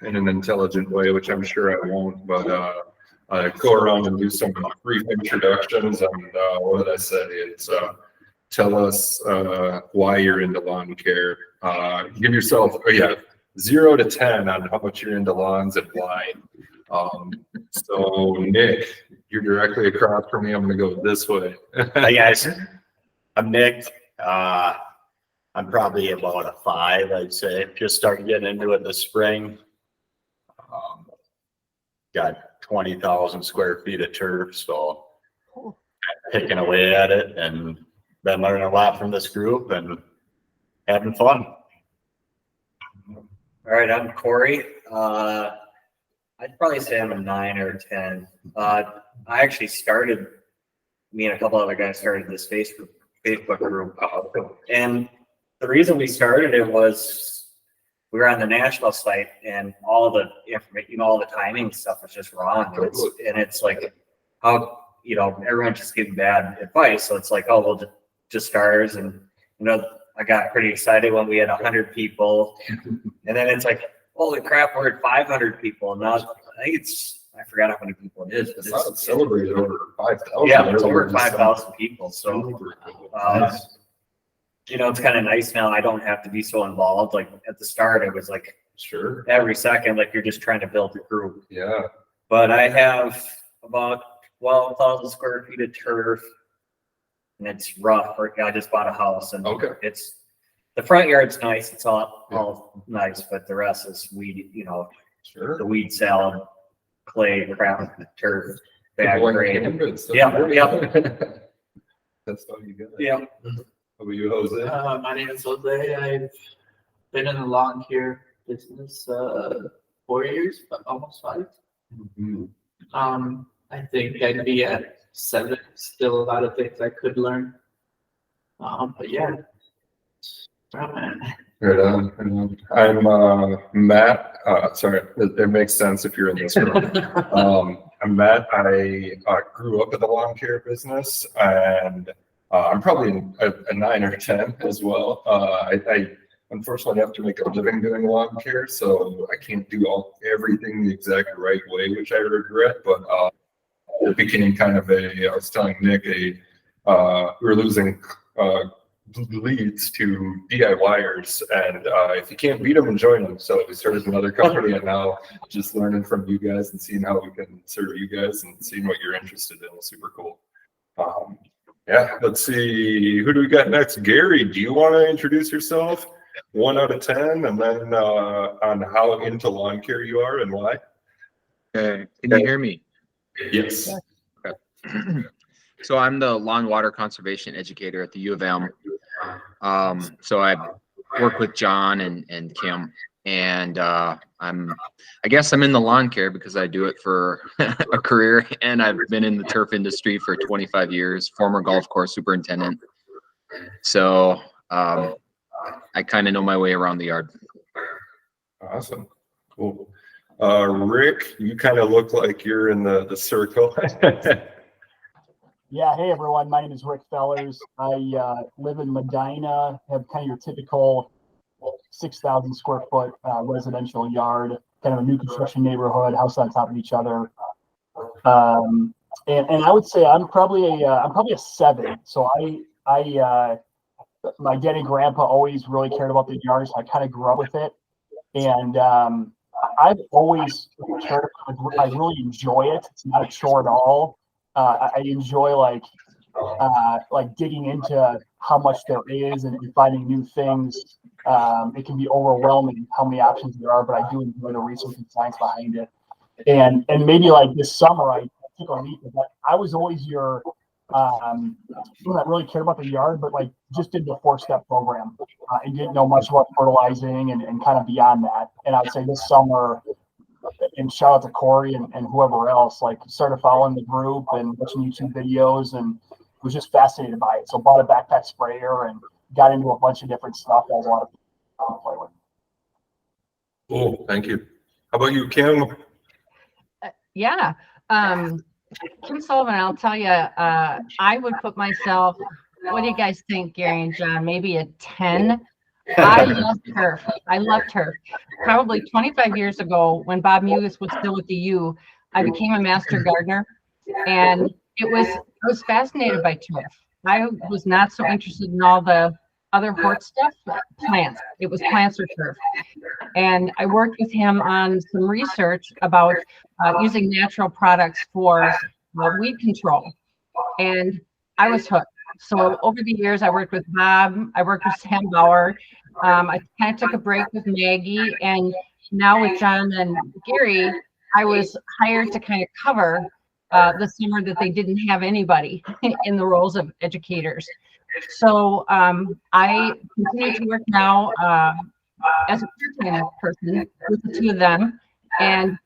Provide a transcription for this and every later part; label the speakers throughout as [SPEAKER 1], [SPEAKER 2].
[SPEAKER 1] in an intelligent way, which I'm sure I won't, but go around and do some brief introductions. And what did I say? It's tell us why you're into lawn care. Give yourself, 0 to 10 on how much you're into lawns and why. So Nick, you're directly across from me. I'm going to go this way.
[SPEAKER 2] Hi guys, I'm Nick. I'm probably about a 5, I'd say. Just started getting into it this spring. Got 20,000 square feet of turf, so picking away at it and been learning a lot from this group and having fun.
[SPEAKER 3] All right, I'm Corey. I'd probably say I'm a 9 or 10. I actually started, me and a couple other guys started this Facebook group. And the reason we started it was we were on the national site and all the information, all the timing stuff was just wrong. It's like how, everyone's just giving bad advice. So it's like, oh, well, just stars. And, I got pretty excited when we had 100 people. And then it's like, holy crap, we're at 500 people. And now I forgot how many people it is. But
[SPEAKER 1] it's celebrated over 5,000.
[SPEAKER 3] Yeah, it's over 5,000 people. So, it's kind of nice now. I don't have to be so involved. Like at the start, it was like,
[SPEAKER 1] sure,
[SPEAKER 3] every second, like you're just trying to build a group.
[SPEAKER 1] Yeah.
[SPEAKER 3] But I have about 12,000 square feet of turf. And it's rough. I just bought a house, and it's the front yard's nice. It's all nice, but the rest is weed.
[SPEAKER 1] Sure.
[SPEAKER 3] The weed salad, clay, crap, turf, bag grade.
[SPEAKER 1] Yeah.
[SPEAKER 3] That's
[SPEAKER 1] all you got.
[SPEAKER 3] Yeah.
[SPEAKER 1] How about you, Jose?
[SPEAKER 4] My name is Jose. I've been in the lawn care business 4 years, almost 5.
[SPEAKER 1] Mm-hmm.
[SPEAKER 4] I think I'd be at 7. Still a lot of things I could learn. But yeah.
[SPEAKER 1] Right on. I'm Matt. Sorry, it makes sense if you're in this room. I'm Matt. I grew up in the lawn care business, and I'm probably a 9 or 10 as well. I unfortunately have to make a living doing lawn care, so I can't do everything the exact right way, which I regret. But it became kind of I was telling Nick, we were losing leads to DIYers, and if you can't beat them, and join them. So we started another company, and now just learning from you guys and seeing how we can serve you guys and seeing what you're interested in is super cool. Let's see, who do we got next? Gary, do you want to introduce yourself? 1 out of 10, and then on how into lawn care you are and why.
[SPEAKER 5] Okay, can you hear me?
[SPEAKER 1] Yes.
[SPEAKER 5] Okay. So I'm the lawn water conservation educator at the U of M. So I work with John and Kim, and I guess I'm in the lawn care because I do it for a career, and I've been in the turf industry for 25 years, former golf course superintendent. So I kind of know my way around the yard.
[SPEAKER 1] Awesome. Cool. Rick, you kind of look like you're in the circle.
[SPEAKER 6] Yeah, hey everyone, my name is Rick Fellers. I live in Medina, have kind of your typical 6,000 square foot residential yard, kind of a new construction neighborhood, house on top of each other. And I would say I'm probably a 7. So my dad and grandpa always really cared about the yard, so I kind of grew up with it. And I've always cared about it. I really enjoy it. It's not a chore at all. I enjoy like digging into how much there is and finding new things. It can be overwhelming how many options there are, but I do enjoy the research and science behind it. And maybe like this summer, I took a leap of that. I was always your someone that really cared about the yard, but like just did the 4-step program and didn't know much about fertilizing and kind of beyond that. And I'd say this summer, and shout out to Corey and whoever else, like started following the group and watching YouTube videos and was just fascinated by it. So bought a backpack sprayer and got into a bunch of different stuff that a lot of people play with.
[SPEAKER 1] Cool, thank you. How about you, Kim?
[SPEAKER 7] Yeah. Kim Sullivan, I'll tell you, I would put myself, what do you guys think, Gary and John? Maybe a 10. I love turf. I love turf. Probably 25 years ago, when Bob Mugus was still with the U, I became a master gardener, and I was fascinated by turf. I was not so interested in all the other hort stuff, plants. It was plants or turf. And I worked with him on some research about using natural products for weed control. And I was hooked. So over the years, I worked with Bob, I worked with Sam Bauer. I kind of took a break with Maggie, and now with John and Gary, I was hired to kind of cover the summer that they didn't have anybody in the roles of educators. So I continue to work now as a part-time person with the two of them, and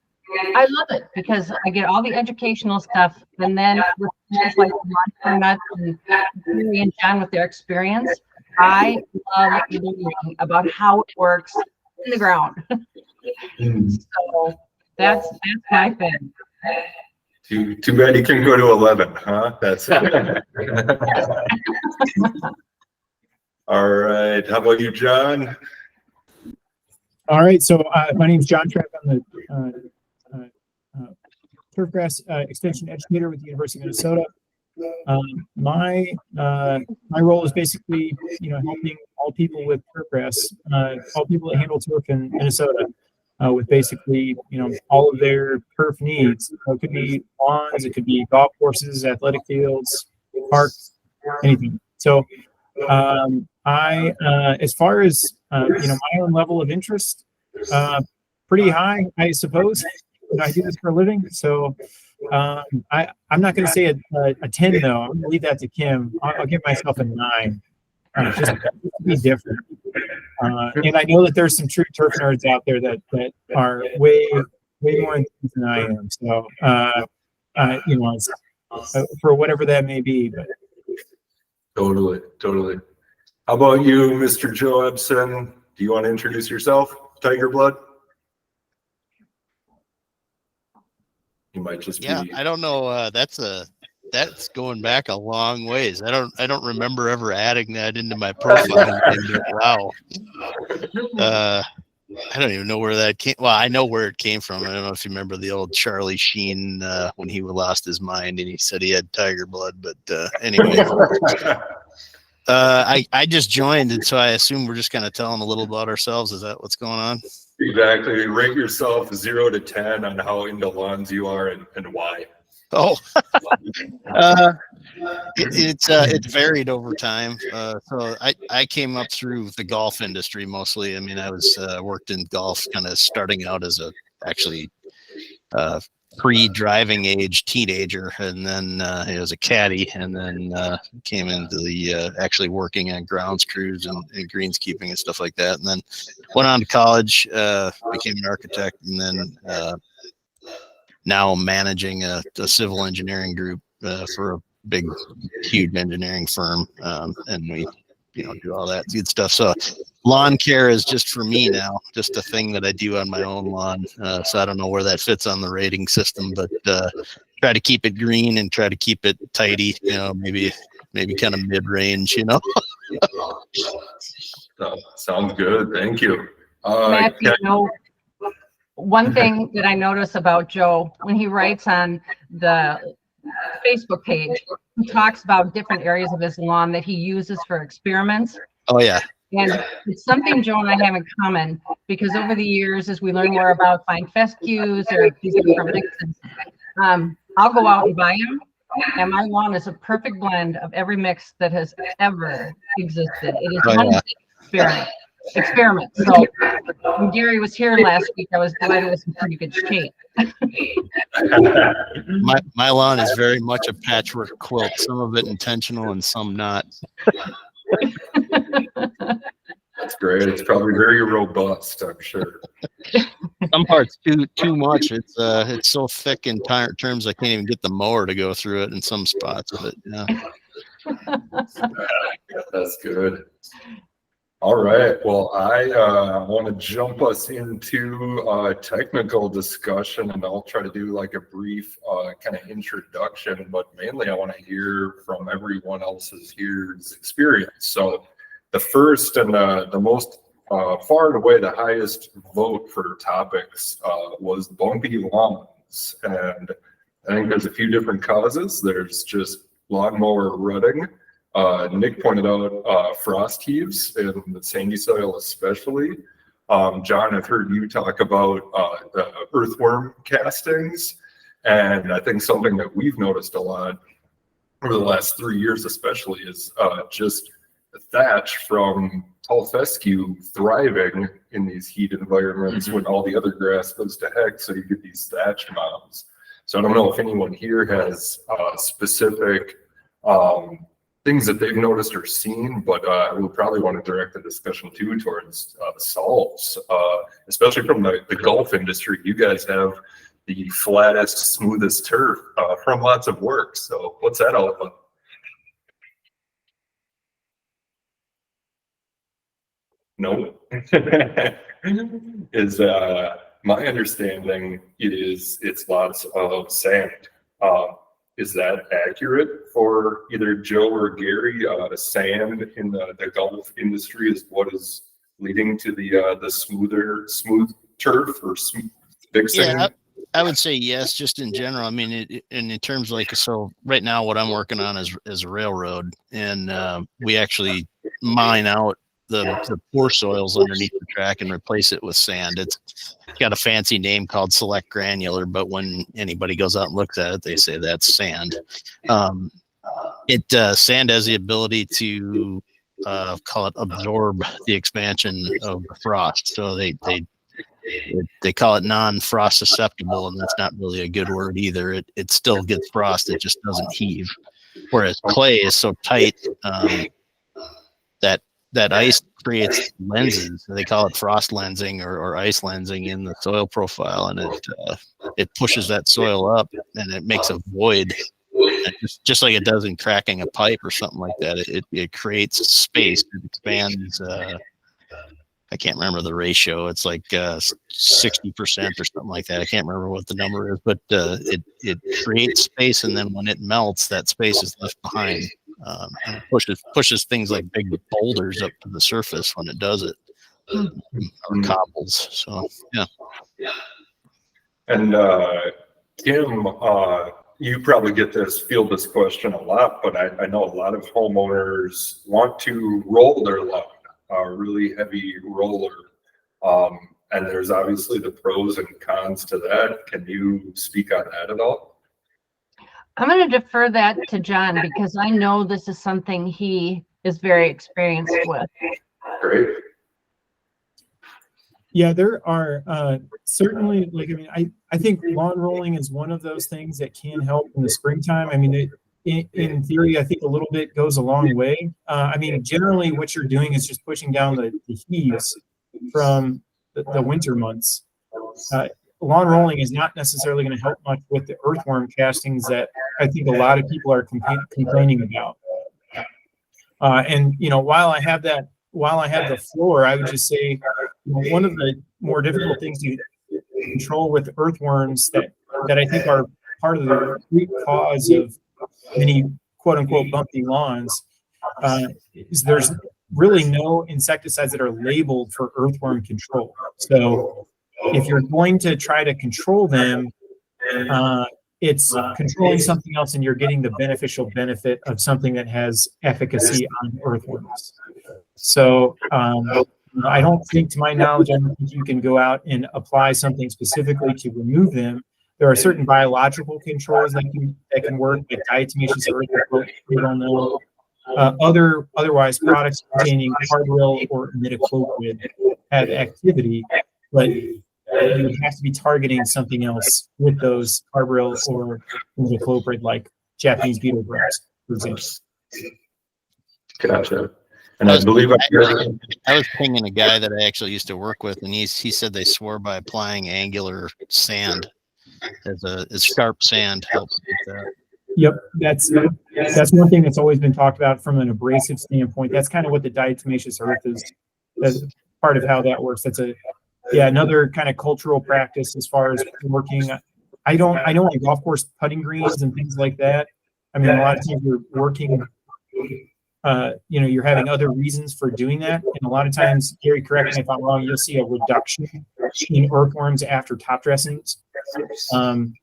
[SPEAKER 7] I love it because I get all the educational stuff, and then with things like Monster Nuts and Gary and John with their experience, I love learning about how it works in the ground. So that's my thing.
[SPEAKER 1] Too bad you couldn't go to 11, huh? That's all right. How about you, John?
[SPEAKER 8] All right, so my name is John Trapp. I'm the turfgrass extension educator with the University of Minnesota. My role is basically, helping all people with turfgrass, all people that handle turf in Minnesota, with basically, all of their turf needs. It could be lawns, it could be golf courses, athletic fields, parks, anything. So, as far as my own level of interest, pretty high, I suppose. I do this for a living, so I'm not going to say a 10 though. I'm going to leave that to Kim. I'll give myself a 9. Just to be different. And I know that there's some true turf nerds out there that are way more intense than I am. So for whatever that may be, but.
[SPEAKER 1] Totally. How about you, Mr. Joe Ebsen? Do you want to introduce yourself, Tiger Blood? You might just be.
[SPEAKER 9] Yeah, I don't know. That's going back a long ways. I don't remember ever adding that into my profile. Wow. I don't even know where that came. Well, I know where it came from. I don't know if you remember the old Charlie Sheen when he lost his mind and he said he had tiger blood. But anyway, I just joined, and so I assume we're just kind of telling a little about ourselves. Is that what's going on?
[SPEAKER 1] Exactly. Rate yourself 0 to 10 on how into lawns you are and why.
[SPEAKER 9] Oh, it's varied over time. So I came up through the golf industry mostly. I mean, I was worked in golf, kind of starting out as pre-driving age teenager, and then it was a caddy, and then came into the actually working on grounds crews and greenskeeping and stuff like that, and then went on to college, became an architect, and then now managing a civil engineering group for a big, huge engineering firm, and we do all that good stuff. So lawn care is just for me now, just a thing that I do on my own lawn. So I don't know where that fits on the rating system, but try to keep it green and try to keep it tidy, maybe kind of mid-range,
[SPEAKER 1] Sounds good. Thank you.
[SPEAKER 7] Matthew, one thing that I notice about Joe, when he writes on the Facebook page, he talks about different areas of his lawn that he uses for experiments.
[SPEAKER 9] Oh, yeah.
[SPEAKER 7] And it's something Joe and I have in common, because over the years, as we learn more about fine fescues or these different mixes, I'll go out and buy them. And my lawn is a perfect blend of every mix that has ever existed. It is one experiment. So when Gary was here last week, I was glad it was in pretty good shape.
[SPEAKER 9] My lawn is very much a patchwork quilt, some of it intentional and some not.
[SPEAKER 1] That's great. It's probably very robust, I'm sure.
[SPEAKER 9] Some parts too much. It's so thick in terms I can't even get the mower to go through it in some spots. But yeah.
[SPEAKER 1] That's good. All right. Well, I want to jump us into a technical discussion, and I'll try to do like a brief kind of introduction, but mainly I want to hear from everyone else's here's experience. So the first and the most far and away the highest vote for topics was bumpy lawns. And I think there's a few different causes. There's just lawnmower rutting. Nick pointed out frost heaves in the sandy soil especially. John, I've heard you talk about the earthworm castings. And I think something that we've noticed a lot over the last 3 years especially is just the thatch from tall fescue thriving in these heat environments when all the other grass goes to heck, so you get these thatched mounds. So I don't know if anyone here has specific things that they've noticed or seen, but I would probably want to direct the discussion too towards solves, especially from the golf industry. You guys have the flattest, smoothest turf from lots of work. So what's that all about? No. Is my understanding it's lots of sand. Is that accurate for either Joe or Gary? Sand in the golf industry is what is leading to the smooth turf or big sand?
[SPEAKER 9] Yeah, I would say yes, just in general. I mean, in terms of so right now what I'm working on is a railroad, and we actually mine out the poor soils underneath the track and replace it with sand. It's got a fancy name called select granular, but when anybody goes out and looks at it, they say that's sand. Sand has the ability to call it absorb the expansion of the frost. So they call it non-frost susceptible, and that's not really a good word either. It still gets frost, it just doesn't heave. Whereas clay is so tight that ice creates lenses. They call it frost lensing or ice lensing in the soil profile, and it pushes that soil up and it makes a void. And just like it does in cracking a pipe or something like that. It creates space. It expands. I can't remember the ratio. It's like 60% or something like that. I can't remember what the number is, but it creates space, and then when it melts, that space is left behind. And it pushes things like big boulders up to the surface when it does it, or cobbles. So yeah.
[SPEAKER 1] And Tim, you probably field this question a lot, but I know a lot of homeowners want to roll their lawn, a really heavy roller. And there's obviously the pros and cons to that. Can you speak on that at all?
[SPEAKER 7] I'm going to defer that to John because I know this is something he is very experienced with.
[SPEAKER 1] Great.
[SPEAKER 8] Yeah, there are certainly, I think lawn rolling is one of those things that can help in the springtime. I mean, in theory, I think a little bit goes a long way. I mean, generally what you're doing is just pushing down the heaves from the winter months. Lawn rolling is not necessarily going to help much with the earthworm castings that I think a lot of people are complaining about. And while I have the floor, I would just say one of the more difficult things to control with earthworms that I think are part of the root cause of many quote unquote bumpy lawns is there's really no insecticides that are labeled for earthworm control. So if you're going to try to control them, it's controlling something else and you're getting the beneficial benefit of something that has efficacy on earthworms. So I don't think, to my knowledge, I don't think you can go out and apply something specifically to remove them. There are certain biological controls that can work, like diatomaceous earth, we don't know. Otherwise, products containing carbaryl or imidacloprid have activity, but you have to be targeting something else with those carbaryl or imidacloprid, like Japanese beetle grass, for example.
[SPEAKER 1] Gotcha. And I believe
[SPEAKER 9] I was pinging a guy that I actually used to work with, and he said they swore by applying angular sand as sharp sand helps with that.
[SPEAKER 8] Yep, that's one thing that's always been talked about from an abrasive standpoint. That's kind of what the diatomaceous earth is. That's part of how that works. That's another kind of cultural practice as far as working. I know on golf course putting greens and things like that. I mean, a lot of times you're working you're having other reasons for doing that. And a lot of times, Gary, correct me if I'm wrong, you'll see a reduction in earthworms after top dressings. Anything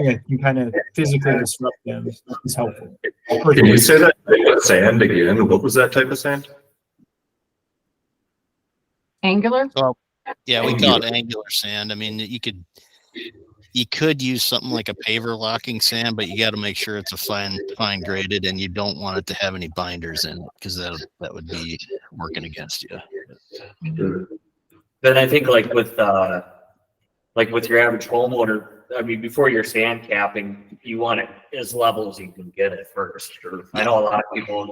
[SPEAKER 8] that can kind of physically disrupt them is helpful.
[SPEAKER 1] Can you say that type of sand again? What was that type of sand?
[SPEAKER 7] Angular?
[SPEAKER 9] Yeah, we call it angular sand. I mean, you could use something like a paver locking sand, but you got to make sure it's a fine graded, and you don't want it to have any binders in it, because that would be working against you.
[SPEAKER 3] Then I think like with your average homeowner, I mean, before you're sand capping, you want it as level as you can get it first. I know a lot of people,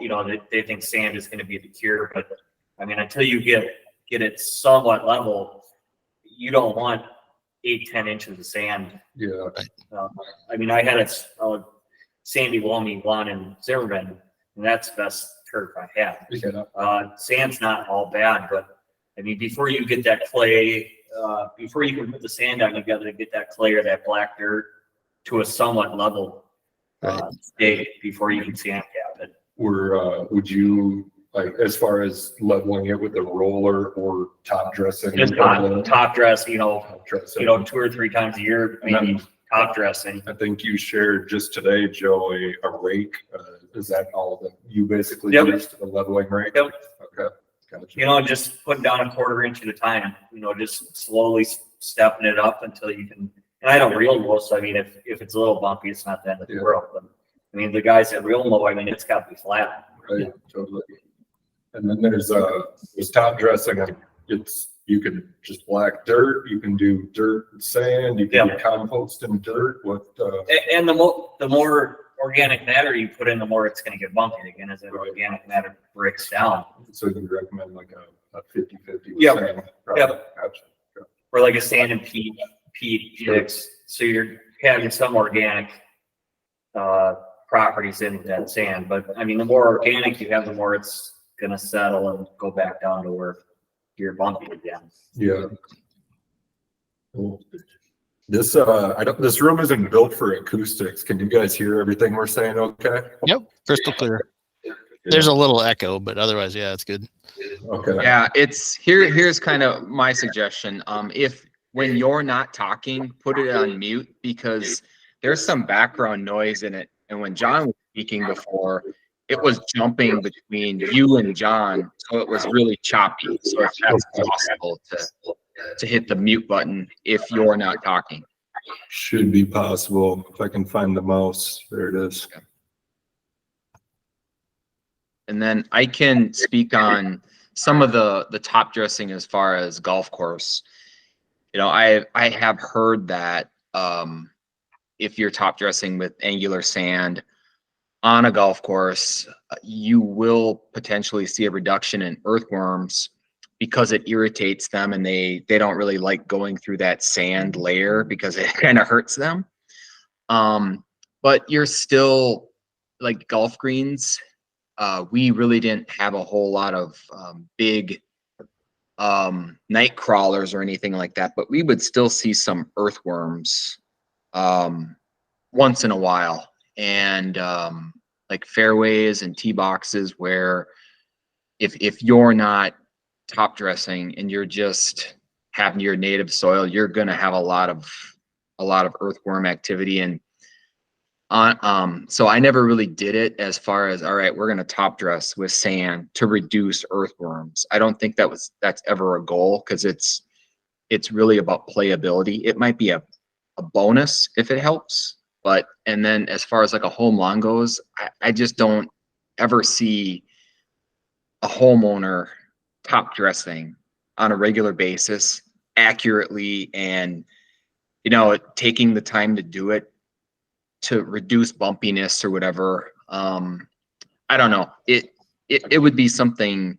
[SPEAKER 3] they think sand is going to be the cure, but I mean, until you get it somewhat level, you don't want 8-10 inches of sand.
[SPEAKER 1] Yeah.
[SPEAKER 3] I mean, I had a sandy loamy lawn in Zimmerman, and that's the best turf I had.
[SPEAKER 1] Yeah.
[SPEAKER 3] Sand's not all bad, but I mean, before you get that clay, before you can put the sand down, you got to get that clay or that black dirt to a somewhat level state before you can sand cap it.
[SPEAKER 1] Would you, like, as far as leveling it with a roller or top dressing?
[SPEAKER 3] Just top dress,
[SPEAKER 1] Top dressing.
[SPEAKER 3] 2 or 3 times a year, maybe top dressing.
[SPEAKER 1] I think you shared just today, Joe, a rake. Is that all that you basically
[SPEAKER 3] Yep.
[SPEAKER 1] used, a leveling rake?
[SPEAKER 3] Yep.
[SPEAKER 1] Okay. Gotcha.
[SPEAKER 3] Just putting down a 1/4 inch at a time, just slowly stepping it up until you can, and I don't reel mow, so I mean, if it's a little bumpy, it's not the end of the world, but I mean, the guys that reel mow, I mean, it's got to be flat.
[SPEAKER 1] Right, totally. And then there's top dressing. You can just black dirt, you can do dirt and sand, you can do compost and dirt.
[SPEAKER 3] And the more organic matter you put in, the more it's going to get bumpy again as the organic matter breaks down.
[SPEAKER 1] So you recommend like a 50-50?
[SPEAKER 3] Yep.
[SPEAKER 1] Sand?
[SPEAKER 3] Yep.
[SPEAKER 1] Gotcha.
[SPEAKER 3] Or like a sand and peat mix. So you're having some organic properties in that sand. But I mean, the more organic you have, the more it's going to settle and go back down to where you're bumpy again.
[SPEAKER 1] Yeah. Cool. This room isn't built for acoustics. Can you guys hear everything we're saying? Okay.
[SPEAKER 9] Yep, crystal clear. There's a little echo, but otherwise, yeah, it's good.
[SPEAKER 1] Okay.
[SPEAKER 5] Yeah, here's kind of my suggestion. If when you're not talking, put it on mute, because there's some background noise in it. And when John was speaking before, it was jumping between you and John, so it was really choppy. So if that's possible to hit the mute button if you're not talking.
[SPEAKER 1] Should be possible if I can find the mouse. There it is.
[SPEAKER 5] And then I can speak on some of the top dressing as far as golf course. I have heard that if you're top dressing with angular sand on a golf course, you will potentially see a reduction in earthworms because it irritates them, and they don't really like going through that sand layer because it kind of hurts them. But you're still, like golf greens, we really didn't have a whole lot of big night crawlers or anything like that, but we would still see some earthworms once in a while. And like fairways and tee boxes, where if you're not top dressing and you're just having your native soil, you're going to have a lot of earthworm activity. And so I never really did it as far as, all right, we're going to top dress with sand to reduce earthworms. I don't think that's ever a goal, because it's really about playability. It might be a bonus if it helps, and then as far as like a home lawn goes, I just don't ever see a homeowner top dressing on a regular basis accurately, and taking the time to do it to reduce bumpiness or whatever. I don't know. It would be something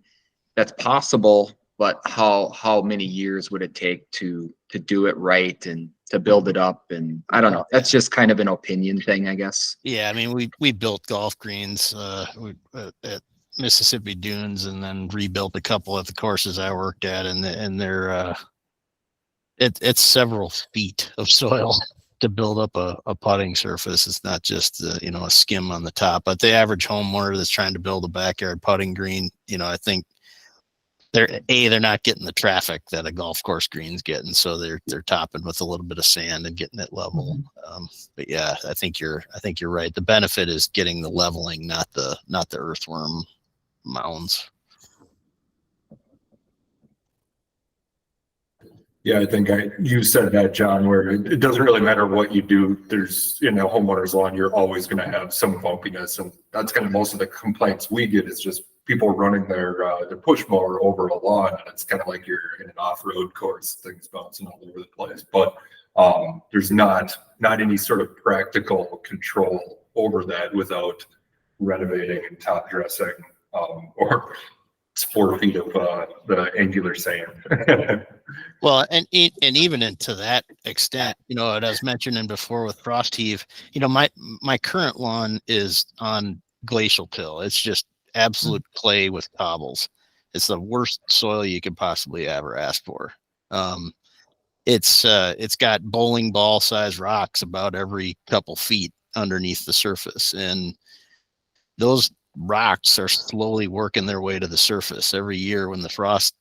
[SPEAKER 5] that's possible, but how many years would it take to do it right and to build it up? And I don't know. That's just kind of an opinion thing, I guess.
[SPEAKER 9] Yeah, I mean, we built golf greens at Mississippi Dunes, and then rebuilt a couple at the courses I worked at, and they're it's several feet of soil to build up a putting surface. It's not just you know, a skim on the top. But the average homeowner that's trying to build a backyard putting green, you know, I think they're not getting the traffic that a golf course green's getting, so they're topping with a little bit of sand and getting it level. But yeah, I think you're right. The benefit is getting the leveling, not the earthworm mounds.
[SPEAKER 1] Yeah, I think you said that, John, where it doesn't really matter what you do. There's, you know, homeowners lawn, you're always going to have some bumpiness. And that's kind of most of the complaints we get is just people running their push mower over a lawn. And it's kind of like you're in an off-road course, things bouncing all over the place. But there's not any sort of practical control over that without renovating and top dressing or 4 feet of the angular sand.
[SPEAKER 9] Well, and even to that extent, you know, what I was mentioning before with frost heave, you know, my current lawn is on glacial till. It's just absolute clay with cobbles. It's the worst soil you could possibly ever ask for. It's got bowling ball size rocks about every couple feet underneath the surface, and those rocks are slowly working their way to the surface. Every year when the frost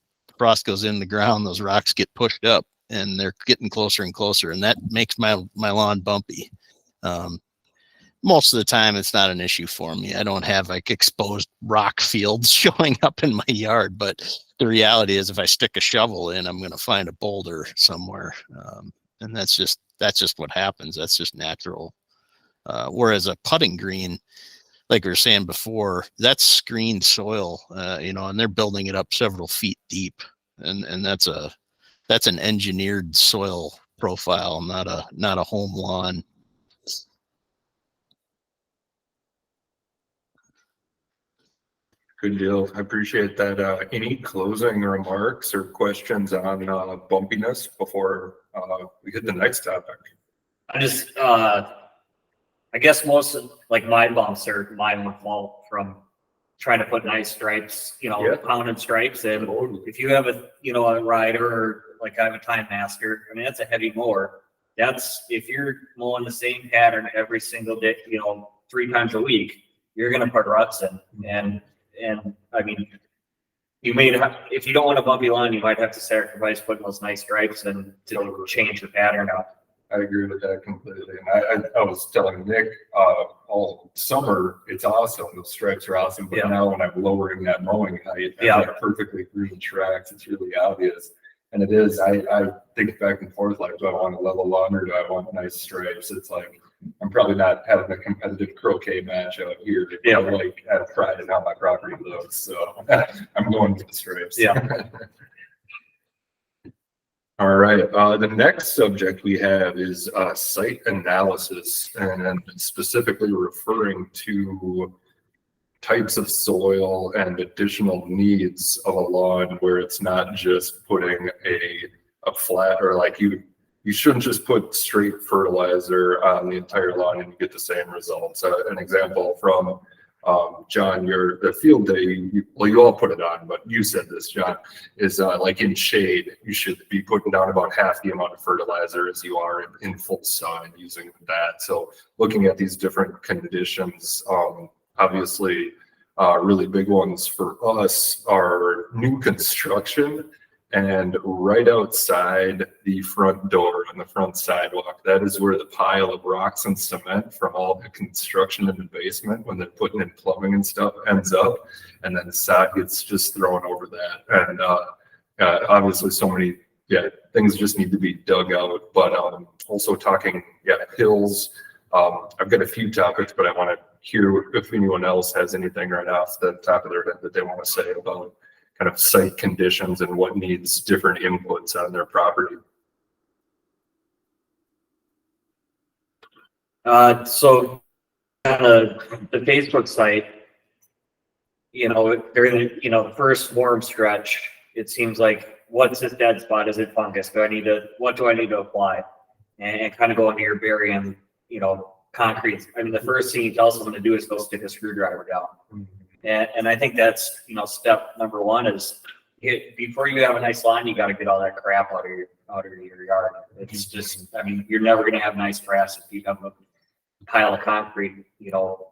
[SPEAKER 9] goes in the ground, those rocks get pushed up and they're getting closer and closer, and that makes my lawn bumpy. Most of the time it's not an issue for me. I don't have like exposed rock fields showing up in my yard, but the reality is if I stick a shovel in, I'm going to find a boulder somewhere. And that's just what happens. That's just natural. Whereas a putting green, like we were saying before, that's screened soil, you know, and they're building it up several feet deep, and that's an engineered soil profile, not a home lawn.
[SPEAKER 1] Good deal. I appreciate that. Any closing remarks or questions on bumpiness before we hit the next topic?
[SPEAKER 3] I guess most of like my bumps are mine would fall from trying to put nice stripes, you know,
[SPEAKER 1] Yeah.
[SPEAKER 3] pounded stripes. And if you have a rider or like I have a Time Master, I mean, that's a heavy mower. That's if you're mowing the same pattern every single day, you know, 3 times a week, you're going to put ruts in. And I mean, if you don't want a bumpy lawn, you might have to sacrifice putting those nice stripes and to change the pattern up.
[SPEAKER 1] I agree with that completely. And I was telling Nick all summer, it's awesome. Those stripes are awesome. But
[SPEAKER 3] Yeah.
[SPEAKER 1] now when I'm lowering that mowing height, I
[SPEAKER 3] Yeah.
[SPEAKER 1] have perfectly green tracks. It's really obvious. And it is, I think back and forth, like, do I want a level lawn or do I want nice stripes? It's like, I'm probably not having a competitive croquet match out here.
[SPEAKER 3] Yeah.
[SPEAKER 1] I like have pride in how my property looks. So I'm going with the stripes.
[SPEAKER 3] Yeah.
[SPEAKER 1] All right. The next subject we have is site analysis, and specifically referring to types of soil and additional needs of a lawn where it's not just putting a flat, or like you shouldn't just put straight fertilizer on the entire lawn and you get the same results. An example from John, the field day, you all put it on, but you said this, John, is like in shade, you should be putting down about half the amount of fertilizer as you are in full sun using that. So looking at these different conditions, obviously really big ones for us are new construction. And right outside the front door on the front sidewalk, that is where the pile of rocks and cement from all the construction in the basement, when they're putting in plumbing and stuff, ends up. And then sod gets just thrown over that. And obviously so many things just need to be dug out. But also talking hills. I've got a few topics, but I want to hear if anyone else has anything right off the top of their head that they want to say about kind of site conditions and what needs different inputs on their property.
[SPEAKER 3] So on the Facebook site, you know, during the first warm stretch, it seems like, what's this dead spot? Is it fungus? What do I need to apply? And kind of go into your burying, concrete. I mean, the first thing you tell someone to do is go stick a screwdriver down. And I think that's, step number one is before you have a nice lawn, you got to get all that crap out of out of your yard. It's just, I mean, you're never gonna have nice grass if you have a pile of concrete,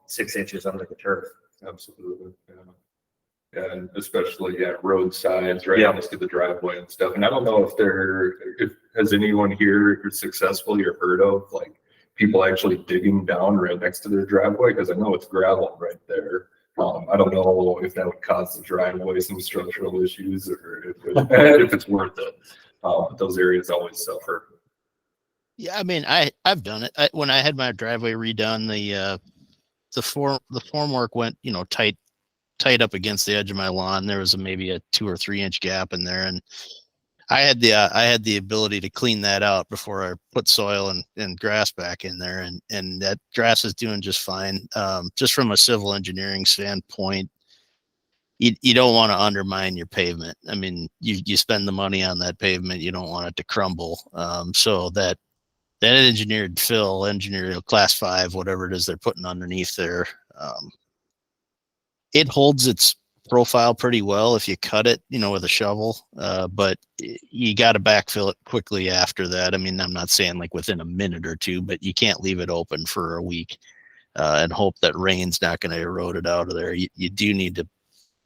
[SPEAKER 3] 6 inches under the turf.
[SPEAKER 1] Absolutely. Yeah. And especially roadsides, right
[SPEAKER 3] Yeah.
[SPEAKER 1] next to the driveway and stuff. And I don't know if has anyone here successfully or heard of like people actually digging down right next to their driveway, because I know it's gravel right there. I don't know if that would cause the driveway some structural issues or if it's worth it. But those areas always suffer.
[SPEAKER 9] Yeah, I mean, I've done it. When I had my driveway redone, the formwork went, tight up against the edge of my lawn. There was maybe a 2 or 3 inch gap in there, and I had the ability to clean that out before I put soil and grass back in there, and that grass is doing just fine. Just from a civil engineering standpoint, you don't want to undermine your pavement. I mean, you spend the money on that pavement, you don't want it to crumble. So that engineered fill, class 5, whatever it is they're putting underneath there, it holds its profile pretty well if you cut it, with a shovel. But you got to backfill it quickly after that. I mean, I'm not saying like within a minute or two, but you can't leave it open for a week and hope that rain's not going to erode it out of there. You do need to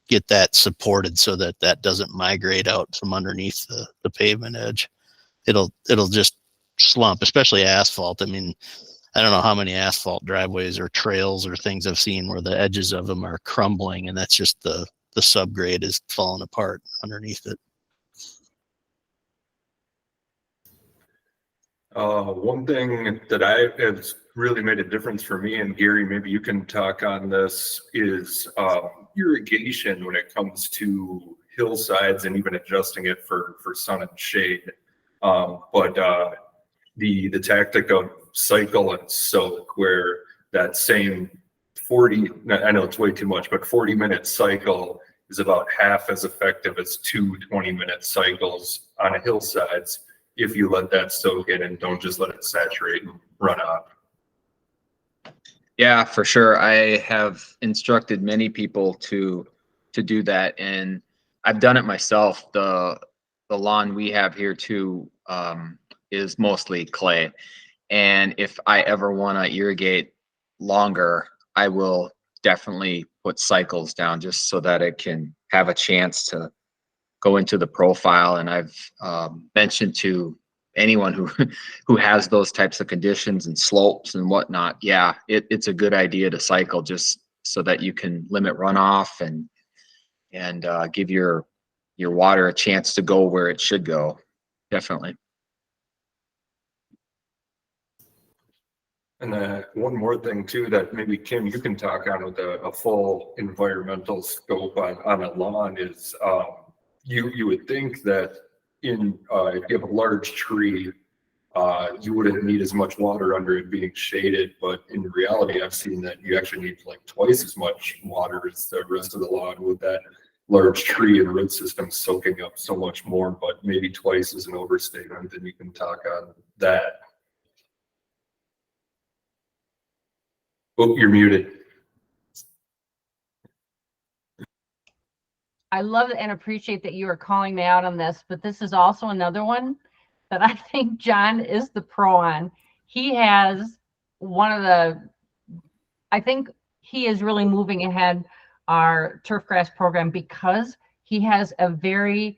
[SPEAKER 9] get that supported so that doesn't migrate out from underneath the pavement edge. It'll just slump, especially asphalt. I mean, I don't know how many asphalt driveways or trails or things I've seen where the edges of them are crumbling, and that's just the subgrade is falling apart underneath it.
[SPEAKER 1] One thing that has really made a difference for me, and Gary, maybe you can talk on this, is irrigation when it comes to hillsides and even adjusting it for sun and shade. But the tactic of cycle and soak, where that same 40, I know it's way too much, but 40-minute cycle is about half as effective as 2 20-minute cycles on hillsides if you let that soak in and don't just let it saturate and run off.
[SPEAKER 5] Yeah, for sure. I have instructed many people to do that, and I've done it myself. The lawn we have here too is mostly clay, and if I ever want to irrigate longer, I will definitely put cycles down just so that it can have a chance to go into the profile. And I've mentioned to anyone who has those types of conditions and slopes and whatnot, yeah, it's a good idea to cycle just so that you can limit runoff and give your water a chance to go where it should go. Definitely.
[SPEAKER 1] And one more thing too, that maybe Kim, you can talk on with a full environmental scope on a lawn is, you would think that if you have a large tree, you wouldn't need as much water under it being shaded, but in reality, I've seen that you actually need like twice as much water as the rest of the lawn with that large tree and root system soaking up so much more, but maybe twice is an overstatement, and you can talk on that. Oh, you're muted.
[SPEAKER 7] I love and appreciate that you are calling me out on this, but this is also another one that I think John is the pro on. He has I think he is really moving ahead our turfgrass program because he has a very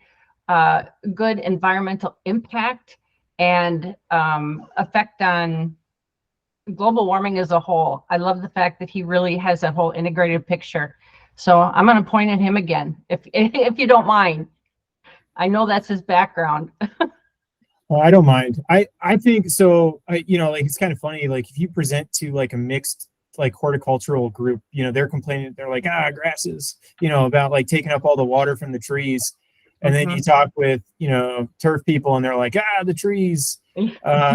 [SPEAKER 7] good environmental impact and effect on global warming as a whole. I love the fact that he really has a whole integrated picture. So I'm going to point at him again, if you don't mind. I know that's his background.
[SPEAKER 8] Well, I don't mind. I think so. Like, it's kind of funny. Like if you present to like a mixed like horticultural group, they're complaining. They're like, grasses, about like taking up all the water from the trees. And then you talk with, turf people and they're like, the trees.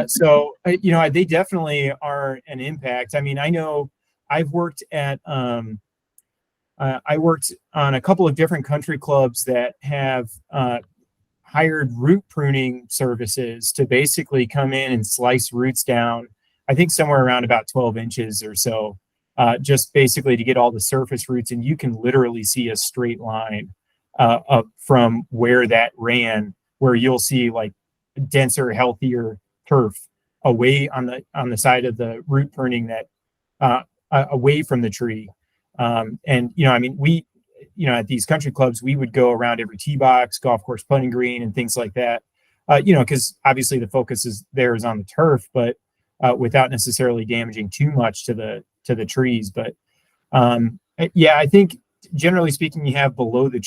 [SPEAKER 8] So, they definitely are an impact. I mean, I know I've worked at, I worked on a couple of different country clubs that have hired root pruning services to basically come in and slice roots down, I think somewhere around about 12 inches or so, just basically to get all the surface roots. And you can literally see a straight line up from where that ran, where you'll see like denser, healthier turf away on the side of the root pruning that away from the tree. And I mean, we at these country clubs, we would go around every tee box, golf course, putting green, and things like that. Because obviously the focus is on the turf, but without necessarily damaging too much to the trees. But yeah, I think generally speaking, you have below the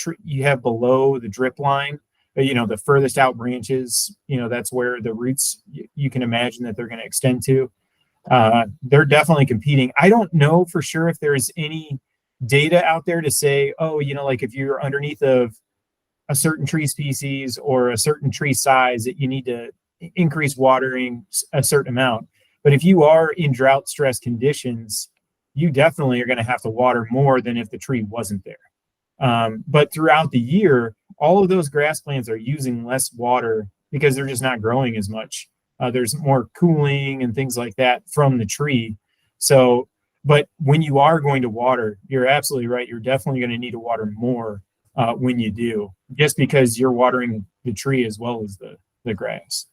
[SPEAKER 8] drip line, the furthest out branches, that's where the roots, you can imagine that they're going to extend to. They're definitely competing. I don't know for sure if there's any data out there to say, oh, like if you're underneath of a certain tree species or a certain tree size, that you need to increase watering a certain amount. But if you are in drought stress conditions, you definitely are going to have to water more than if the tree wasn't there. But throughout the year, all of those grass plants are using less water because they're just not growing as much. There's more cooling and things like that from the tree. So, but when you are going to water, you're absolutely right. You're definitely going to need to water more when you do, just because you're watering the tree as well as the grass.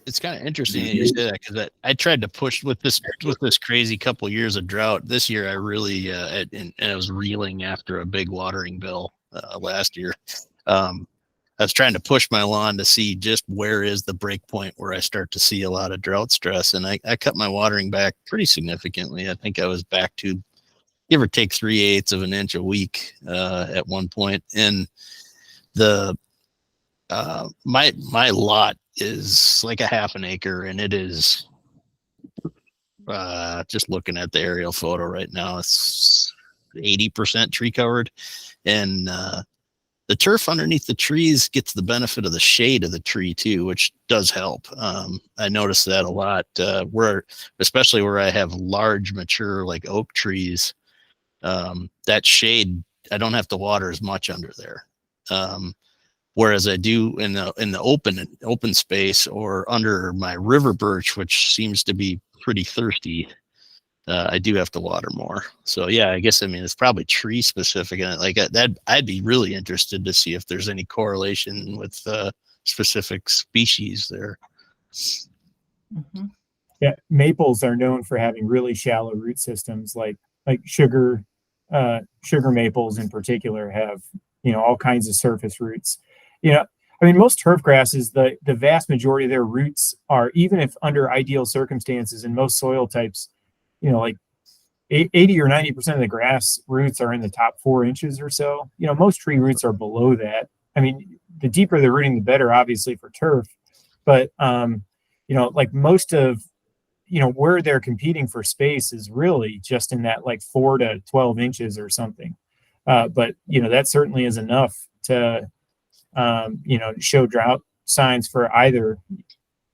[SPEAKER 9] It's kind of interesting that you say that, because I tried to push with this crazy couple years of drought. This year, I really and I was reeling after a big watering bill last year. I was trying to push my lawn to see just where is the break point where I start to see a lot of drought stress, and I cut my watering back pretty significantly. I think I was back to give or take 3/8 of an inch a week at one point, and the my lot is like a half an acre, and it is just looking at the aerial photo right now, it's 80% tree covered, and the turf underneath the trees gets the benefit of the shade of the tree too, which does help. I noticed that a lot, especially where I have large mature like oak trees, that shade, I don't have to water as much under there. Whereas I do in the open space or under my river birch, which seems to be pretty thirsty, I do have to water more. So yeah, I guess, it's probably tree specific, and like that, I'd be really interested to see if there's any correlation with specific species there.
[SPEAKER 7] Mhm.
[SPEAKER 8] Yeah, maples are known for having really shallow root systems, like sugar maples in particular have all kinds of surface roots. Most turf grasses, the vast majority of their roots are, even if under ideal circumstances in most soil types, like 80 or 90% of the grass roots are in the top 4 inches or so. Most tree roots are below that. The deeper the rooting, the better, obviously, for turf. But like most of where they're competing for space is really just in that like 4 to 12 inches or something. But that certainly is enough to show drought signs for either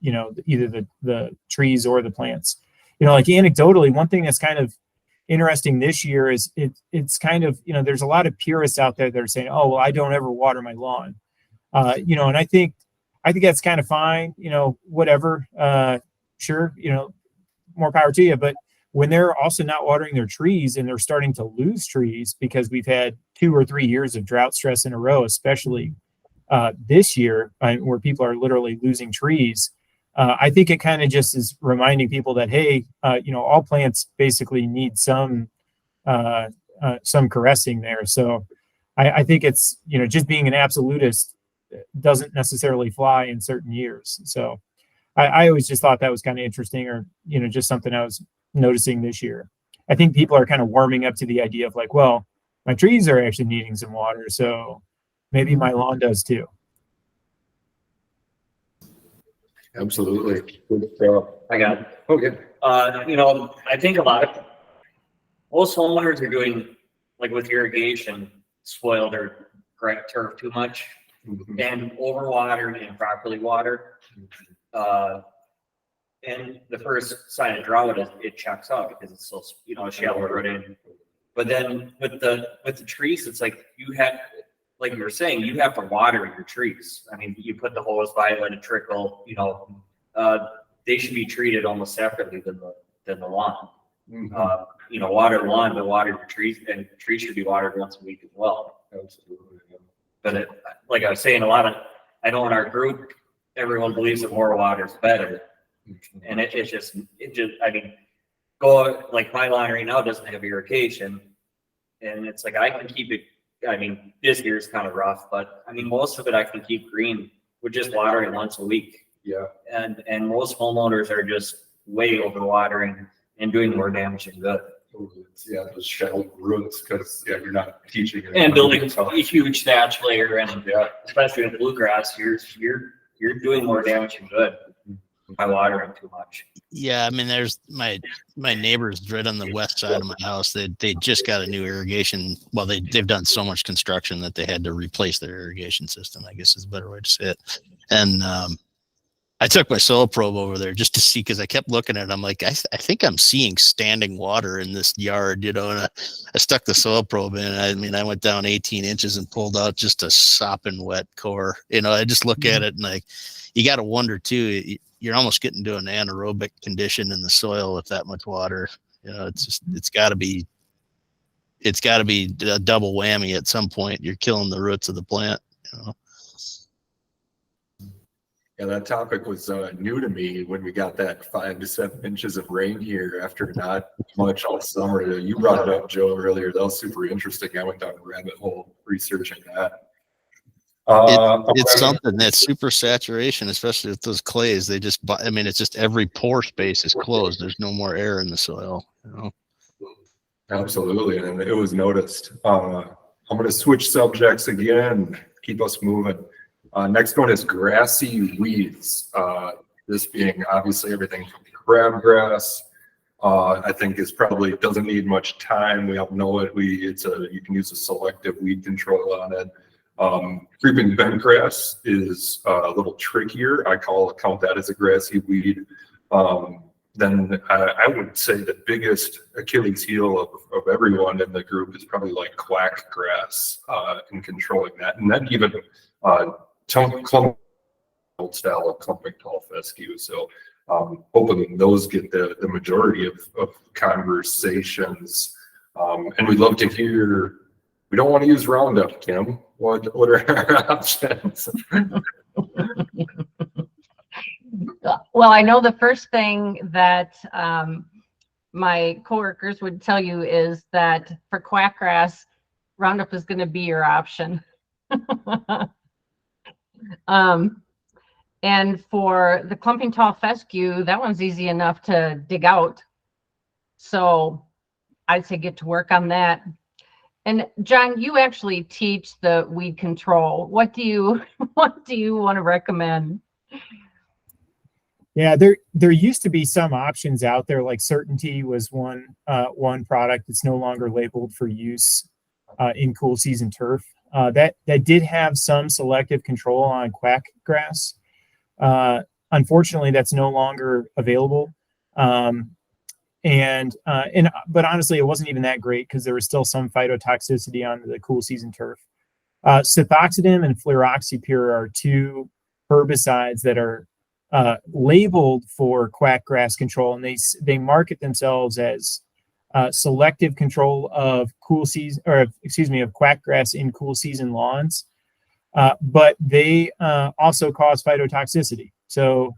[SPEAKER 8] the trees or the plants. Like anecdotally, one thing that's kind of interesting this year is it's kind of, there's a lot of purists out there that are saying, oh, well, I don't ever water my lawn. And I think that's kind of fine, whatever, sure, more power to you. But when they're also not watering their trees and they're starting to lose trees because we've had 2 or 3 years of drought stress in a row, especially this year, where people are literally losing trees, I think it kind of just is reminding people that, hey, all plants basically need some caressing there. So I think it's, just being an absolutist doesn't necessarily fly in certain years. So I always just thought that was kind of interesting, or, just something I was noticing this year. I think people are kind of warming up to the idea of like, well, my trees are actually needing some water, so maybe my lawn does too.
[SPEAKER 1] Absolutely. Good.
[SPEAKER 3] I got it.
[SPEAKER 1] Okay.
[SPEAKER 3] I think a lot of most homeowners are doing, like with irrigation, spoil their turf too much and overwater and improperly water. And the first sign of drought is it checks out because it's so shallow rooted. But then with the trees, it's like you have, like you were saying, you have to water your trees. You put the hose by, let it trickle. They should be treated almost separately than the lawn. Water the lawn, but water your trees, and trees should be watered once a week as well.
[SPEAKER 1] Absolutely.
[SPEAKER 3] But like I was saying, I know in our group, everyone believes that more water is better. And it just, I mean, go like my line right now doesn't have irrigation. And it's like, I can keep it, I mean, this year is kind of rough, but I mean, most of it I can keep green with just watering once a week.
[SPEAKER 1] Yeah.
[SPEAKER 3] And most homeowners are just way over watering and doing more damage than good.
[SPEAKER 1] Yeah, those shallow roots, because you're not teaching.
[SPEAKER 3] And building a huge thatch layer, and
[SPEAKER 1] Yeah.
[SPEAKER 3] especially with bluegrass, you're doing more damage than good by watering too much.
[SPEAKER 9] Yeah, I mean, there's my neighbors right on the west side of my house. They just got a new irrigation. Well, they've done so much construction that they had to replace their irrigation system, I guess is a better way to say it. And I took my soil probe over there just to see, because I kept looking at it. I'm like, I think I'm seeing standing water in this yard, and I stuck the soil probe in. I mean, I went down 18 inches and pulled out just a sopping wet core. I just look at it and like, you got to wonder too, you're almost getting to an anaerobic condition in the soil with that much water. It's got to be a double whammy at some point. You're killing the roots of the plant.
[SPEAKER 1] Yeah, that topic was new to me when we got that 5 to 7 inches of rain here after not much all summer. You brought it up, Joe, earlier. That was super interesting. I went down a rabbit hole researching that.
[SPEAKER 9] It's something that's super saturation, especially with those clays. It's just every pore space is closed. There's no more air in the soil.
[SPEAKER 1] Absolutely, and it was noticed. I'm going to switch subjects again, keep us moving. Next one is grassy weeds. This being obviously everything from crabgrass. I think is probably doesn't need much time. We all know it. You can use a selective weed control on it. Creeping bentgrass is a little trickier. I count that as a grassy weed. Then I would say the biggest Achilles heel of everyone in the group is probably like quack grass and controlling that. And then even clump old style of clumping tall fescue. So hoping those get the majority of conversations. And we'd love to hear. We don't want to use Roundup, Kim. What are our options?
[SPEAKER 7] Well, I know the first thing that my coworkers would tell you is that for quackgrass, Roundup is going to be your option. And for the clumping tall fescue, that one's easy enough to dig out. So I'd say get to work on that. And John, you actually teach the weed control. What do you want to recommend?
[SPEAKER 8] Yeah, there used to be some options out there, like Certainty was one product that's no longer labeled for use in cool season turf. That did have some selective control on quack grass. Unfortunately, that's no longer available. But honestly, it wasn't even that great because there was still some phytotoxicity on the cool season turf. Sethoxidime and fluroxypyr are two herbicides that are labeled for quack grass control, and they market themselves as selective control of of quack grass in cool season lawns. But they also cause phytotoxicity. So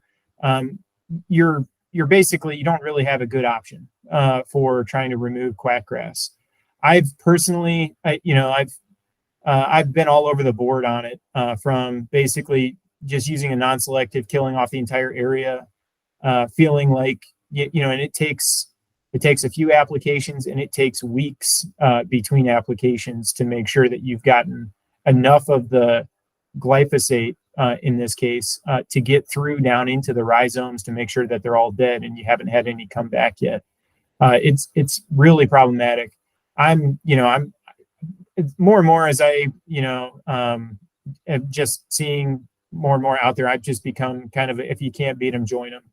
[SPEAKER 8] you're basically, you don't really have a good option for trying to remove quackgrass. I've personally, I've been all over the board on it, from basically just using a non-selective, killing off the entire area, feeling like, and it takes a few applications and it takes weeks between applications to make sure that you've gotten enough of the glyphosate in this case to get through down into the rhizomes to make sure that they're all dead and you haven't had any come back yet. It's really problematic. I'm more and more as I am just seeing more and more out there. I've just become kind of, if you can't beat them, join them.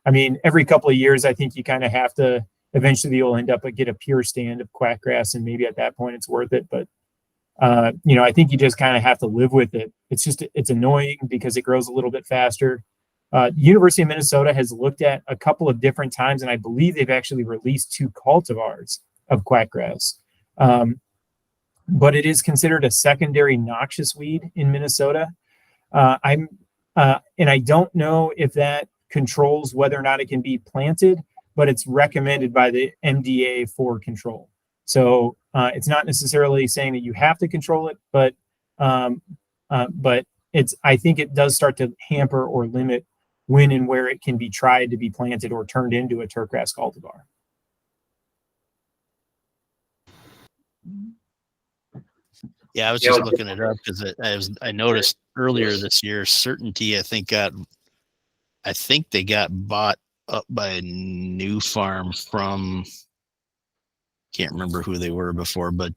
[SPEAKER 8] I mean, every couple of years, I think you kind of have to, eventually you'll end up get a pure stand of quackgrass, and maybe at that point it's worth it. But I think you just kind of have to live with it. It's annoying because it grows a little bit faster. University of Minnesota has looked at a couple of different times, and I believe they've actually released 2 cultivars of quackgrass. but it is considered a secondary noxious weed in Minnesota. And I don't know if that controls whether or not it can be planted, but it's recommended by the MDA for control. So it's not necessarily saying that you have to control it, but I think it does start to hamper or limit when and where it can be tried to be planted or turned into a turfgrass cultivar.
[SPEAKER 9] Yeah, I was just looking it up because I noticed earlier this year, Certainty, I think they got bought up by a new farm from, can't remember who they were before, but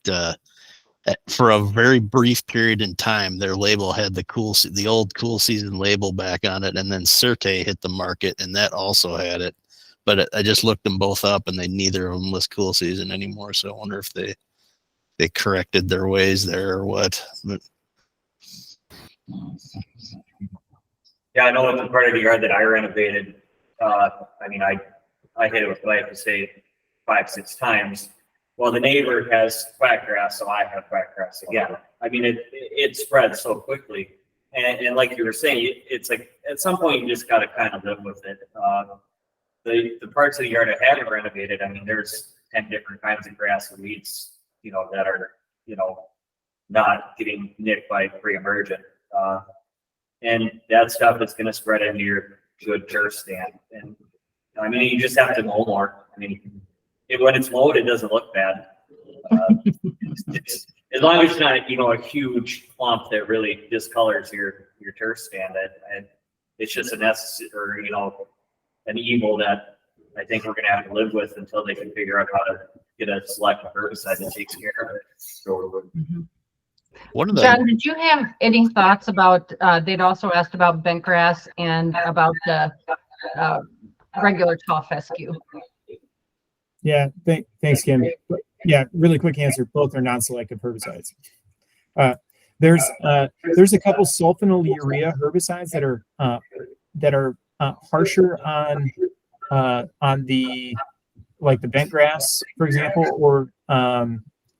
[SPEAKER 9] for a very brief period in time, their label had the old Cool Season label back on it, and then Certé hit the market, and that also had it. But I just looked them both up, and neither of them was Cool Season anymore. So I wonder if they corrected their ways there or what. But
[SPEAKER 3] Yeah, I know it's a part of the yard that I renovated. I mean, I hit it with glyphosate 5-6 times. Well, the neighbor has quackgrass, so I have quackgrass again. I mean, it spreads so quickly, and like you were saying, it's like at some point you just got to kind of live with it. The parts of the yard I haven't renovated, I mean, there's 10 different kinds of grass and weeds, that are, not getting nicked by pre-emergent. And that stuff is going to spread into your good turf stand. And I mean, you just have to mow more. I mean, when it's mowed, it doesn't look bad. As long as it's not, a huge clump that really discolors your turf stand. And it's just a necessary, or, an evil that I think we're going to have to live with until they can figure out how to get a selective herbicide that takes care of it.
[SPEAKER 7] Mm-hmm.
[SPEAKER 9] one of the
[SPEAKER 7] John, did you have any thoughts about, they'd also asked about bentgrass and about the regular tall fescue?
[SPEAKER 8] Yeah, thanks, Kim. Yeah, really quick answer. Both are non-selective herbicides. There's a couple sulfonylurea herbicides that are harsher on the the bentgrass, for example, or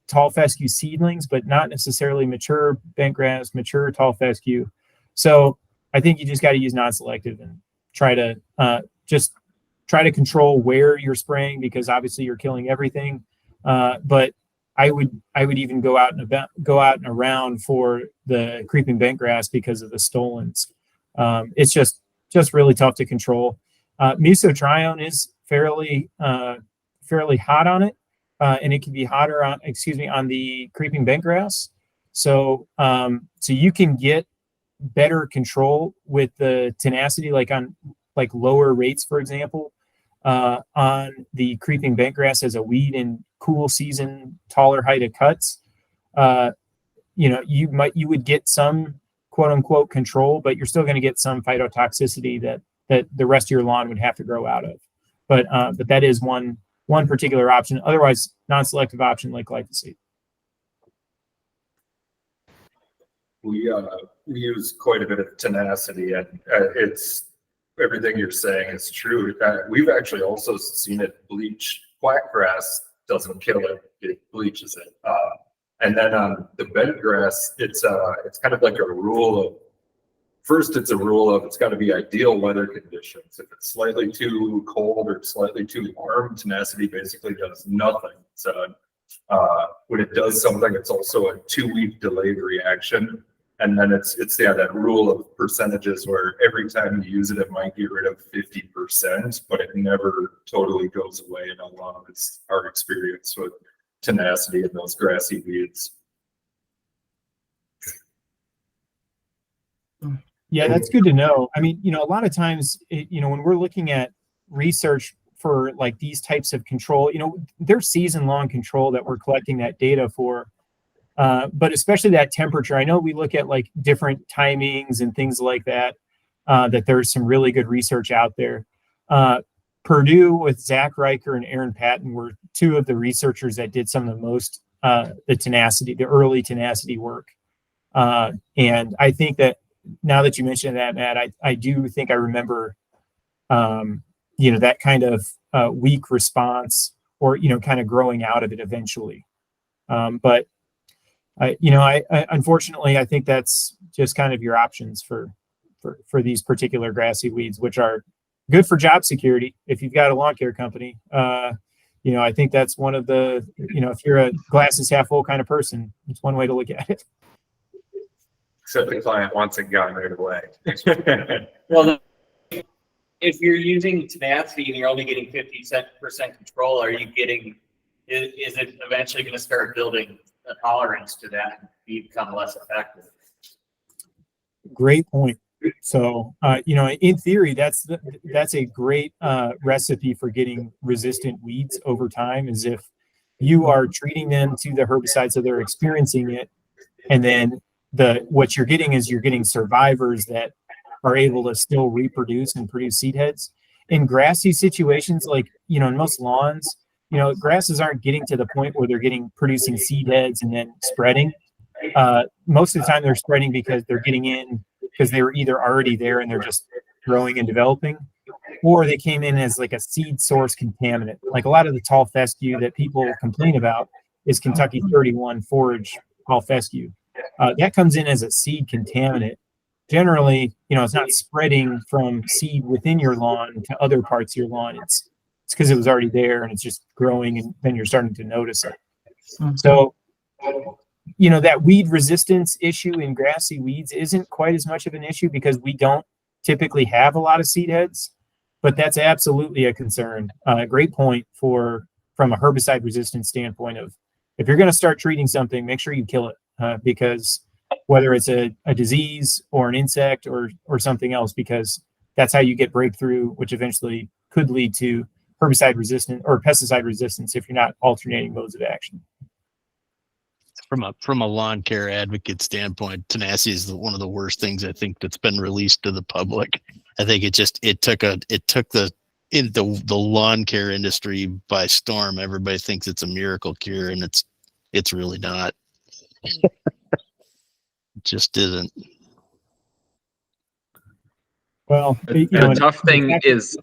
[SPEAKER 8] tall fescue seedlings, but not necessarily mature bentgrass, mature tall fescue. So I think you just got to use non-selective and try to control where you're spraying, because obviously you're killing everything. But I would even go out and around for the creeping bentgrass because of the stolons. It's just really tough to control. Mesotrione is fairly hot on it, and it can be hotter on the creeping bentgrass. So you can get better control with the tenacity, on lower rates, for example, on the creeping bentgrass as a weed in cool season, taller height of cuts. You would get some quote unquote control, but you're still going to get some phytotoxicity that the rest of your lawn would have to grow out of. But that is one particular option. Otherwise, non-selective option like glyphosate.
[SPEAKER 1] We use quite a bit of tenacity, and it's everything you're saying is true. We've actually also seen it bleach. Quackgrass doesn't kill it; it bleaches it. And then on the bentgrass, it's kind of like a rule of. First, it's a rule of it's got to be ideal weather conditions. If it's slightly too cold or slightly too warm, tenacity basically does nothing. So when it does something, it's also a 2-week delayed reaction. And then it's that rule of percentages where every time you use it, it might get rid of 50%, but it never totally goes away in a lot of our experience with tenacity in those grassy weeds.
[SPEAKER 8] Yeah, that's good to know. I mean, a lot of times, when we're looking at research for these types of control, there's season-long control that we're collecting that data for. But especially that temperature, I know we look at different timings and things like that, that there's some really good research out there. Purdue with Zach Riker and Aaron Patton were two of the researchers that did some of the most, the early tenacity work. And I think that now that you mentioned that, Matt, I do think I remember, that kind of weak response or, kind of growing out of it eventually. But I unfortunately, I think that's just kind of your options for these particular grassy weeds, which are good for job security. If you've got a lawn care company, I think that's one of the, if you're a glasses half full kind of person, it's one way to look at it.
[SPEAKER 1] Except the client wants it gone right away.
[SPEAKER 3] Well, if you're using tenacity and you're only getting 50% control, are you getting, is it eventually going to start building a tolerance to that and become less effective?
[SPEAKER 8] Great point. So, in theory, that's a great recipe for getting resistant weeds over time, is if you are treating them to the herbicide so they're experiencing it, and then what you're getting is you're getting survivors that are able to still reproduce and produce seed heads. In grassy situations, like, in most lawns, grasses aren't getting to the point where they're producing seed heads and then spreading. Most of the time they're spreading because they're getting in because they were either already there and they're just growing and developing, or they came in as like a seed source contaminant. Like a lot of the tall fescue that people complain about is Kentucky 31 forage tall fescue. That comes in as a seed contaminant. Generally, it's not spreading from seed within your lawn to other parts of your lawn. It's because it was already there and it's just growing, and then you're starting to notice it. So, that weed resistance issue in grassy weeds isn't quite as much of an issue because we don't typically have a lot of seed heads, but that's absolutely a concern. Great point from a herbicide resistance standpoint of, if you're going to start treating something, make sure you kill it, because whether it's a disease or an insect or something else, because that's how you get breakthrough, which eventually could lead to herbicide resistant or pesticide resistance if you're not alternating modes of action.
[SPEAKER 9] From a lawn care advocate standpoint, tenacity is one of the worst things I think that's been released to the public. I think it took the lawn care industry by storm. Everybody thinks it's a miracle cure, and it's really not. It just isn't.
[SPEAKER 8] Well,
[SPEAKER 5] The tough thing is,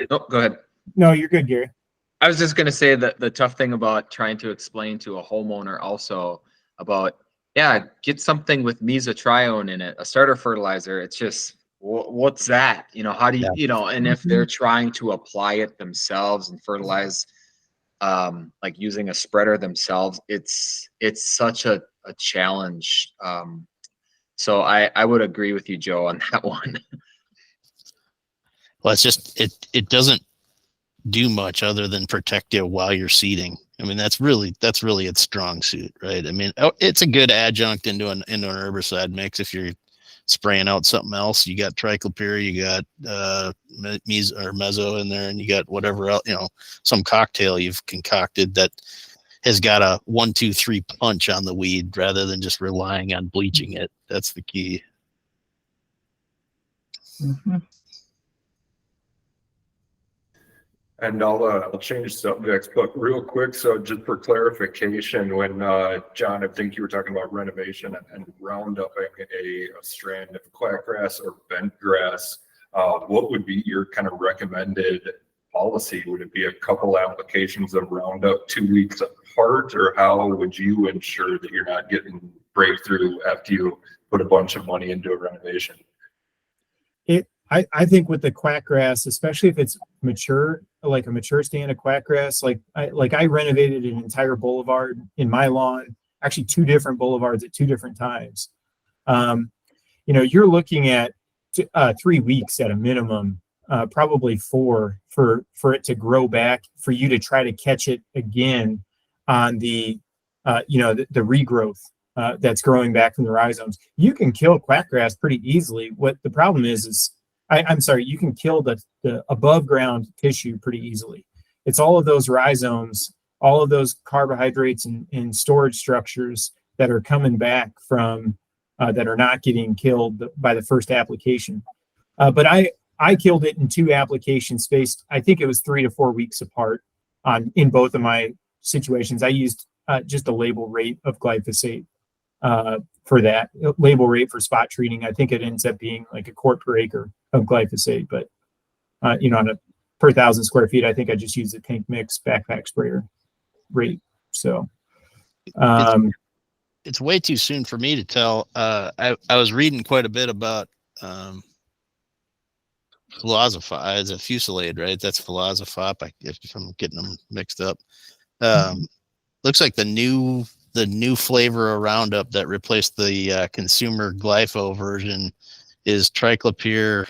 [SPEAKER 5] go ahead.
[SPEAKER 8] No, you're good, Gary.
[SPEAKER 5] I was just going to say that the tough thing about trying to explain to a homeowner also about, get something with mesotrione in it, a starter fertilizer. It's just, what's that? How do you, and if they're trying to apply it themselves and fertilize, like using a spreader themselves, it's such a challenge. So I would agree with you, Joe, on that one.
[SPEAKER 9] Well, it's just, it doesn't do much other than protect you while you're seeding. I mean, that's really its strong suit, right? I mean, it's a good adjunct into an herbicide mix. If you're spraying out something else, you got triclopyr, you got meso in there, and you got whatever else, some cocktail you've concocted that has got a 1, 2, 3 punch on the weed rather than just relying on bleaching it. That's the key.
[SPEAKER 7] Mm-hmm.
[SPEAKER 1] And I'll change subjects, but real quick, so just for clarification, when John, I think you were talking about renovation and roundupping a strand of quackgrass or bent grass, what would be your kind of recommended policy? Would it be a couple applications of Roundup 2 weeks apart, or how would you ensure that you're not getting breakthrough after you put a bunch of money into a renovation?
[SPEAKER 8] I think with the quackgrass, especially if it's mature, like a mature stand of quackgrass, I renovated an entire boulevard in my lawn, actually 2 different boulevards at 2 different times. You're looking at 3 weeks at a minimum, probably 4 for it to grow back, for you to try to catch it again on the regrowth that's growing back from the rhizomes. You can kill quackgrass pretty easily. What the problem is you can kill the above ground tissue pretty easily. It's all of those rhizomes, all of those carbohydrates and storage structures that are coming back from that are not getting killed by the first application. But I killed it in 2 applications spaced, I think it was 3 to 4 weeks apart in both of my situations. I used just a label rate of glyphosate for that. Label rate for spot treating, I think it ends up being like a quart per acre of glyphosate, but on a per 1,000 square feet, I think I just used the tank mix backpack sprayer rate. So
[SPEAKER 9] it's way too soon for me to tell. I was reading quite a bit about Philosophy. It's a Fusillade, right? That's Philosophy. If I'm getting them mixed up. Looks like the new flavor of Roundup that replaced the consumer glypho version is Triclopyr,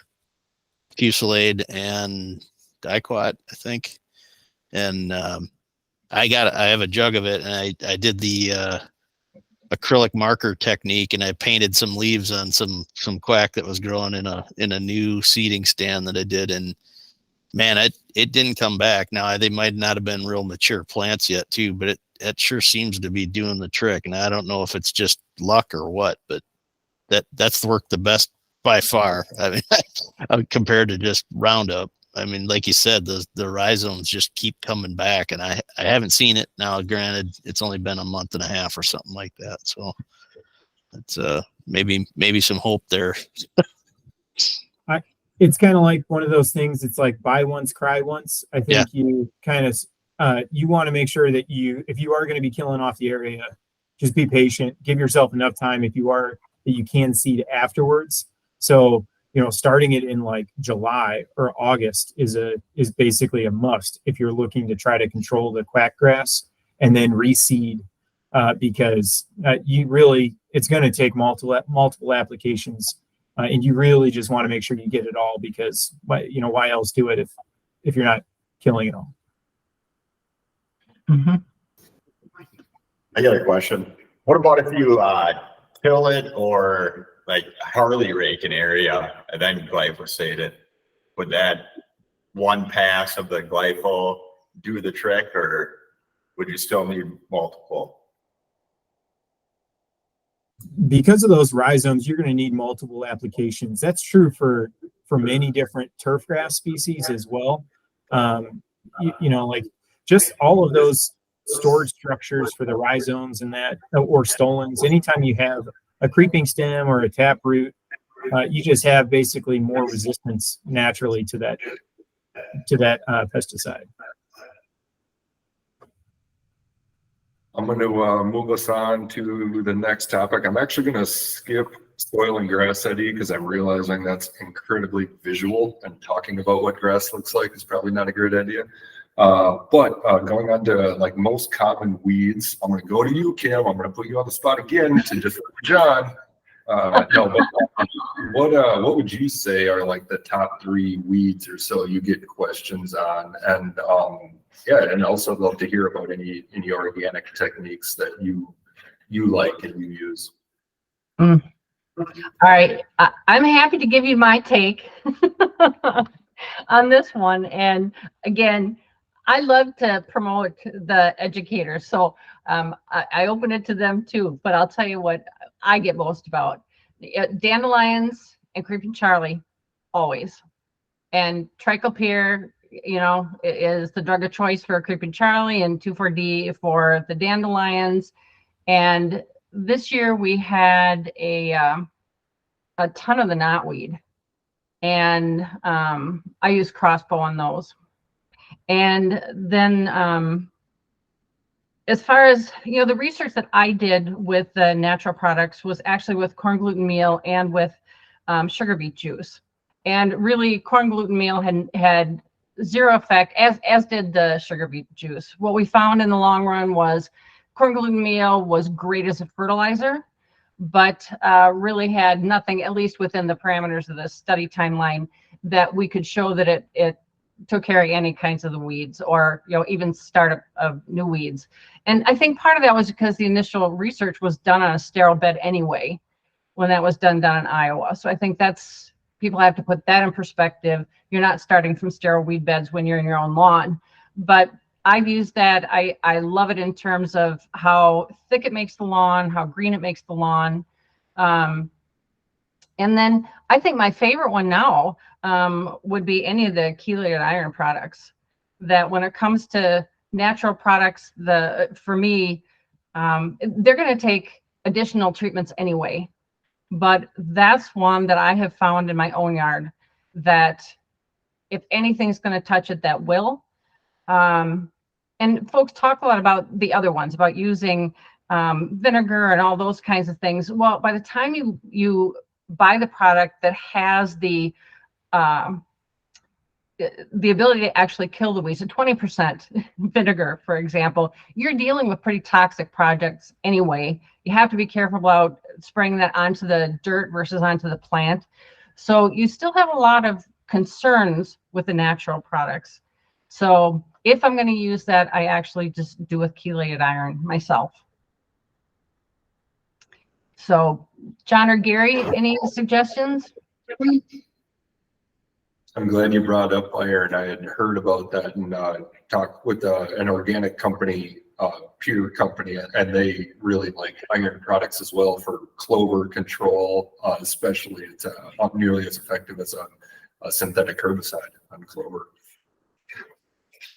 [SPEAKER 9] Fusillade, and Diquat, I think. And I have a jug of it, and I did the acrylic marker technique, and I painted some leaves on some quack that was growing in a new seeding stand that I did, and man, it didn't come back. Now they might not have been real mature plants yet too, but it sure seems to be doing the trick. And I don't know if it's just luck or what, but that's worked the best by far. I mean, compared to just Roundup. I mean, like you said, the rhizomes just keep coming back, and I haven't seen it now. Granted, it's only been a month and a half or something like that, so it's maybe some hope there.
[SPEAKER 8] It's kind of like one of those things. It's like buy once, cry once. I think you kind of you want to make sure that if you are going to be killing off the area, just be patient. Give yourself enough time that you can seed afterwards. So starting it in like July or August is basically a must if you're looking to try to control the quack grass and then reseed because it's going to take multiple applications. And you really just want to make sure you get it all because why else do it if you're not killing it all?
[SPEAKER 7] Mm-hmm.
[SPEAKER 2] I got a question. What about if you till it or like Harley rake an area and then glyphosate it? Would that one pass of the glypho do the trick, or would you still need multiple?
[SPEAKER 8] Because of those rhizomes, you're going to need multiple applications. That's true for many different turf grass species as well. Like just all of those storage structures for the rhizomes and that, or stolons. Anytime you have a creeping stem or a taproot, you just have basically more resistance naturally to that pesticide.
[SPEAKER 1] I'm going to move us on to the next topic. I'm actually going to skip soil and grass ID because I'm realizing that's incredibly visual, and talking about what grass looks like is probably not a great idea. But going on to like most common weeds, I'm going to go to you, Kim. I'm going to put you on the spot again to defer to John. No, but what would you say are like the top 3 weeds or so you get questions on? And and also I'd love to hear about any organic techniques that you like and you use.
[SPEAKER 7] All right, I'm happy to give you my take on this one. And again, I love to promote the educators, so I open it to them too. But I'll tell you what I get most about: dandelions and creeping Charlie, always. And Triclopyr, is the drug of choice for creeping Charlie, and 2,4-D for the dandelions. And this year we had a ton of the knotweed, and I used crossbow on those. And then as far as the research that I did with the natural products was actually with corn gluten meal and with sugar beet juice. And really, corn gluten meal had zero effect, as did the sugar beet juice. What we found in the long run was corn gluten meal was great as a fertilizer, but really had nothing, at least within the parameters of the study timeline, that we could show that it took care of any kinds of the weeds or even startup of new weeds. And I think part of that was because the initial research was done on a sterile bed anyway, when that was down in Iowa. So I think people have to put that in perspective. You're not starting from sterile weed beds when you're in your own lawn. But I've used that. I love it in terms of how thick it makes the lawn, how green it makes the lawn. And then I think my favorite one now would be any of the chelated iron products. That when it comes to natural products, for me, they're going to take additional treatments anyway. But that's one that I have found in my own yard that if anything's going to touch it, that will. And folks talk a lot about the other ones, about using vinegar and all those kinds of things. Well, by the time you buy the product that has the ability to actually kill the weeds, at 20% vinegar, for example, you're dealing with pretty toxic projects anyway. You have to be careful about spraying that onto the dirt versus onto the plant. So you still have a lot of concerns with the natural products. So if I'm going to use that, I actually just do with chelated iron myself. So John or Gary, any suggestions?
[SPEAKER 1] I'm glad you brought up iron. I had heard about that and talked with an organic company, peer company, and they really like iron products as well for clover control, especially. It's not nearly as effective as a synthetic herbicide on clover.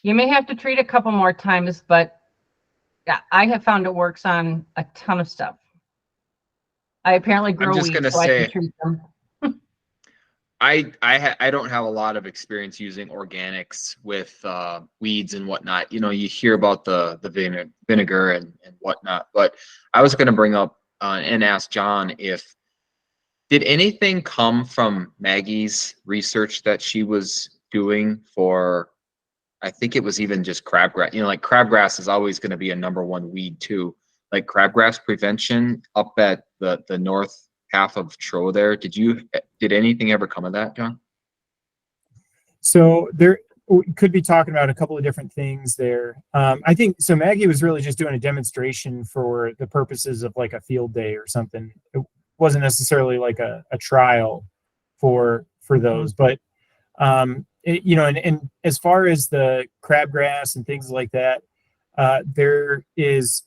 [SPEAKER 7] You may have to treat a couple more times, but yeah, I have found it works on a ton of stuff. I apparently grow
[SPEAKER 5] just
[SPEAKER 7] weeds,
[SPEAKER 5] gonna
[SPEAKER 7] so I
[SPEAKER 5] say-
[SPEAKER 7] can treat them.
[SPEAKER 5] I don't have a lot of experience using organics with weeds and whatnot. You know, you hear about the vinegar and whatnot, but I was going to bring up and ask John if did anything come from Maggie's research that she was doing for, I think it was even just crabgrass. You know, like crabgrass is always going to be a #1 weed too. Like crabgrass prevention up at the north half of Tro there. Did anything ever come of that, John?
[SPEAKER 8] So there we could be talking about a couple of different things there. I think so. Maggie was really just doing a demonstration for the purposes of like a field day or something. It wasn't necessarily like a trial for those, but you know, and as far as the crabgrass and things like that, there is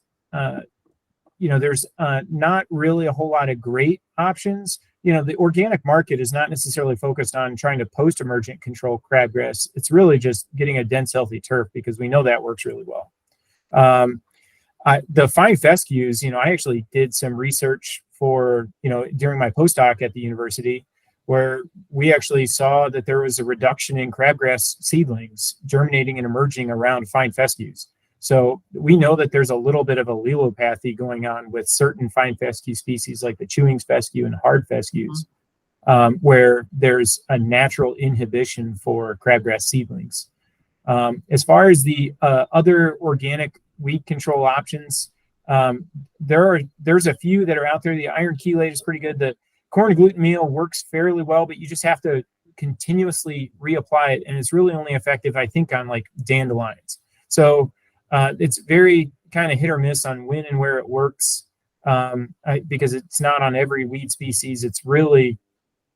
[SPEAKER 8] you know, there's not really a whole lot of great options. You know, the organic market is not necessarily focused on trying to post-emergent control crabgrass. It's really just getting a dense, healthy turf because we know that works really well. The fine fescues, you know, I actually did some research for, you know, during my postdoc at the university where we actually saw that there was a reduction in crabgrass seedlings germinating and emerging around fine fescues. So we know that there's a little bit of allelopathy going on with certain fine fescue species like the chewing fescue and hard fescues, where there's a natural inhibition for crabgrass seedlings. As far as the other organic weed control options, there's a few that are out there. The iron chelate is pretty good. The corn gluten meal works fairly well, but you just have to continuously reapply it, and it's really only effective, I think, on like dandelions. So it's very kind of hit or miss on when and where it works, because it's not on every weed species. It's really,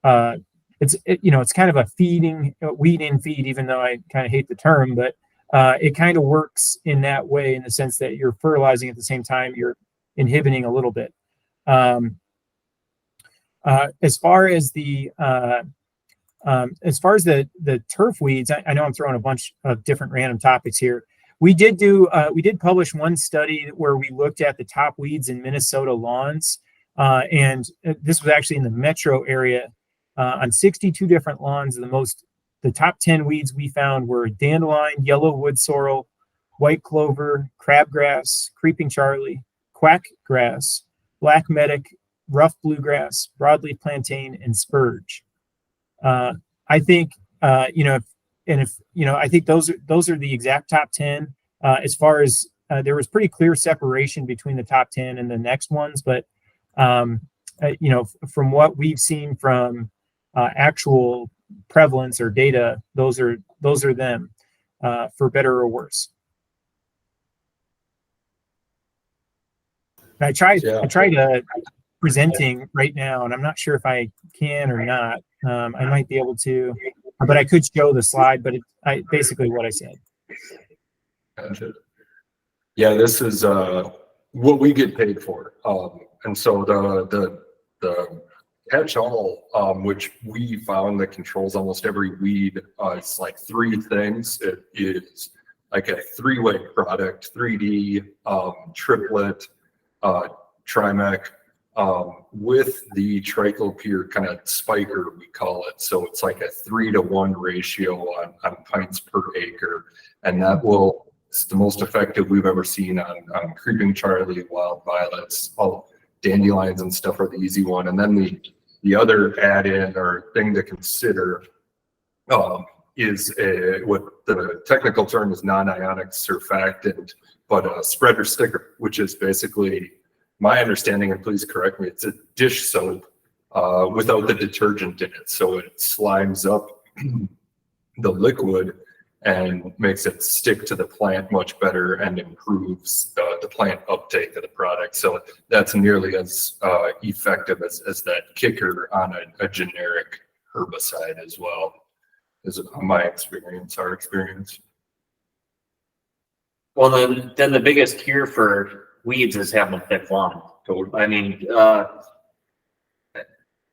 [SPEAKER 8] you know, it's kind of a weed in feed, even though I kind of hate the term, but it kind of works in that way in the sense that you're fertilizing at the same time, you're inhibiting a little bit. As far as the turf weeds, I know I'm throwing a bunch of different random topics here. We did publish one study where we looked at the top weeds in Minnesota lawns, and this was actually in the metro area on 62 different lawns. The top 10 weeds we found were dandelion, yellow wood sorrel, white clover, crabgrass, creeping Charlie, quack grass, black medic, rough bluegrass, broadleaf plantain, and spurge. I think you know, if you know, I think those are the exact top 10. As far as there was pretty clear separation between the top 10 and the next ones, but you know, from what we've seen from actual prevalence or data, those are them, for better or worse. And I tried presenting right now, and I'm not sure if I can or not. I might be able to, but I could show the slide, but basically what I said.
[SPEAKER 1] Gotcha. Yeah, this is what we get paid for. And so the catch-all, which we found that controls almost every weed, it's like 3 things. It is like a 3-way product, 3D, triplet, Trimec, with the trichopyr kind of spiker, we call it. So it's like a 3-to-1 ratio on pints per acre, and that will it's the most effective we've ever seen on creeping Charlie, wild violets, all dandelions and stuff are the easy one. And then the other add-in or thing to consider is what the technical term is non-ionic surfactant, but a spreader sticker, which is basically my understanding, and please correct me, it's a dish soap without the detergent in it. So it slimes up the liquid and makes it stick to the plant much better and improves the plant uptake of the product. So that's nearly as effective as that kicker on a generic herbicide as well, is my experience, our experience.
[SPEAKER 3] Well, then the biggest cure for weeds is having a thick lawn. I mean,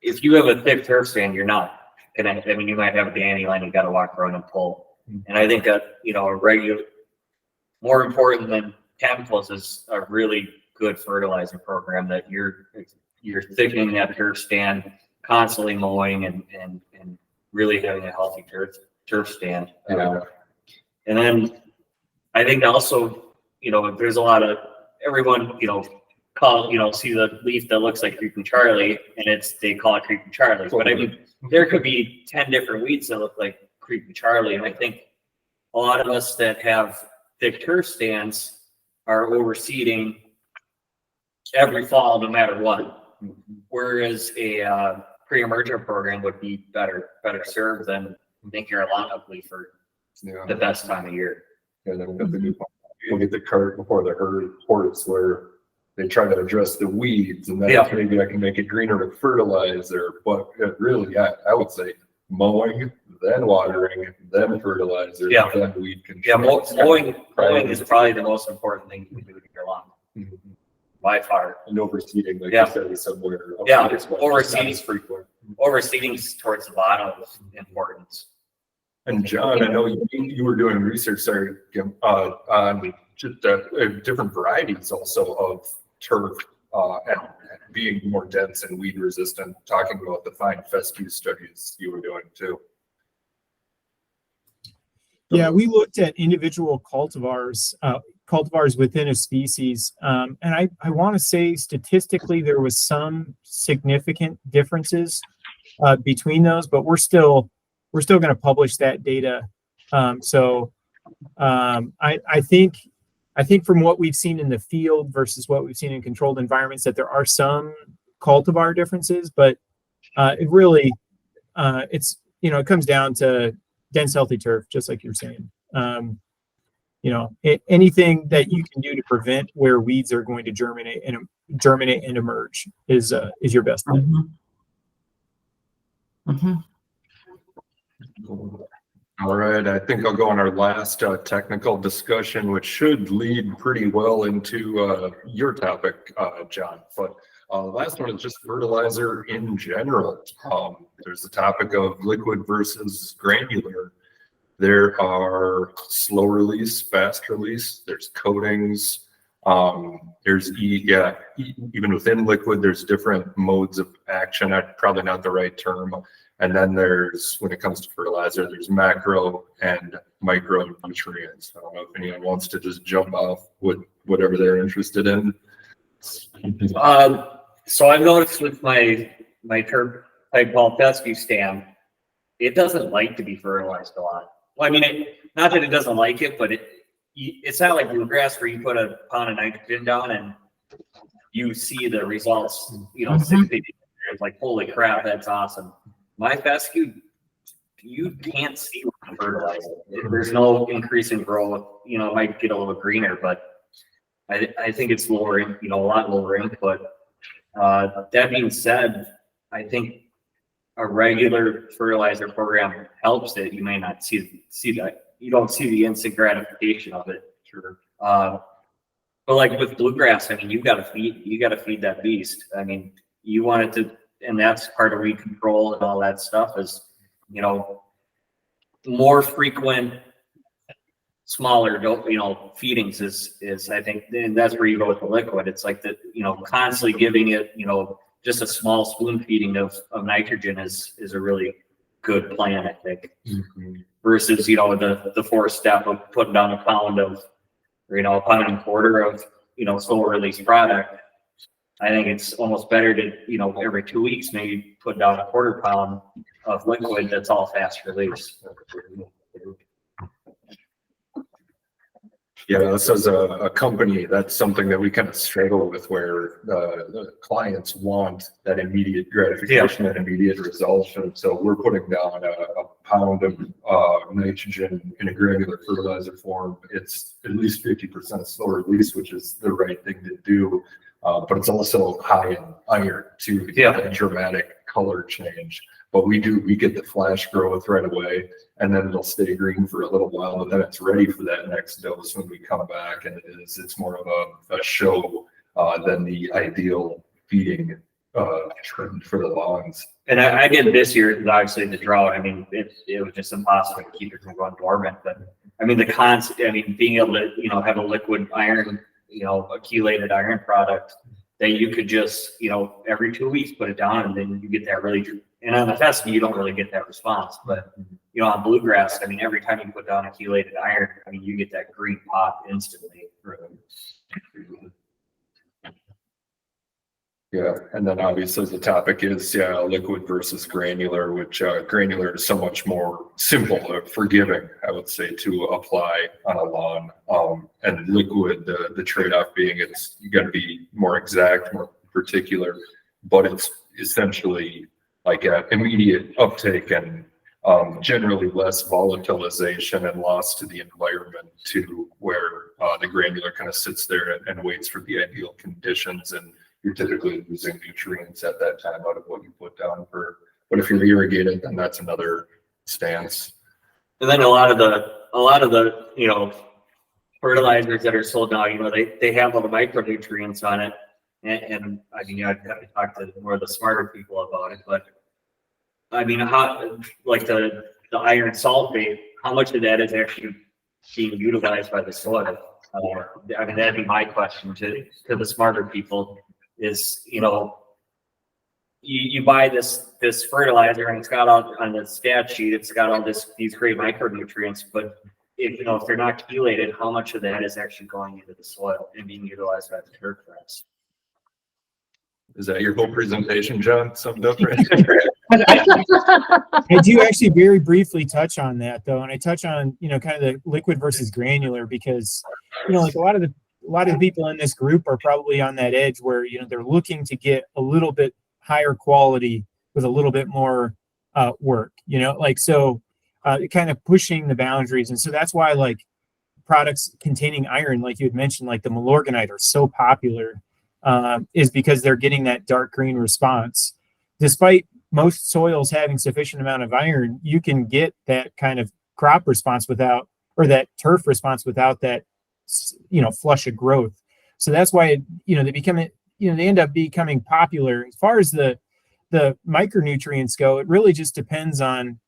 [SPEAKER 3] if you have a thick turf stand, you're not gonna, I mean, you might have a dandelion you gotta walk around and pull. And I think that, you know, a regular, more important than chemicals is a really good fertilizer program that you're thickening that turf stand, constantly mowing and really having a healthy turf stand. And then I think also, you know, there's a lot of, everyone, you know, see the leaf that looks like Creeping Charlie and they call it Creeping Charlie. But I mean, there could be 10 different weeds that look like Creeping Charlie. And I think a lot of us that have thick turf stands are overseeding every fall, no matter what. Whereas a pre-emergent program would be better served than making your lawn ugly for the best time of year.
[SPEAKER 1] And then we'll get the cart before the herd horse, where they try to address the weeds, and then maybe I can make it greener with fertilizer. But really, I would say mowing, then watering, then fertilizer, then weed control.
[SPEAKER 3] Mowing is probably the most important thing you can do to your lawn. By far.
[SPEAKER 1] And overseeding, like you said, somewhere.
[SPEAKER 3] Overseeding towards the bottom is important.
[SPEAKER 1] And John, I know you were doing research there on just different varieties also of turf and being more dense and weed resistant, talking about the fine fescue studies you were doing too.
[SPEAKER 8] Yeah, we looked at individual cultivars within a species. And I want to say statistically there was some significant differences between those, but we're still going to publish that data. I think from what we've seen in the field versus what we've seen in controlled environments, that there are some cultivar differences, but it really, it comes down to dense, healthy turf, just like you're saying. Anything that you can do to prevent where weeds are going to germinate and emerge is your best bet.
[SPEAKER 1] All right, I think I'll go on our last technical discussion, which should lead pretty well into your topic, John. But the last one is just fertilizer in general. There's the topic of liquid versus granular. There are slow release, fast release. There's coatings. There's even within liquid, there's different modes of action. Probably not the right term. And then there's, when it comes to fertilizer, there's macro and micro nutrients. I don't know if anyone wants to just jump off with whatever they're interested in.
[SPEAKER 3] So I've noticed with my turf type ball fescue stand, it doesn't like to be fertilized a lot. Well, I mean, not that it doesn't like it, but it's not like bluegrass where you put a pound of nitrogen down and you see the results, 6 days. It's like, holy crap, that's awesome. My fescue, you can't see when you fertilize it. There's no increase in growth. It might get a little greener, but I think it's lower, a lot lower input. That being said, I think a regular fertilizer program helps it. You may not see that. You don't see the instant gratification of it. Sure. But like with bluegrass, I mean, you got to feed that beast. I mean, you want it to, and that's part of weed control and all that stuff is, more frequent, smaller, feedings is I think, and that's where you go with the liquid. It's like that, constantly giving it, just a small spoon feeding of nitrogen is a really good plan, I think. Versus, the fourth step of putting down a pound of or, a pound and quarter of, slow release product, I think it's almost better to, every 2 weeks, maybe put down a quarter pound of liquid that's all fast release.
[SPEAKER 1] Yeah, this is a company, that's something that we kind of struggle with, where the clients want that immediate gratification and immediate result. And so we're putting down a pound of nitrogen in a granular fertilizer form. It's at least 50% slow release, which is the right thing to do. But it's also high in iron to get a dramatic color change. But we get the flash growth right away, and then it'll stay green for a little while, but then it's ready for that next dose when we come back. And it's more of a show than the ideal feeding trend for the lawns.
[SPEAKER 3] And I did this year, because obviously the drought, it was just impossible to keep it from going dormant. But being able to, have a liquid iron, a chelated iron product that you could just, every 2 weeks put it down, and then you get that really. And on the Fescue, you don't really get that response, but on bluegrass, every time you put down a chelated iron, you get that green pop instantly.
[SPEAKER 1] Yeah, and then obviously the topic is liquid versus granular, which granular is so much more simple or forgiving, I would say, to apply on a lawn. And liquid, the trade-off being you got to be more exact, more particular, but it's essentially like an immediate uptake and generally less volatilization and loss to the environment, to where the granular kind of sits there and waits for the ideal conditions, and you're typically losing nutrients at that time out of what you put down but if you're irrigated, then that's another stance.
[SPEAKER 3] And then a lot of the fertilizers that are sold now, they have all the micronutrients on it. And I'd have to talk to more of the smarter people about it, but how, like the iron sulfate, how much of that is actually being utilized by the soil? That'd be my question to the smarter people is, you buy this fertilizer and it's got all on the stat sheet, it's got all these great micronutrients, but if they're not chelated, how much of that is actually going into the soil and being utilized by the turf grass?
[SPEAKER 1] Is that your whole presentation, John? Summed up right?
[SPEAKER 8] I do actually very briefly touch on that, though, and I touch on kind of the liquid versus granular, because like a lot of the people in this group are probably on that edge where they're looking to get a little bit higher quality with a little bit more work, kind of pushing the boundaries. And so that's why like products containing iron, like you had mentioned, like the Milorganite, are so popular, is because they're getting that dark green response. Despite most soils having sufficient amount of iron, you can get that kind of crop response without, or that turf response without that, flush of growth. So that's why, they end up becoming popular. As far as the micronutrients go, it really just depends on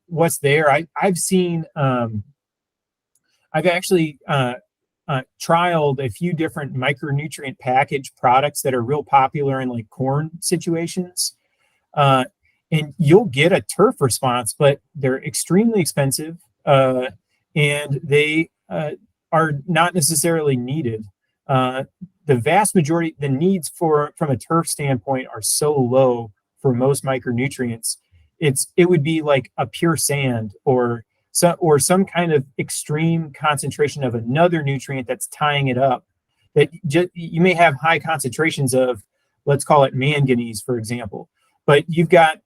[SPEAKER 8] what's there. I've seen, I've actually trialed a few different micronutrient package products that are real popular in like corn situations. And you'll get a turf response, but they're extremely expensive, and they are not necessarily needed. The vast majority, the needs from a turf standpoint are so low for most micronutrients. It would be like a pure sand or some kind of extreme concentration of another nutrient that's tying it up. That you may have high concentrations of, let's call it manganese, for example, but you've got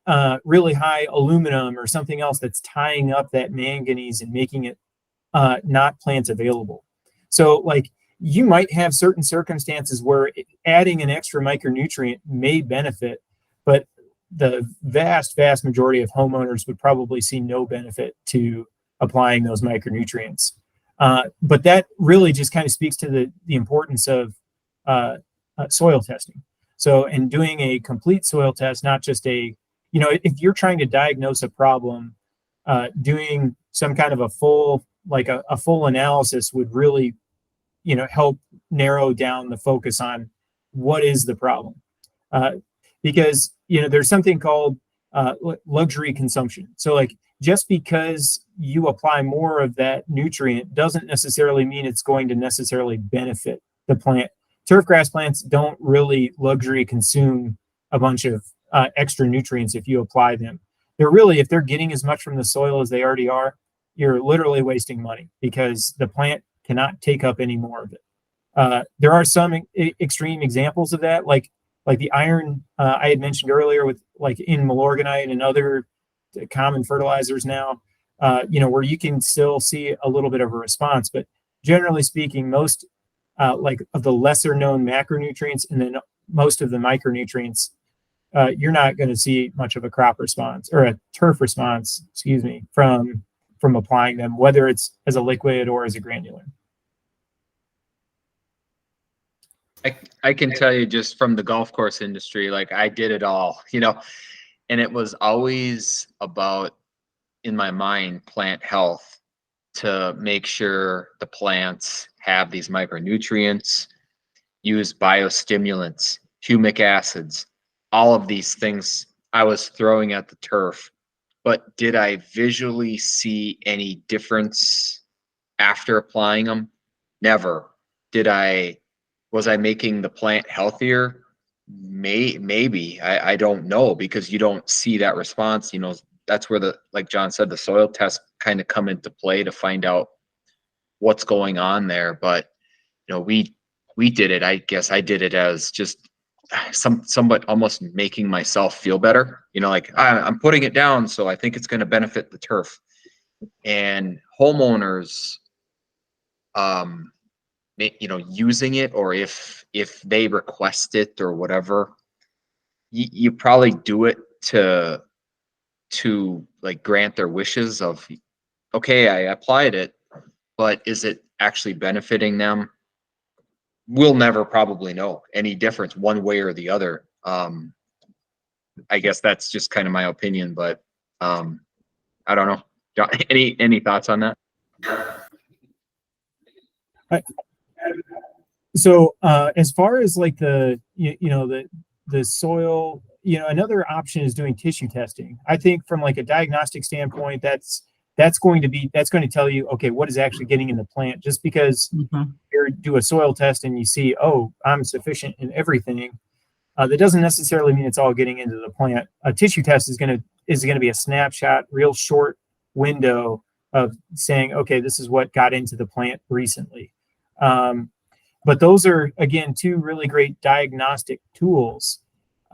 [SPEAKER 8] really high aluminum or something else that's tying up that manganese and making it not plant available. So like you might have certain circumstances where adding an extra micronutrient may benefit, but the vast majority of homeowners would probably see no benefit to applying those micronutrients. But that really just kind of speaks to the importance of soil testing. So, and doing a complete soil test, not just if you're trying to diagnose a problem, doing some kind of a full analysis would really, help narrow down the focus on what is the problem. Because, there's something called luxury consumption. So like just because you apply more of that nutrient doesn't necessarily mean it's going to necessarily benefit the plant. Turfgrass plants don't really luxury consume a bunch of extra nutrients if you apply them. They're really, if they're getting as much from the soil as they already are, you're literally wasting money because the plant cannot take up any more of it. There are some extreme examples of that, like the iron I had mentioned earlier with like in Milorganite and other common fertilizers now, where you can still see a little bit of a response. But generally speaking, most like of the lesser known macronutrients and then most of the micronutrients, you're not going to see much of a crop response or a turf response, excuse me, from applying them, whether it's as a liquid or as a granular.
[SPEAKER 5] I can tell you just from the golf course industry, like I did it all, and it was always about, in my mind, plant health, to make sure the plants have these micronutrients, use biostimulants, humic acids, all of these things I was throwing at the turf. But did I visually see any difference after applying them? Never. Was I making the plant healthier? Maybe. I don't know, because you don't see that response. That's where like John said, the soil tests kind of come into play to find out what's going on there. But we did it. I guess I did it as just somewhat almost making myself feel better. Like I'm putting it down, so I think it's going to benefit the turf. And homeowners, using it, or if they request it or whatever, you probably do it to like grant their wishes of, okay, I applied it, but is it actually benefiting them? We'll never probably know any difference one way or the other. I guess that's just kind of my opinion, but I don't know. John, any thoughts on that?
[SPEAKER 8] So as far as like the soil, another option is doing tissue testing. I think from like a diagnostic standpoint, that's going to tell you, okay, what is actually getting in the plant. Just because you do a soil test and you see, oh, I'm sufficient in everything, that doesn't necessarily mean it's all getting into the plant. A tissue test is going to be a snapshot, real short window of saying, okay, this is what got into the plant recently. But those are, again, two really great diagnostic tools.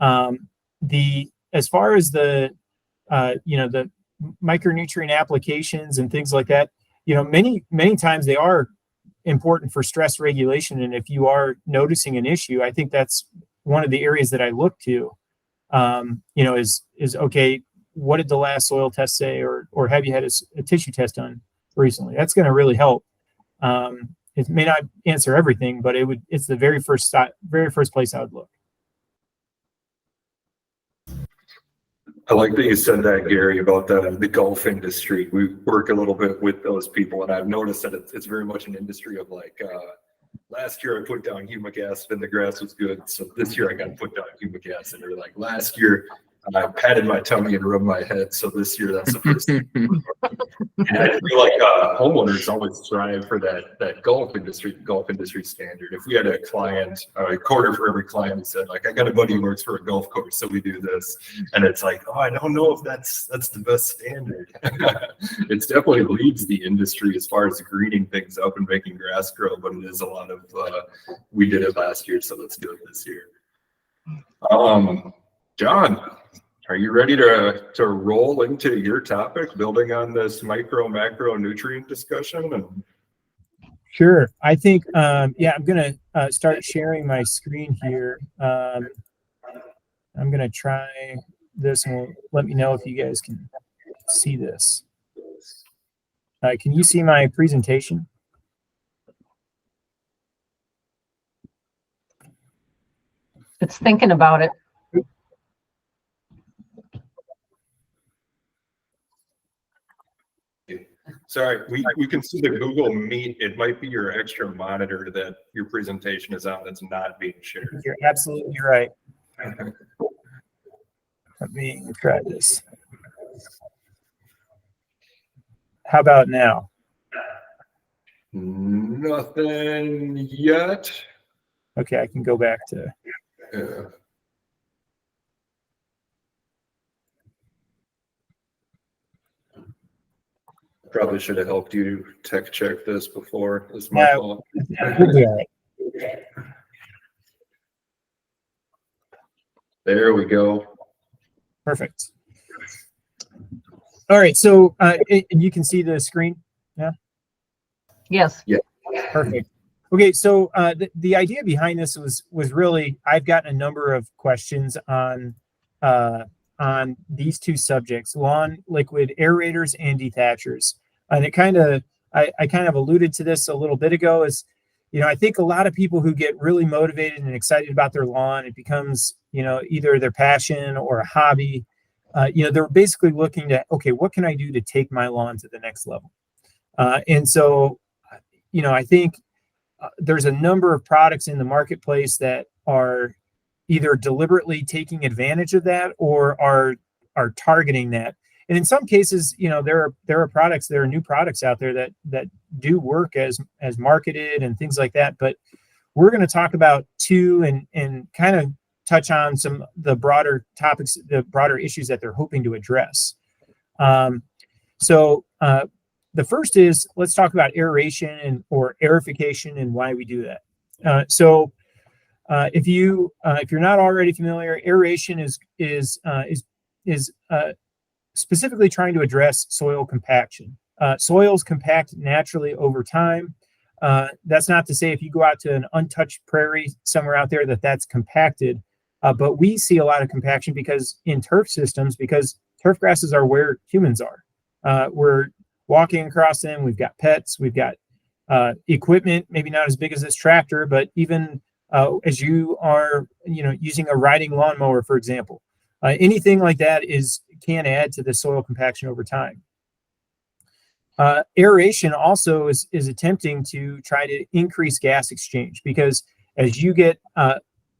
[SPEAKER 8] As far as the micronutrient applications and things like that, many times they are important for stress regulation. And if you are noticing an issue, I think that's one of the areas that I look to, is okay, what did the last soil test say, or have you had a tissue test done recently? That's going to really help. It may not answer everything, but it's the very first place I would look.
[SPEAKER 1] I like that you said that, Gary, about the golf industry. We work a little bit with those people, and I've noticed that it's very much an industry of like, last year I put down humic acid and the grass was good, so this year I got to put down humic acid. Or like last year I patted my tummy and rubbed my head, so this year that's the first thing. And I feel like homeowners always strive for that golf industry standard. If we had a client, a quarter for every client who said, like, I got a buddy who works for a golf course, so we do this, and it's like, oh, I don't know if that's the best standard. It definitely leads the industry as far as greening things up and making grass grow, but it is a lot of we did it last year, so let's do it this year. John, are you ready to roll into your topic, building on this macro nutrient discussion?
[SPEAKER 8] Sure. I think, I'm going to start sharing my screen here. I'm going to try this, and let me know if you guys can see this. Can you see my presentation?
[SPEAKER 7] It's thinking about it.
[SPEAKER 1] Sorry, we can see the Google Meet. It might be your extra monitor that your presentation is on that's not being shared.
[SPEAKER 8] You're absolutely right. Let me try this. how about now?
[SPEAKER 1] Nothing yet.
[SPEAKER 8] Okay, I can go back to.
[SPEAKER 1] Yeah. Probably should have helped you tech check this before. It's my
[SPEAKER 8] Yeah.
[SPEAKER 1] fault.
[SPEAKER 8] We'll do all right.
[SPEAKER 1] There we go.
[SPEAKER 8] Perfect. All right, so and you can see the screen.
[SPEAKER 7] Yes.
[SPEAKER 8] Perfect. Okay, so the idea behind this was really I've gotten a number of questions on these two subjects: lawn liquid aerators and dethatchers. And it kind of I kind of alluded to this a little bit ago. Is I think a lot of people who get really motivated and excited about their lawn, it becomes either their passion or a hobby. They're basically looking to, okay, what can I do to take my lawn to the next level? And so, I think there's a number of products in the marketplace that are either deliberately taking advantage of that or are targeting that. And in some cases, there are products, there are new products out there that do work as marketed and things like that. But we're going to talk about two and kind of touch on some of the broader topics, the broader issues that they're hoping to address. So the first is, let's talk about aeration or aerification and why we do that. So if you're not already familiar, aeration is specifically trying to address soil compaction. Soils compact naturally over time. That's not to say if you go out to an untouched prairie somewhere out there that's compacted, but we see a lot of compaction because in turf systems, because turf grasses are where humans are. We're walking across them. We've got pets. We've got equipment, maybe not as big as this tractor, but even as you are, using a riding lawnmower, for example, anything like that can add to the soil compaction over time. Aeration also is attempting to try to increase gas exchange, because as you get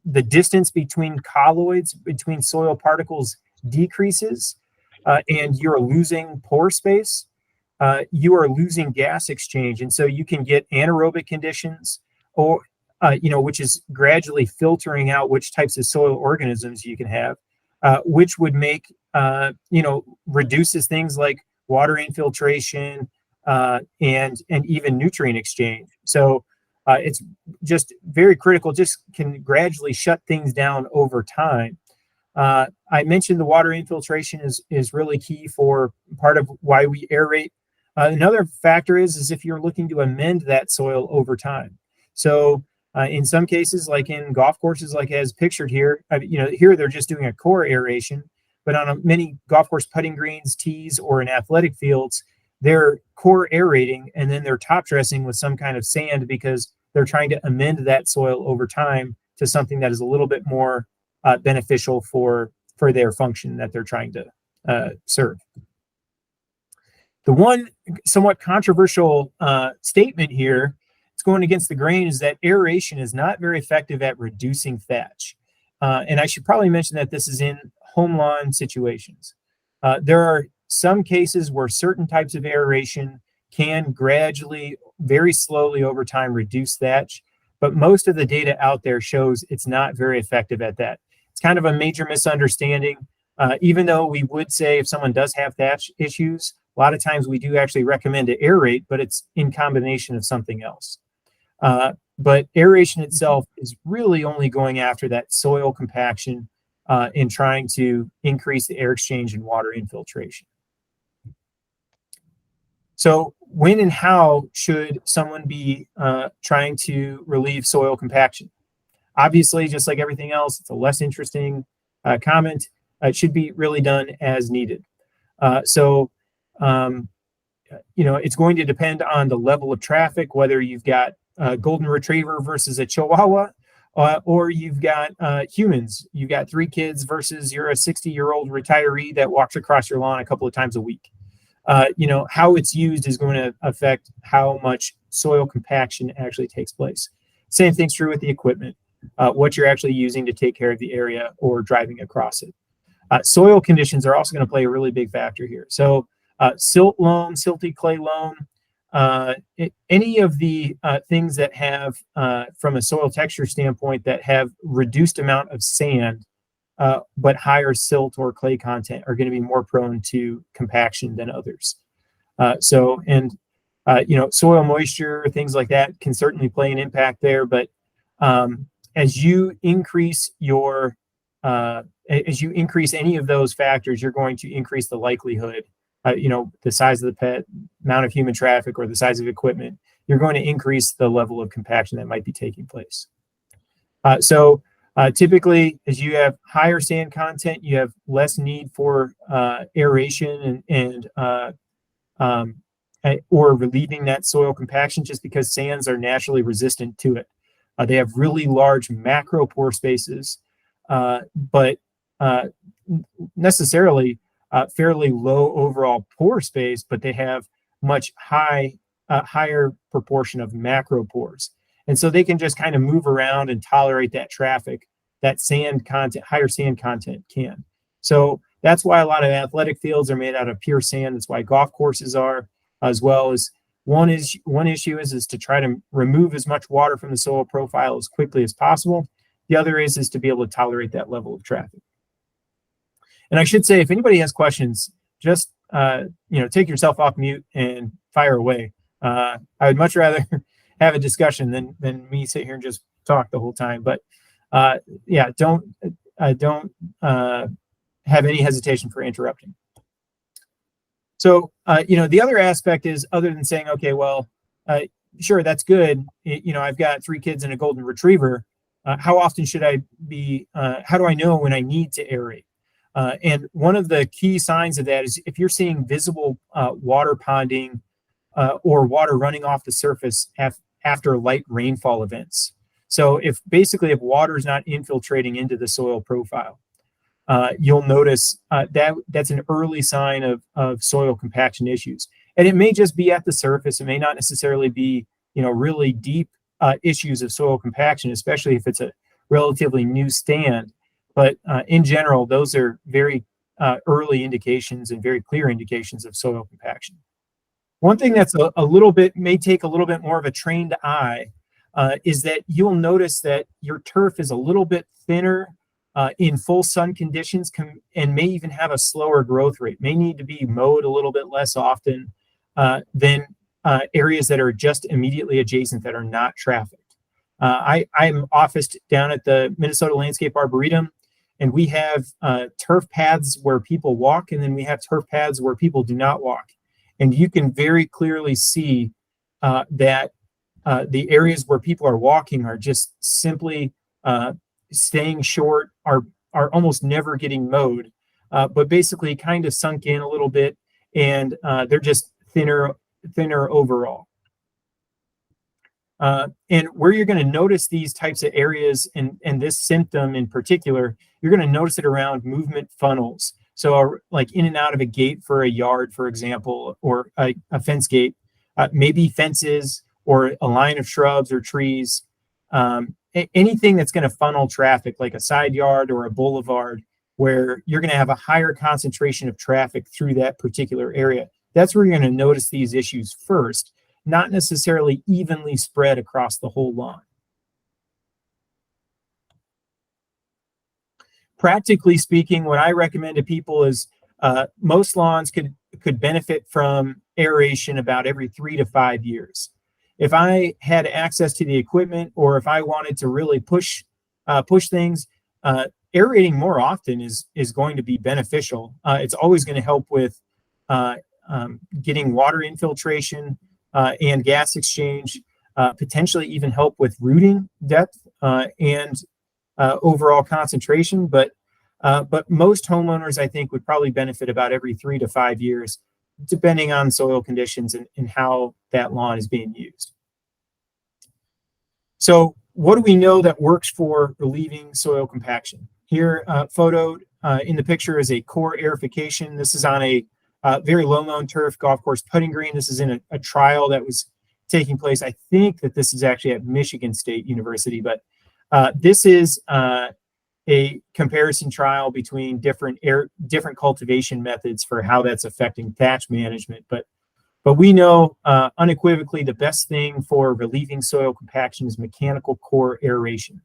[SPEAKER 8] the distance between colloids, between soil particles decreases, and you're losing pore space, you are losing gas exchange. And so you can get anaerobic conditions, or which is gradually filtering out which types of soil organisms you can have, which would make, reduces things like water infiltration and even nutrient exchange. So it's just very critical, just can gradually shut things down over time. I mentioned the water infiltration is really key for part of why we aerate. Another factor is if you're looking to amend that soil over time. So in some cases, like in golf courses, like as pictured here, here they're just doing a core aeration, but on many golf course putting greens, tees, or in athletic fields, they're core aerating and then they're top dressing with some kind of sand because they're trying to amend that soil over time to something that is a little bit more beneficial for their function that they're trying to serve. The one somewhat controversial statement here, it's going against the grain, is that aeration is not very effective at reducing thatch. And I should probably mention that this is in home lawn situations. There are some cases where certain types of aeration can gradually, very slowly over time, reduce thatch, but most of the data out there shows it's not very effective at that. It's kind of a major misunderstanding. Even though we would say if someone does have thatch issues, a lot of times we do actually recommend to aerate, but it's in combination of something else. But aeration itself is really only going after that soil compaction and trying to increase the air exchange and water infiltration. So when and how should someone be trying to relieve soil compaction? Obviously, just like everything else, it's a less interesting comment. It should be really done as needed. It's going to depend on the level of traffic, whether you've got a golden retriever versus a chihuahua, or you've got humans. You've got 3 kids versus you're a 60-year-old retiree that walks across your lawn a couple of times a week. How it's used is going to affect how much soil compaction actually takes place. Same thing's true with the equipment, what you're actually using to take care of the area or driving across it. Soil conditions are also going to play a really big factor here. So Silt loam, silty clay loam, any of the things that have, from a soil texture standpoint, that have reduced amount of sand, but higher silt or clay content are going to be more prone to compaction than others. Soil moisture, things like that can certainly play an impact there. But as you increase any of those factors, you're going to increase the likelihood, the size of the pet, amount of human traffic, or the size of equipment. You're going to increase the level of compaction that might be taking place. Typically, as you have higher sand content, you have less need for aeration or relieving that soil compaction, just because sands are naturally resistant to it. They have really large macro pore spaces, but necessarily fairly low overall pore space, but they have much higher proportion of macro pores. And so they can just kind of move around and tolerate that traffic that sand content, higher sand content can. So that's why a lot of athletic fields are made out of pure sand. That's why golf courses are, as well as one issue is to try to remove as much water from the soil profile as quickly as possible. The other is to be able to tolerate that level of traffic. And I should say, if anybody has questions, just take yourself off mute and fire away. I would much rather have a discussion than me sit here and just talk the whole time. But don't have any hesitation for interrupting. So the other aspect is, other than saying, okay, well, sure, that's good. I've got 3 kids and a golden retriever. How often should I be? How do I know when I need to aerate? And one of the key signs of that is if you're seeing visible water ponding or water running off the surface after light rainfall events. So if water is not infiltrating into the soil profile, you'll notice that's an early sign of soil compaction issues. And it may just be at the surface. It may not necessarily be, really deep issues of soil compaction, especially if it's a relatively new stand. But in general, those are very early indications and very clear indications of soil compaction. One thing that's may take a little bit more of a trained eye is that you'll notice that your turf is a little bit thinner in full sun conditions and may even have a slower growth rate, may need to be mowed a little bit less often than areas that are just immediately adjacent that are not trafficked. I'm officed down at the Minnesota Landscape Arboretum, and we have turf paths where people walk, and then we have turf paths where people do not walk. And you can very clearly see that the areas where people are walking are just simply staying short, are almost never getting mowed, but basically kind of sunk in a little bit, and they're just thinner overall. And where you're going to notice these types of areas and this symptom in particular, you're going to notice it around movement funnels. So like in and out of a gate for a yard, for example, or a fence gate, maybe fences or a line of shrubs or trees, anything that's going to funnel traffic, like a side yard or a boulevard, where you're going to have a higher concentration of traffic through that particular area. That's where you're going to notice these issues first, not necessarily evenly spread across the whole lawn. Practically speaking, what I recommend to people is most lawns could benefit from aeration about every 3 to 5 years. If I had access to the equipment, or if I wanted to really push things, aerating more often is going to be beneficial. It's always going to help with getting water infiltration and gas exchange, potentially even help with rooting depth and overall concentration. But most homeowners, I think, would probably benefit about every 3 to 5 years, depending on soil conditions and how that lawn is being used. So what do we know that works for relieving soil compaction? Here, photoed in the picture is a core aerification. This is on a very low-mown turf golf course putting green. This is in a trial that was taking place. I think that this is actually at Michigan State University, but this is a comparison trial between different cultivation methods for how that's affecting thatch management. But we know unequivocally the best thing for relieving soil compaction is mechanical core aeration.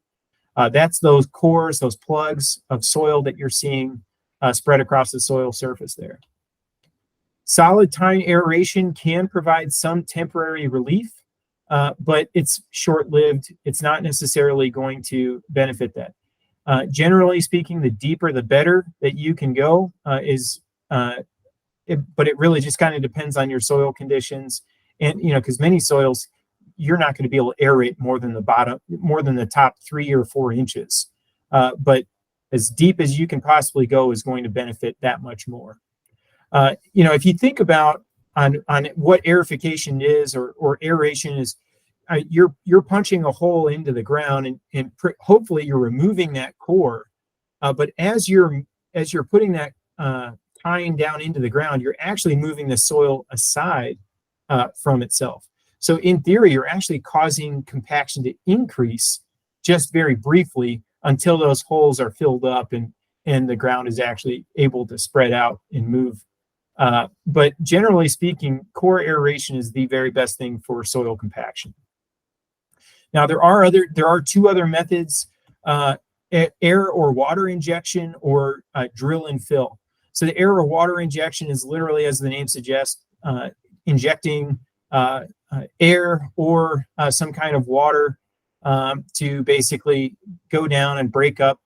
[SPEAKER 8] That's those cores, those plugs of soil that you're seeing spread across the soil surface there. Solid tine aeration can provide some temporary relief, but it's short-lived. It's not necessarily going to benefit that. Generally speaking, the deeper the better that you can go but it really just kind of depends on your soil conditions. And, because many soils, you're not going to be able to aerate more than the top 3 or 4 inches. But as deep as you can possibly go is going to benefit that much more. If you think about on what aerification is or aeration is, you're punching a hole into the ground and hopefully you're removing that core. But as you're putting that tine down into the ground, you're actually moving the soil aside from itself. So in theory, you're actually causing compaction to increase just very briefly until those holes are filled up and the ground is actually able to spread out and move. But generally speaking, core aeration is the very best thing for soil compaction. Now there are 2 other methods: air or water injection, or drill and fill. So the air or water injection is literally, as the name suggests, injecting air or some kind of water to basically go down and break up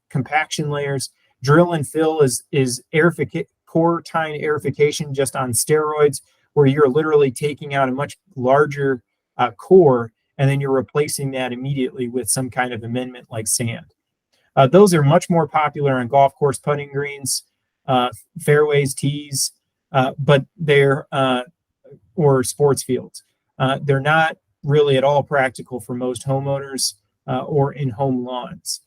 [SPEAKER 8] compaction layers. Drill and fill is core tine aerification just on steroids, where you're literally taking out a much larger core and then you're replacing that immediately with some kind of amendment like sand. Those are much more popular on golf course putting greens, fairways, tees, but they're or sports fields. They're not really at all practical for most homeowners or in home lawns.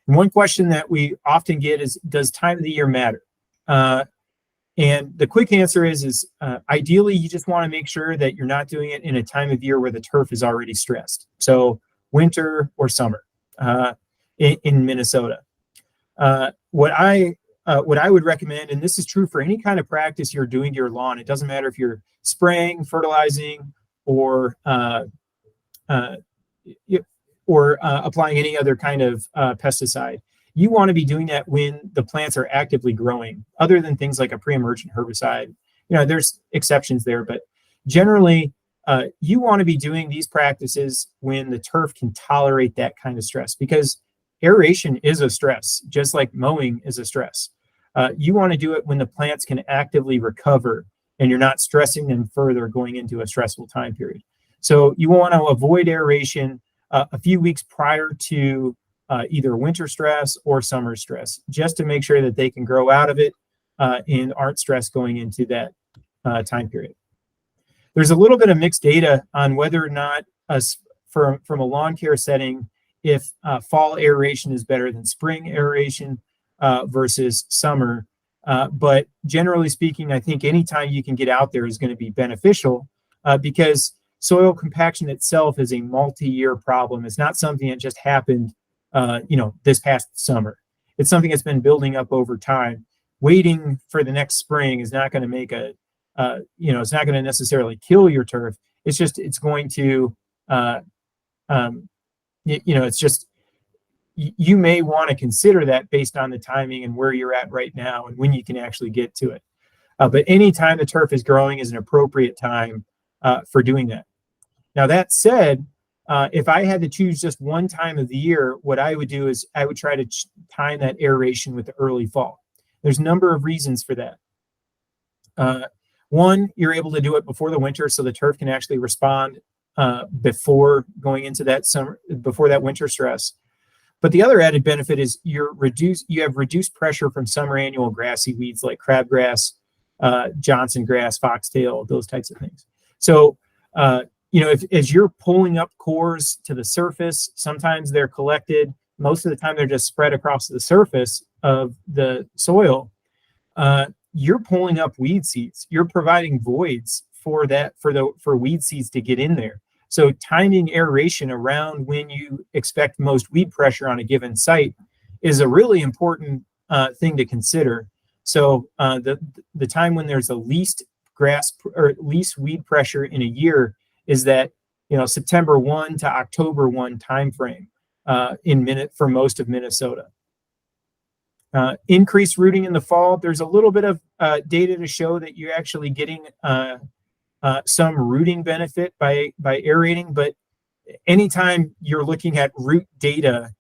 [SPEAKER 8] And one question that we often get is, does time of the year matter? And the quick answer is ideally you just want to make sure that you're not doing it in a time of year where the turf is already stressed. So winter or summer in Minnesota. What I would recommend, and this is true for any kind of practice you're doing to your lawn, it doesn't matter if you're spraying, fertilizing, or applying any other kind of pesticide. You want to be doing that when the plants are actively growing, other than things like a pre-emergent herbicide. There's exceptions there, but generally you want to be doing these practices when the turf can tolerate that kind of stress, because aeration is a stress, just like mowing is a stress. You want to do it when the plants can actively recover and you're not stressing them further going into a stressful time period. So you want to avoid aeration a few weeks prior to either winter stress or summer stress, just to make sure that they can grow out of it and aren't stressed going into that time period. There's a little bit of mixed data on whether or not from a lawn care setting, if fall aeration is better than spring aeration versus summer. But generally speaking, I think anytime you can get out there is going to be beneficial because soil compaction itself is a multi-year problem. It's not something that just happened this past summer. It's something that's been building up over time. Waiting for the next spring is not going to make it's not going to necessarily kill your turf. It's just, it's going to, it's just, you may want to consider that based on the timing and where you're at right now and when you can actually get to it. But any time the turf is growing is an appropriate time for doing that. Now, that said, if I had to choose just one time of the year, what I would do is I would try to time that aeration with the early fall. There's a number of reasons for that. One, you're able to do it before the winter, so the turf can actually respond before going into that summer, before that winter stress. But the other added benefit is you have reduced pressure from summer annual grassy weeds like crabgrass, Johnson grass, foxtail, those types of things. So, as you're pulling up cores to the surface, sometimes they're collected. Most of the time, they're just spread across the surface of the soil. You're pulling up weed seeds. You're providing voids for weed seeds to get in there. So timing aeration around when you expect most weed pressure on a given site is a really important thing to consider. So the time when there's the least grass or least weed pressure in a year is that, September 1 to October 1 timeframe for most of Minnesota. Increased rooting in the fall. There's a little bit of data to show that you're actually getting some rooting benefit by aerating, but anytime you're looking at root data,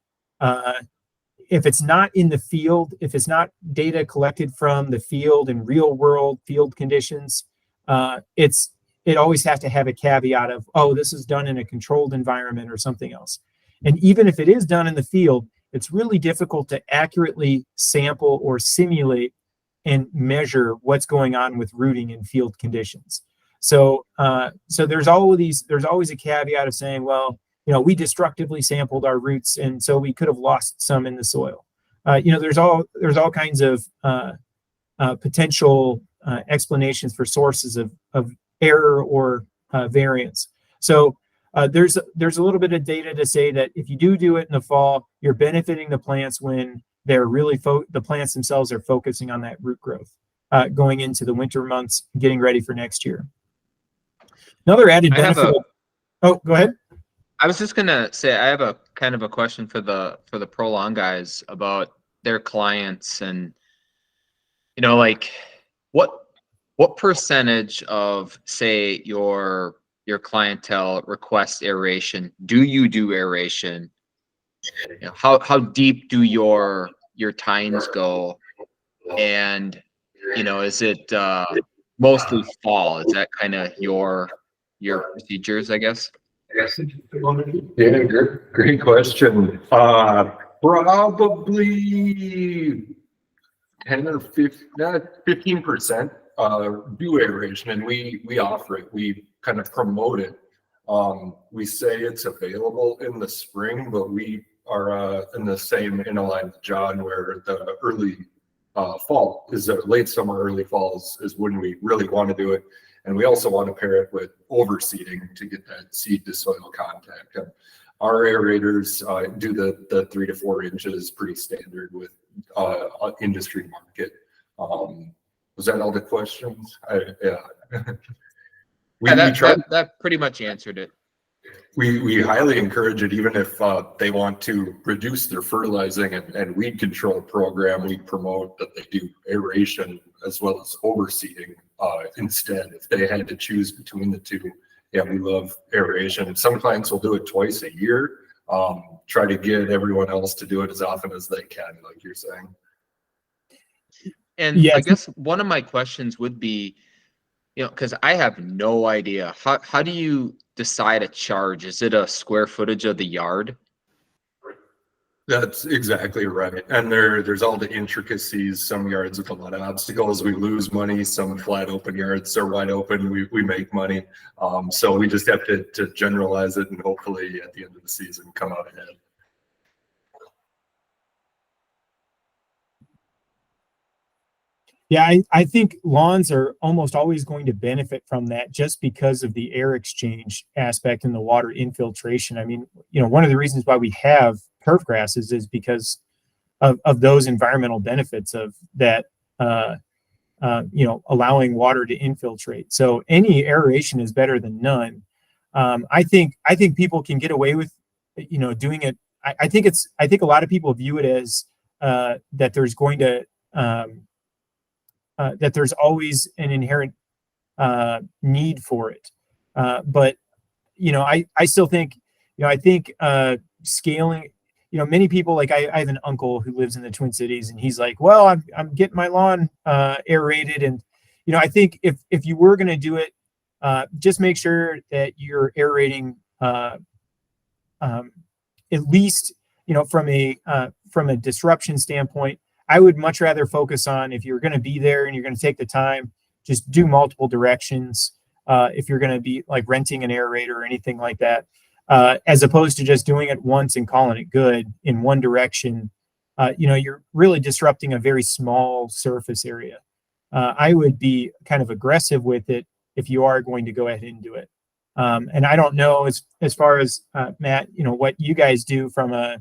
[SPEAKER 8] if it's not in the field, if it's not data collected from the field and real world field conditions, it always has to have a caveat of, oh, this is done in a controlled environment or something else. And even if it is done in the field, it's really difficult to accurately sample or simulate and measure what's going on with rooting in field conditions. So there's always a caveat of saying, well, we destructively sampled our roots, and so we could have lost some in the soil. There's all kinds of potential explanations for sources of error or variance. So there's a little bit of data to say that if you do it in the fall, you're benefiting the plants when they're really the plants themselves are focusing on that root growth going into the winter months, getting ready for next year. Another added benefit. Oh, go ahead.
[SPEAKER 5] I was just gonna say I have a kind of a question for the Pro Lawn guys about their clients, and like what percentage of, say, your clientele requests aeration? Do you do aeration? How deep do your tines go? And is it mostly fall? Is that kind of your procedures, I guess?
[SPEAKER 1] Yeah, great question. Probably 10 or 15% do aeration, and we offer it. We kind of promote it. We say it's available in the spring, but we are in the same line with John, where the early fall is late summer, early fall is when we really want to do it. And we also want to pair it with overseeding to get that seed to soil contact. And our aerators do the 3 to 4 inches, pretty standard with industry market. Was that all the questions? Yeah.
[SPEAKER 5] That pretty much answered it.
[SPEAKER 1] We highly encourage it, even if they want to reduce their fertilizing and weed control program. We promote that they do aeration as well as overseeding instead, if they had to choose between the two. Yeah, we love aeration. Some clients will do it twice a year. Try to get everyone else to do it as often as they can, like you're saying.
[SPEAKER 5] And I guess one of my questions would be, because I have no idea, how do you decide a charge? Is it a square footage of the yard?
[SPEAKER 1] That's exactly right. And there's all the intricacies. Some yards with a lot of obstacles, we lose money. Some flat open yards are wide open, we make money. So we just have to generalize it, and hopefully at the end of the season come out ahead.
[SPEAKER 8] Yeah, I think lawns are almost always going to benefit from that, just because of the air exchange aspect and the water infiltration. I mean, one of the reasons why we have turf grasses is because of those environmental benefits of that, allowing water to infiltrate. So any aeration is better than none. I think people can get away with, doing it. I think a lot of people view it as that there's going to that there's always an inherent need for it. But, I still think, I think scaling, many people, like I have an uncle who lives in the Twin Cities, and he's like, well, I'm getting my lawn aerated. And, I think if you were going to do it, just make sure that you're aerating at least, from a disruption standpoint. I would much rather focus on, if you're going to be there and you're going to take the time, just do multiple directions. If you're going to be like renting an aerator or anything like that, as opposed to just doing it once and calling it good in one direction. You're really disrupting a very small surface area. I would be kind of aggressive with it if you are going to go ahead and do it. And I don't know as far as Matt, what you guys do from a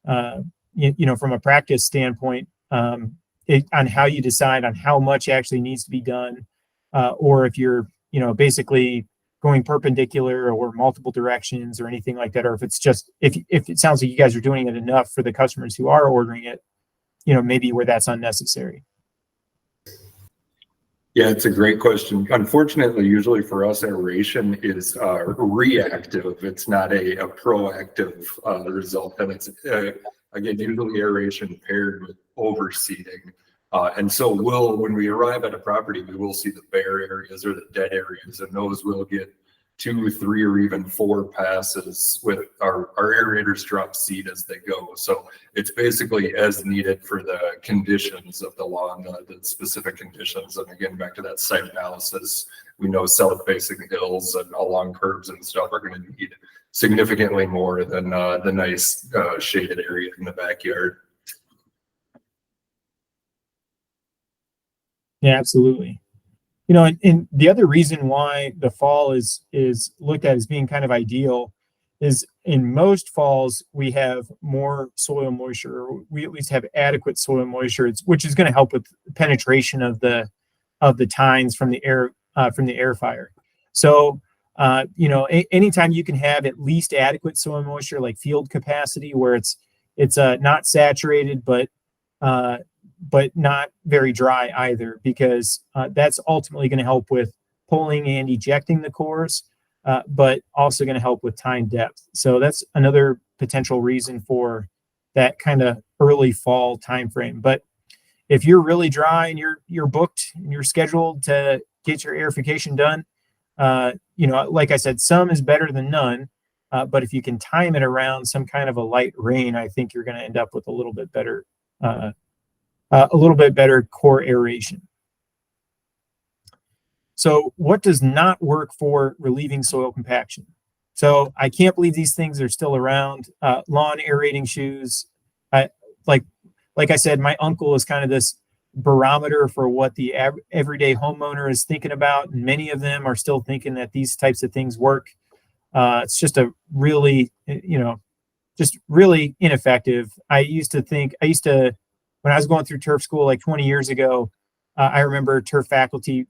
[SPEAKER 8] from a practice standpoint, on how you decide on how much actually needs to be done, or if you're basically going perpendicular or multiple directions or anything like that, or if it's just if it sounds like you guys are doing it enough for the customers who are ordering it, maybe where that's unnecessary.
[SPEAKER 1] Yeah, it's a great question. Unfortunately, usually for us, aeration is reactive. It's not a proactive result. And it's, again, usually aeration paired with overseeding. And so when we arrive at a property, we will see the bare areas or the dead areas, and those will get 2, 3, or even 4 passes with our aerators drop seed as they go. So it's basically as needed for the conditions of the lawn, the specific conditions. And again, back to that site analysis, we know south-facing hills and along curbs and stuff are going to need significantly more than the nice shaded area in the backyard.
[SPEAKER 8] Yeah, absolutely. And the other reason why the fall is looked at as being kind of ideal is in most falls we have more soil moisture, or we at least have adequate soil moisture, which is going to help with penetration of the tines from the air fire. So anytime you can have at least adequate soil moisture, like field capacity, where it's not saturated but not very dry either, because that's ultimately going to help with pulling and ejecting the cores, but also going to help with tine depth. So that's another potential reason for that kind of early fall time frame. But if you're really dry and you're booked and you're scheduled to get your aerification done, like I said, some is better than none. But if you can time it around some kind of a light rain, I think you're going to end up with a little bit better core aeration. So what does not work for relieving soil compaction? So I can't believe these things are still around. Lawn aerating shoes. Like I said, my uncle is kind of this barometer for what the everyday homeowner is thinking about. And many of them are still thinking that these types of things work. It's just a really, just really ineffective. When I was going through turf school like 20 years ago, I remember turf faculty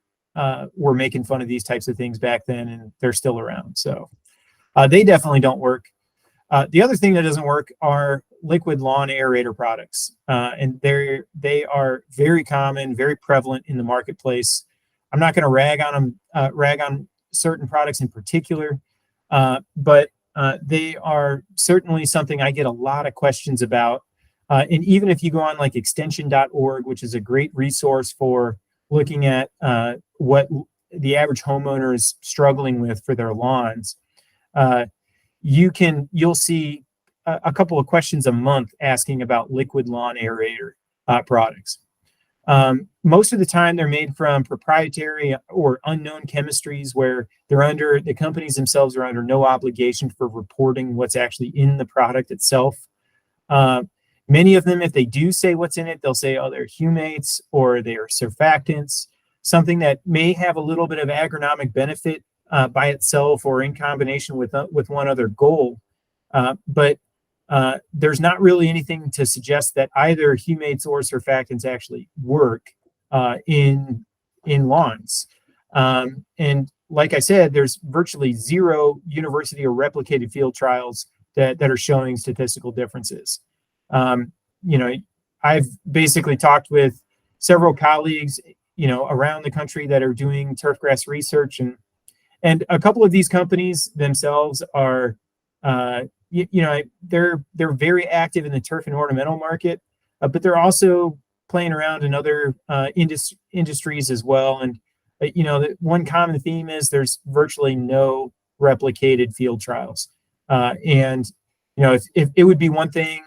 [SPEAKER 8] were making fun of these types of things back then, and they're still around. So they definitely don't work. The other thing that doesn't work are liquid lawn aerator products. And they are very common, very prevalent in the marketplace. I'm not going to rag on certain products in particular, but they are certainly something I get a lot of questions about. And even if you go on like extension.org, which is a great resource for looking at what the average homeowner is struggling with for their lawns, you'll see a couple of questions a month asking about liquid lawn aerator products. Most of the time they're made from proprietary or unknown chemistries where the companies themselves are under no obligation for reporting what's actually in the product itself. Many of them, if they do say what's in it, they'll say, oh, they're humates or they're surfactants, something that may have a little bit of agronomic benefit by itself or in combination with one other goal. But there's not really anything to suggest that either humates or surfactants actually work in lawns. And like I said, there's virtually zero university or replicated field trials that are showing statistical differences. I've basically talked with several colleagues, around the country that are doing turfgrass research, and a couple of these companies themselves are, they're very active in the turf and ornamental market, but they're also playing around in other industries as well. And the one common theme is there's virtually no replicated field trials. And if it would be one thing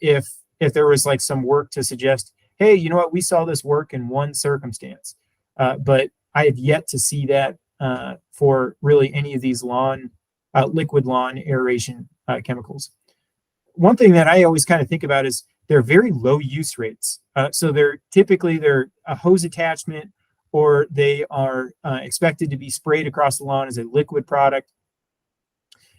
[SPEAKER 8] if there was like some work to suggest, hey, you know what, we saw this work in one circumstance, but I have yet to see that for really any of these liquid lawn aeration chemicals. One thing that I always kind of think about is they're very low use rates. So they're typically a hose attachment or they are expected to be sprayed across the lawn as a liquid product.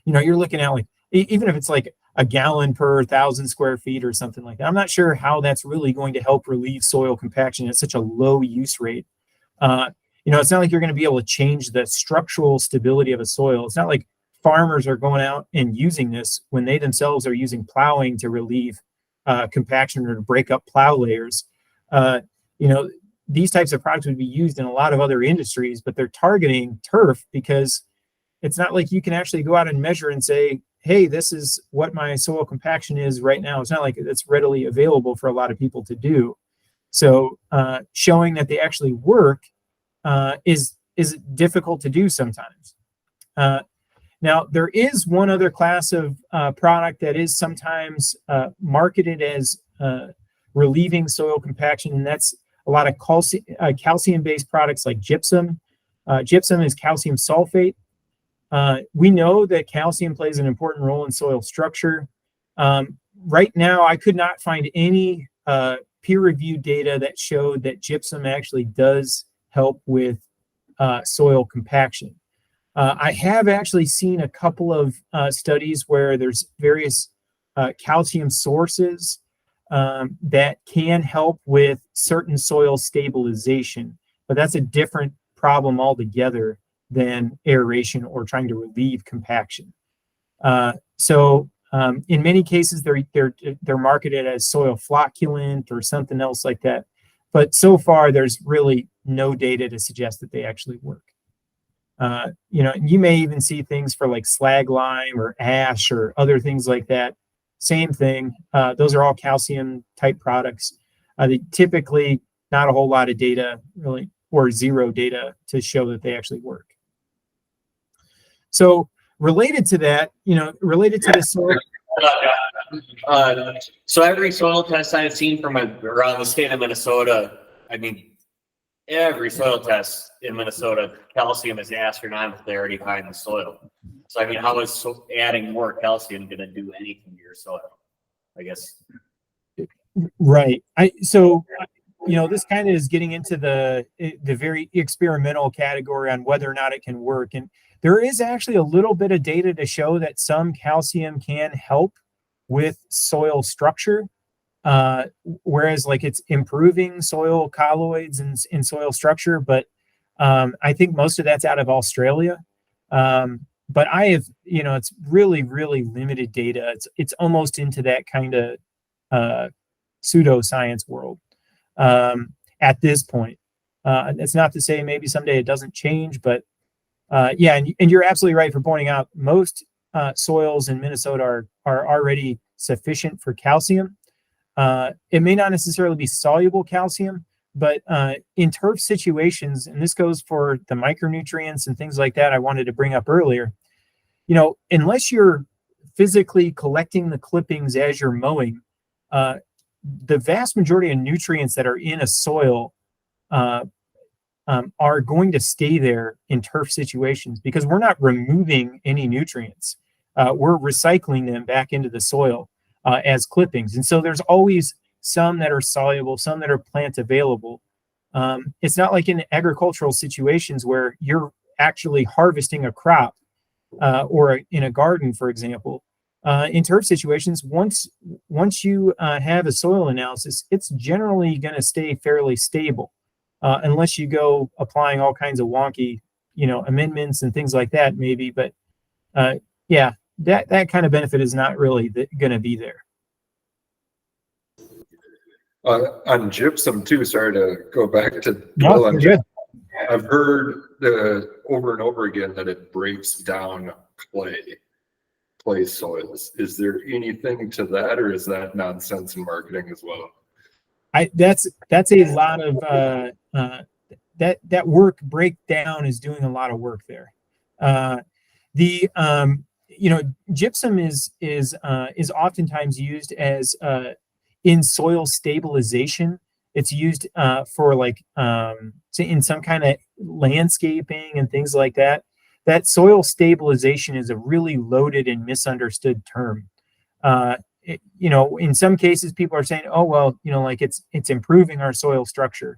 [SPEAKER 8] You know, you're looking at like, even if it's like a gallon per 1,000 square feet or something like that, I'm not sure how that's really going to help relieve soil compaction at such a low use rate. You know, it's not like you're going to be able to change the structural stability of a soil. It's not like farmers are going out and using this when they themselves are using plowing to relieve compaction or to break up plow layers. You know, these types of products would be used in a lot of other industries, but they're targeting turf because it's not like you can actually go out and measure and say, hey, this is what my soil compaction is right now. It's not like it's readily available for a lot of people to do. So showing that they actually work is difficult to do sometimes. Now, there is one other class of product that is sometimes marketed as relieving soil compaction, and that's a lot of calcium-based products like gypsum. Gypsum is calcium sulfate. We know that calcium plays an important role in soil structure. Right now, I could not find any peer-reviewed data that showed that gypsum actually does help with soil compaction. I have actually seen a couple of studies where there's various calcium sources that can help with certain soil stabilization, but that's a different problem altogether than aeration or trying to relieve compaction. So in many cases, they're marketed as soil flocculant or something else like that. But so far, there's really no data to suggest that they actually work. You know, you may even see things for like slag lime or ash or other things like that. Same thing. Those are all calcium type products. They typically not a whole lot of data really, or zero data to show that they actually work. So related to that, you know, related to the soil.
[SPEAKER 3] So every soil test I've seen from around the state of Minnesota, I mean, every soil test in Minnesota, calcium is astronomically already high in the soil. So I mean, how is adding more calcium going to do anything to your soil? I guess.
[SPEAKER 8] Right. So you know, this kind of is getting into the very experimental category on whether or not it can work. And there is actually a little bit of data to show that some calcium can help with soil structure, whereas like it's improving soil colloids and soil structure. But I think most of that's out of Australia. But I have, you know, it's really, really limited data. It's almost into that kind of pseudoscience world at this point. It's not to say maybe someday it doesn't change, but yeah, and you're absolutely right for pointing out most soils in Minnesota are already sufficient for calcium. It may not necessarily be soluble calcium, but in turf situations, and this goes for the micronutrients and things like that I wanted to bring up earlier, you know, unless you're physically collecting the clippings as you're mowing, the vast majority of nutrients that are in a soil are going to stay there in turf situations because we're not removing any nutrients. We're recycling them back into the soil as clippings. And so there's always some that are soluble, some that are plant available. It's not like in agricultural situations where you're actually harvesting a crop or in a garden, for example. In turf situations, once you have a soil analysis, it's generally going to stay fairly stable, unless you go applying all kinds of wonky, you know, amendments and things like that, maybe. But yeah, that kind of benefit is not really going to be there.
[SPEAKER 1] On gypsum too, sorry to go back to
[SPEAKER 8] No,
[SPEAKER 1] on
[SPEAKER 8] good.
[SPEAKER 1] I've heard over and over again that it breaks down clay soils. Is there anything to that, or is that nonsense in marketing as well?
[SPEAKER 8] That's a lot of that work breakdown is doing a lot of work there. You know, gypsum is oftentimes used as in soil stabilization. It's used for like in some kind of landscaping and things like that. That soil stabilization is a really loaded and misunderstood term. You know, in some cases, people are saying, "Oh, well, you know, like it's improving our soil structure,"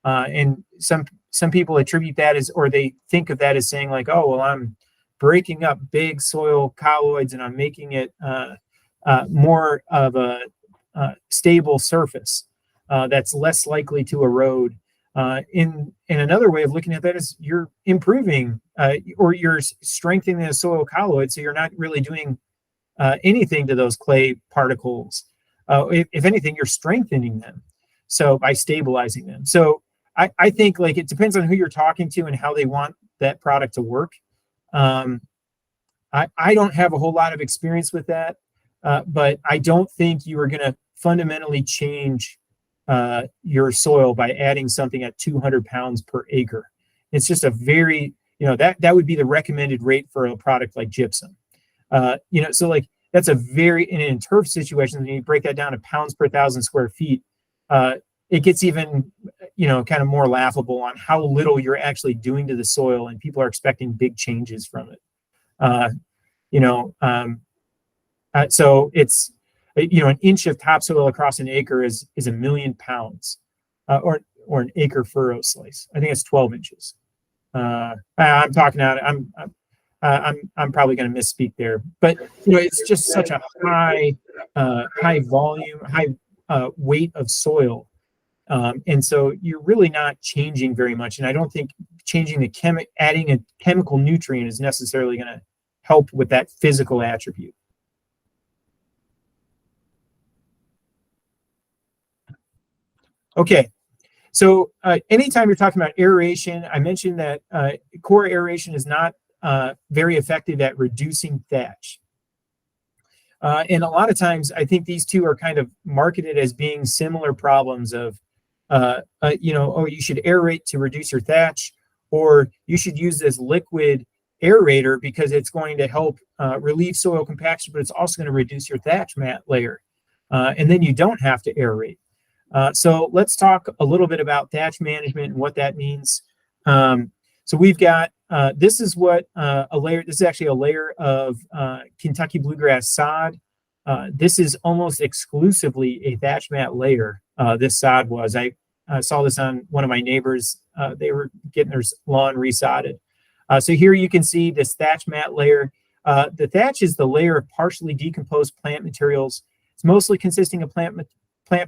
[SPEAKER 8] and some some people attribute that as, or they think of that as saying like, oh, well, I'm breaking up big soil colloids and I'm making it more of a stable surface that's less likely to erode. In another way of looking at that is you're improving or you're strengthening the soil colloid, so you're not really doing anything to those clay particles. If anything, you're strengthening them. So by stabilizing them. So I think like it depends on who you're talking to and how they want that product to work. I don't have a whole lot of experience with that, but I don't think you are going to fundamentally change your soil by adding something at 200 pounds per acre. It's just a very, that would be the recommended rate for a product like gypsum. So like that's a very, in turf situations, when you break that down to pounds per 1,000 square feet, it gets even, kind of more laughable on how little you're actually doing to the soil, and people are expecting big changes from it. So it's, an inch of topsoil across an acre is 1 million pounds, or an acre furrow slice. I think it's 12 inches. I'm talking out. I'm probably going to misspeak there, but it's just such a high volume, high weight of soil, and so you're really not changing very much. And I don't think changing adding a chemical nutrient is necessarily going to help with that physical attribute. Okay, so anytime you're talking about aeration, I mentioned that core aeration is not very effective at reducing thatch. And a lot of times, I think these two are kind of marketed as being similar problems of, you should aerate to reduce your thatch, or you should use this liquid aerator because it's going to help relieve soil compaction, but it's also going to reduce your thatch mat layer. And then you don't have to aerate. So let's talk a little bit about thatch management and what that means. So we've got, this is what this is actually a layer of Kentucky bluegrass sod. This is almost exclusively a thatch mat layer. This sod was, I saw this on one of my neighbors. They were getting their lawn resodded. So here you can see this thatch mat layer. The thatch is the layer of partially decomposed plant materials. It's mostly consisting of plant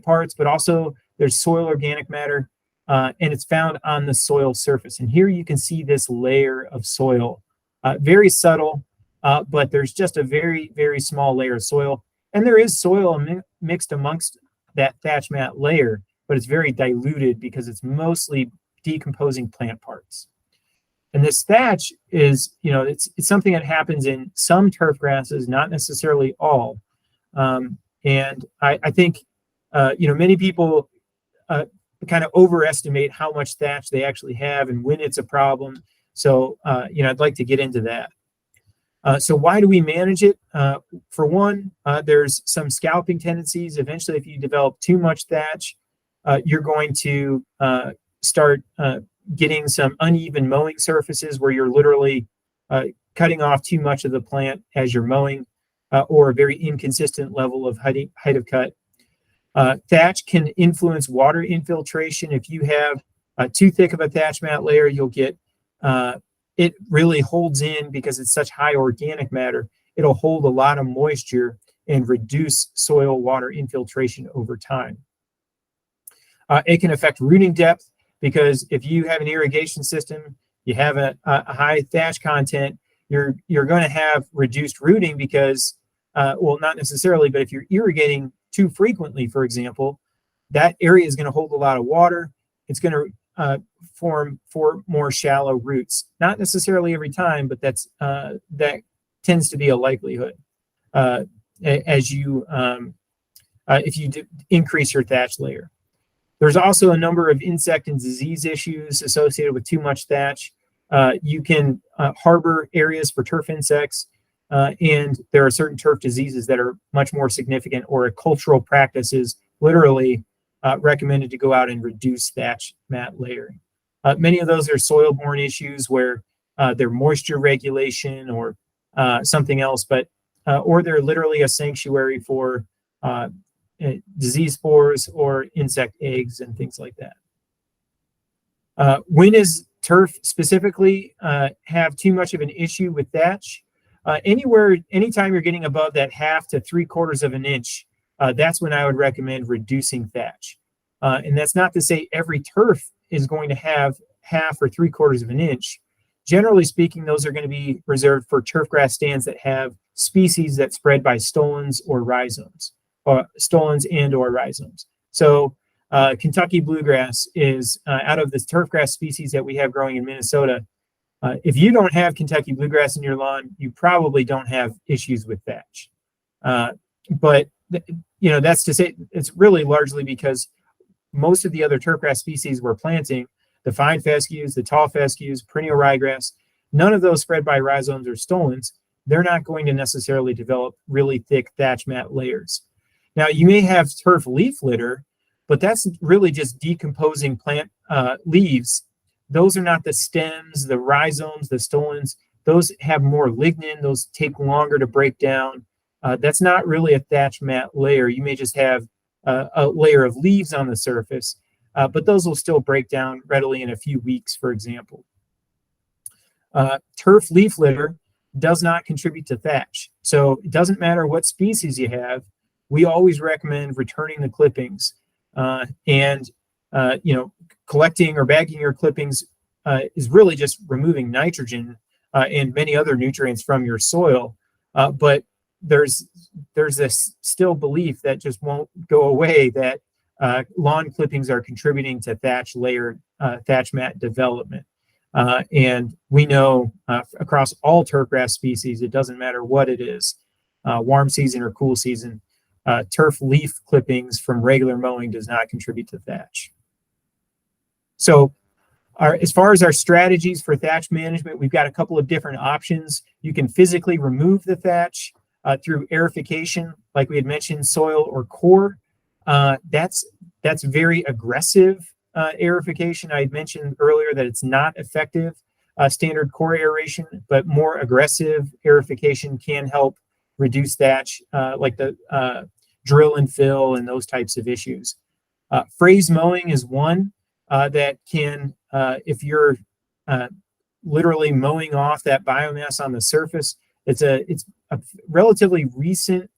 [SPEAKER 8] parts, but also there's soil organic matter, and it's found on the soil surface. And here you can see this layer of soil, very subtle, but there's just a very, very small layer of soil. And there is soil mixed amongst that thatch mat layer, but it's very diluted because it's mostly decomposing plant parts. And this thatch is, it's something that happens in some turf grasses, not necessarily all. And I think, many people kind of overestimate how much thatch they actually have and when it's a problem. So, I'd like to get into that. So why do we manage it? For one, there's some scalping tendencies. Eventually, if you develop too much thatch, you're going to start getting some uneven mowing surfaces where you're literally cutting off too much of the plant as you're mowing, or a very inconsistent level of height of cut. Thatch can influence water infiltration. If you have too thick of a thatch mat layer, you'll get it really holds in because it's such high organic matter. It'll hold a lot of moisture and reduce soil water infiltration over time. It can affect rooting depth because if you have an irrigation system, you have a high thatch content, you're going to have reduced rooting because, well, not necessarily, but if you're irrigating too frequently, for example, that area is going to hold a lot of water. It's going to form more shallow roots. Not necessarily every time, but that tends to be a likelihood as you if you increase your thatch layer. There's also a number of insect and disease issues associated with too much thatch. You can harbor areas for turf insects, and there are certain turf diseases that are much more significant, or a cultural practice is literally recommended to go out and reduce thatch mat layering. Many of those are soil-borne issues where they're moisture regulation or something else, but or they're literally a sanctuary for disease spores or insect eggs and things like that. When is turf specifically have too much of an issue with thatch? Anytime you're getting above that 1/2 to 3/4 of an inch, that's when I would recommend reducing thatch. And that's not to say every turf is going to have 1/2 or 3/4 of an inch. Generally speaking, those are going to be reserved for turf grass stands that have species that spread by stolons or rhizomes, or stolons and or rhizomes. So Kentucky bluegrass is out of the turf grass species that we have growing in Minnesota. If you don't have Kentucky bluegrass in your lawn, you probably don't have issues with thatch. But that's to say it's really largely because most of the other turfgrass species we're planting, the fine fescues, the tall fescues, perennial ryegrass, none of those spread by rhizomes or stolons. They're not going to necessarily develop really thick thatch mat layers. Now, you may have turf leaf litter, but that's really just decomposing plant leaves. Those are not the stems, the rhizomes, the stolons. Those have more lignin. Those take longer to break down. That's not really a thatch mat layer. You may just have a layer of leaves on the surface, but those will still break down readily in a few weeks, for example. Turf leaf litter does not contribute to thatch. So it doesn't matter what species you have. We always recommend returning the clippings and collecting or bagging your clippings is really just removing nitrogen and many other nutrients from your soil. But there's this still belief that just won't go away that lawn clippings are contributing to thatch mat development. And we know across all turfgrass species, it doesn't matter what it is, warm season or cool season, turf leaf clippings from regular mowing does not contribute to thatch. So as far as our strategies for thatch management, we've got a couple of different options. You can physically remove the thatch through aerification, like we had mentioned, soil or core. That's very aggressive aerification. I had mentioned earlier that it's not effective standard core aeration, but more aggressive aerification can help reduce thatch, like the drill and fill and those types of issues. Phrase mowing is one that can, if you're literally mowing off that biomass on the surface, it's a relatively recent,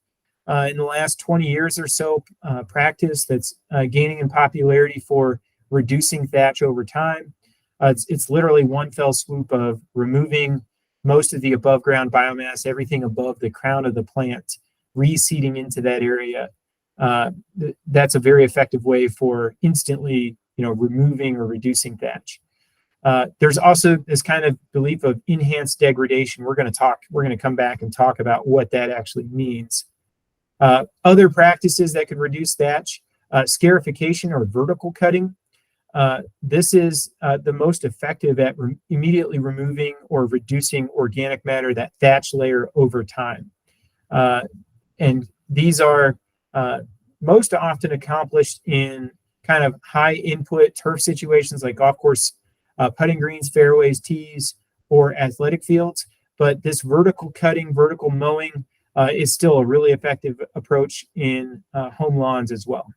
[SPEAKER 8] in the last 20 years or so, practice that's gaining in popularity for reducing thatch over time. It's literally one fell swoop of removing most of the above ground biomass, everything above the crown of the plant, reseeding into that area. That's a very effective way for instantly, removing or reducing thatch. There's also this kind of belief of enhanced degradation. We're going to come back and talk about what that actually means. Other practices that could reduce thatch, scarification or vertical cutting. This is the most effective at immediately removing or reducing organic matter, that thatch layer over time. And these are most often accomplished in kind of high input turf situations like golf course, putting greens, fairways, tees, or athletic fields. But this vertical cutting, vertical mowing is still a really effective approach in home lawns as well.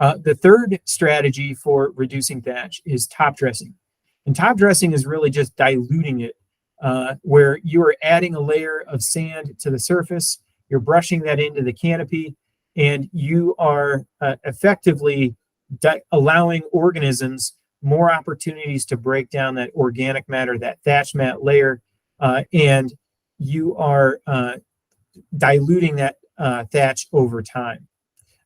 [SPEAKER 8] The third strategy for reducing thatch is top dressing. And top dressing is really just diluting it, where you are adding a layer of sand to the surface, you're brushing that into the canopy, and you are effectively allowing organisms more opportunities to break down that organic matter, that thatch mat layer, and you are diluting that thatch over time.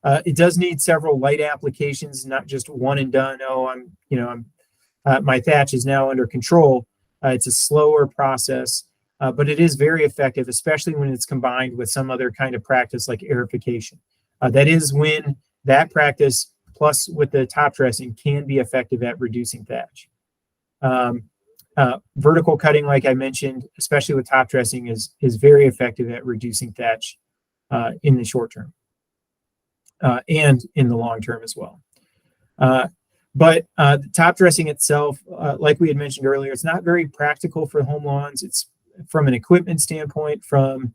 [SPEAKER 8] It does need several light applications, not just one and done. My thatch is now under control. It's a slower process, but it is very effective, especially when it's combined with some other kind of practice like aerification. That is when that practice plus with the top dressing can be effective at reducing thatch. Vertical cutting, like I mentioned, especially with top dressing, is very effective at reducing thatch in the short term and in the long term as well. But the top dressing itself, like we had mentioned earlier, it's not very practical for home lawns. It's from an equipment standpoint, from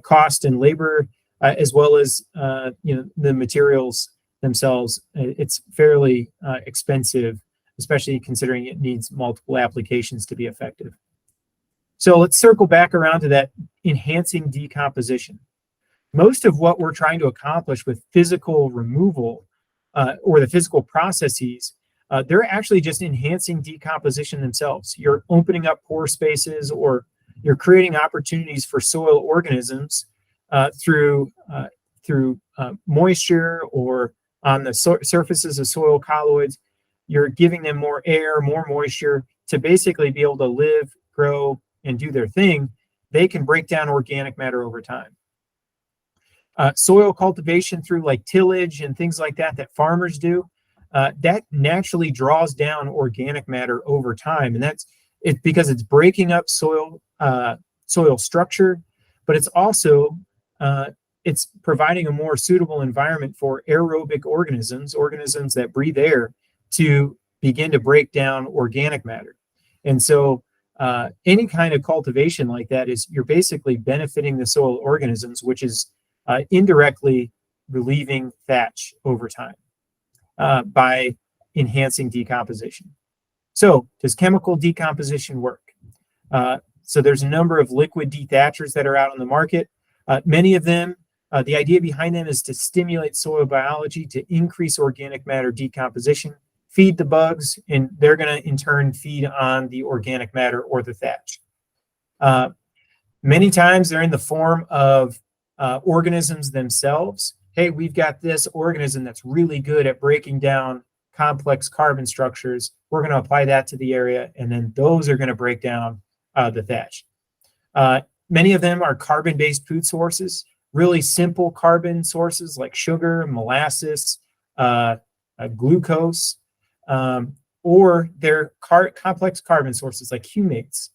[SPEAKER 8] cost and labor, as well as the materials themselves. It's fairly expensive especially considering it needs multiple applications to be effective. So let's circle back around to that enhancing decomposition. Most of what we're trying to accomplish with physical removal or the physical processes, they're actually just enhancing decomposition themselves. You're opening up pore spaces, or you're creating opportunities for soil organisms through moisture or on the surfaces of soil colloids. You're giving them more air, more moisture to basically be able to live, grow, and do their thing. They can break down organic matter over time. Soil cultivation through like tillage and things like that farmers do, that naturally draws down organic matter over time. And that's it because it's breaking up soil structure, but it's also it's providing a more suitable environment for aerobic organisms that breathe air, to begin to break down organic matter. And so any kind of cultivation like that is you're basically benefiting the soil organisms, which is indirectly relieving thatch over time by enhancing decomposition. So does chemical decomposition work? So there's a number of liquid dethatchers that are out on the market. Many of them, the idea behind them is to stimulate soil biology to increase organic matter decomposition, feed the bugs, and they're going to in turn feed on the organic matter or the thatch. Many times they're in the form of organisms themselves. Hey, we've got this organism that's really good at breaking down complex carbon structures. We're going to apply that to the area, and then those are going to break down the thatch. Many of them are carbon-based food sources, really simple carbon sources like sugar, molasses, glucose, or they're complex carbon sources like humates.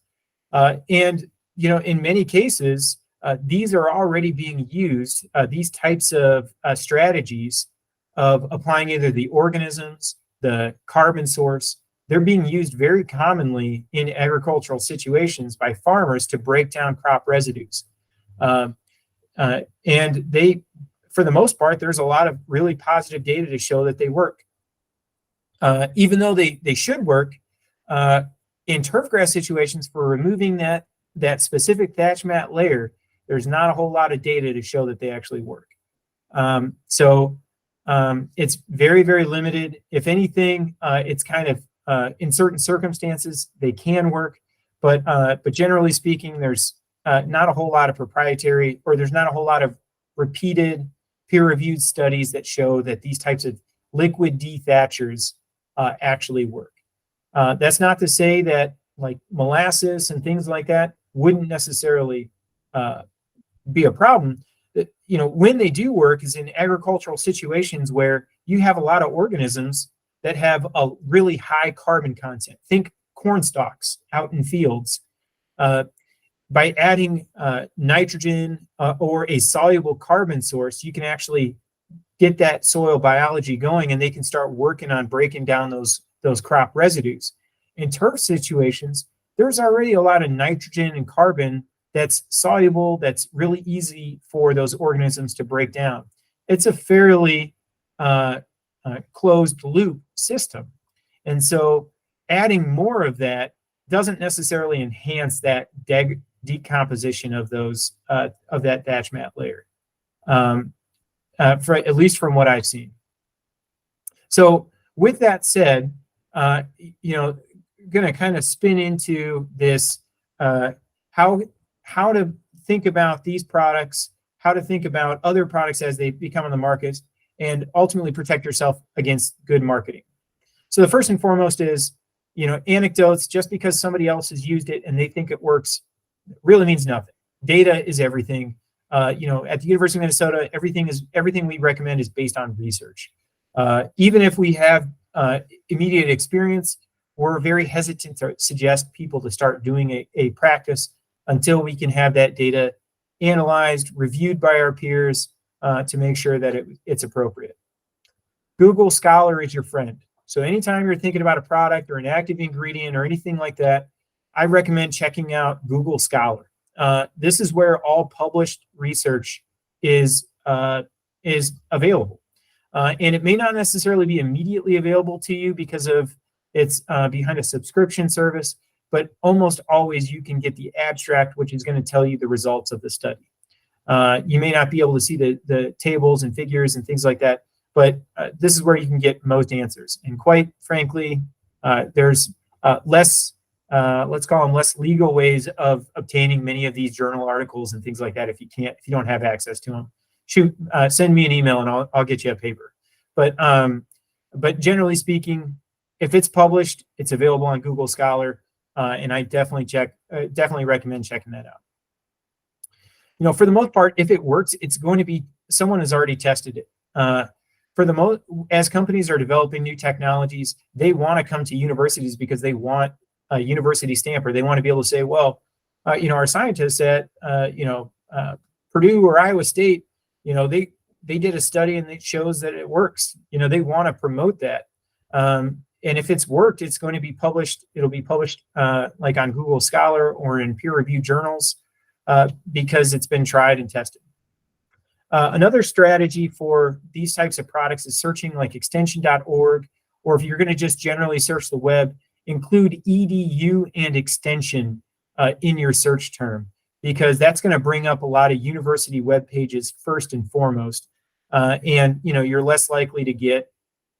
[SPEAKER 8] And in many cases, these are already being used, these types of strategies of applying either the organisms, the carbon source. They're being used very commonly in agricultural situations by farmers to break down crop residues. And they, for the most part, there's a lot of really positive data to show that they work. Even though they should work, in turfgrass situations for removing that specific thatch mat layer, there's not a whole lot of data to show that they actually work. So it's very, very limited. If anything, it's kind of in certain circumstances they can work, but generally speaking, there's not a whole lot of proprietary, or there's not a whole lot of repeated peer-reviewed studies that show that these types of liquid dethatchers actually work. That's not to say that like molasses and things like that wouldn't necessarily be a problem. When they do work is in agricultural situations where you have a lot of organisms that have a really high carbon content. Think corn stalks out in fields. By adding nitrogen or a soluble carbon source, you can actually get that soil biology going, and they can start working on breaking down those crop residues. In turf situations, there's already a lot of nitrogen and carbon that's soluble, that's really easy for those organisms to break down. It's a fairly closed loop system. And so adding more of that doesn't necessarily enhance that decomposition of those of that thatch mat layer, for at least from what I've seen. So with that said, going to kind of spin into this how to think about these products, how to think about other products as they become on the market, and ultimately protect yourself against good marketing. So the first and foremost is, anecdotes. Just because somebody else has used it and they think it works really means nothing. Data is everything. At the University of Minnesota, everything we recommend is based on research. Even if we have immediate experience, we're very hesitant to suggest people to start doing a practice until we can have that data analyzed, reviewed by our peers to make sure that it's appropriate. Google Scholar is your friend. So anytime you're thinking about a product or an active ingredient or anything like that, I recommend checking out Google Scholar. This is where all published research is available. And it may not necessarily be immediately available to you because of It's behind a subscription service, but almost always you can get the abstract, which is going to tell you the results of the study. You may not be able to see the tables and figures and things like that, but this is where you can get most answers. And quite frankly, there's less, let's call them less legal ways of obtaining many of these journal articles and things like that. If you don't have access to them, send me an email and I'll get you a paper. But generally speaking, if it's published, it's available on Google Scholar, and I definitely recommend checking that out. You know, for the most part, if it works, it's going to be someone has already tested it. As companies are developing new technologies, they want to come to universities because they want a university stamper. They want to be able to say, well, our scientists at Purdue or Iowa State, they did a study and it shows that it works. They want to promote that. And if it's worked, it's going to be published. It'll be published like on Google Scholar or in peer-reviewed journals because it's been tried and tested. Another strategy for these types of products is searching like extension.org, or if you're going to just generally search the web, include edu and extension in your search term, because that's going to bring up a lot of university web pages first and foremost. And you're less likely to get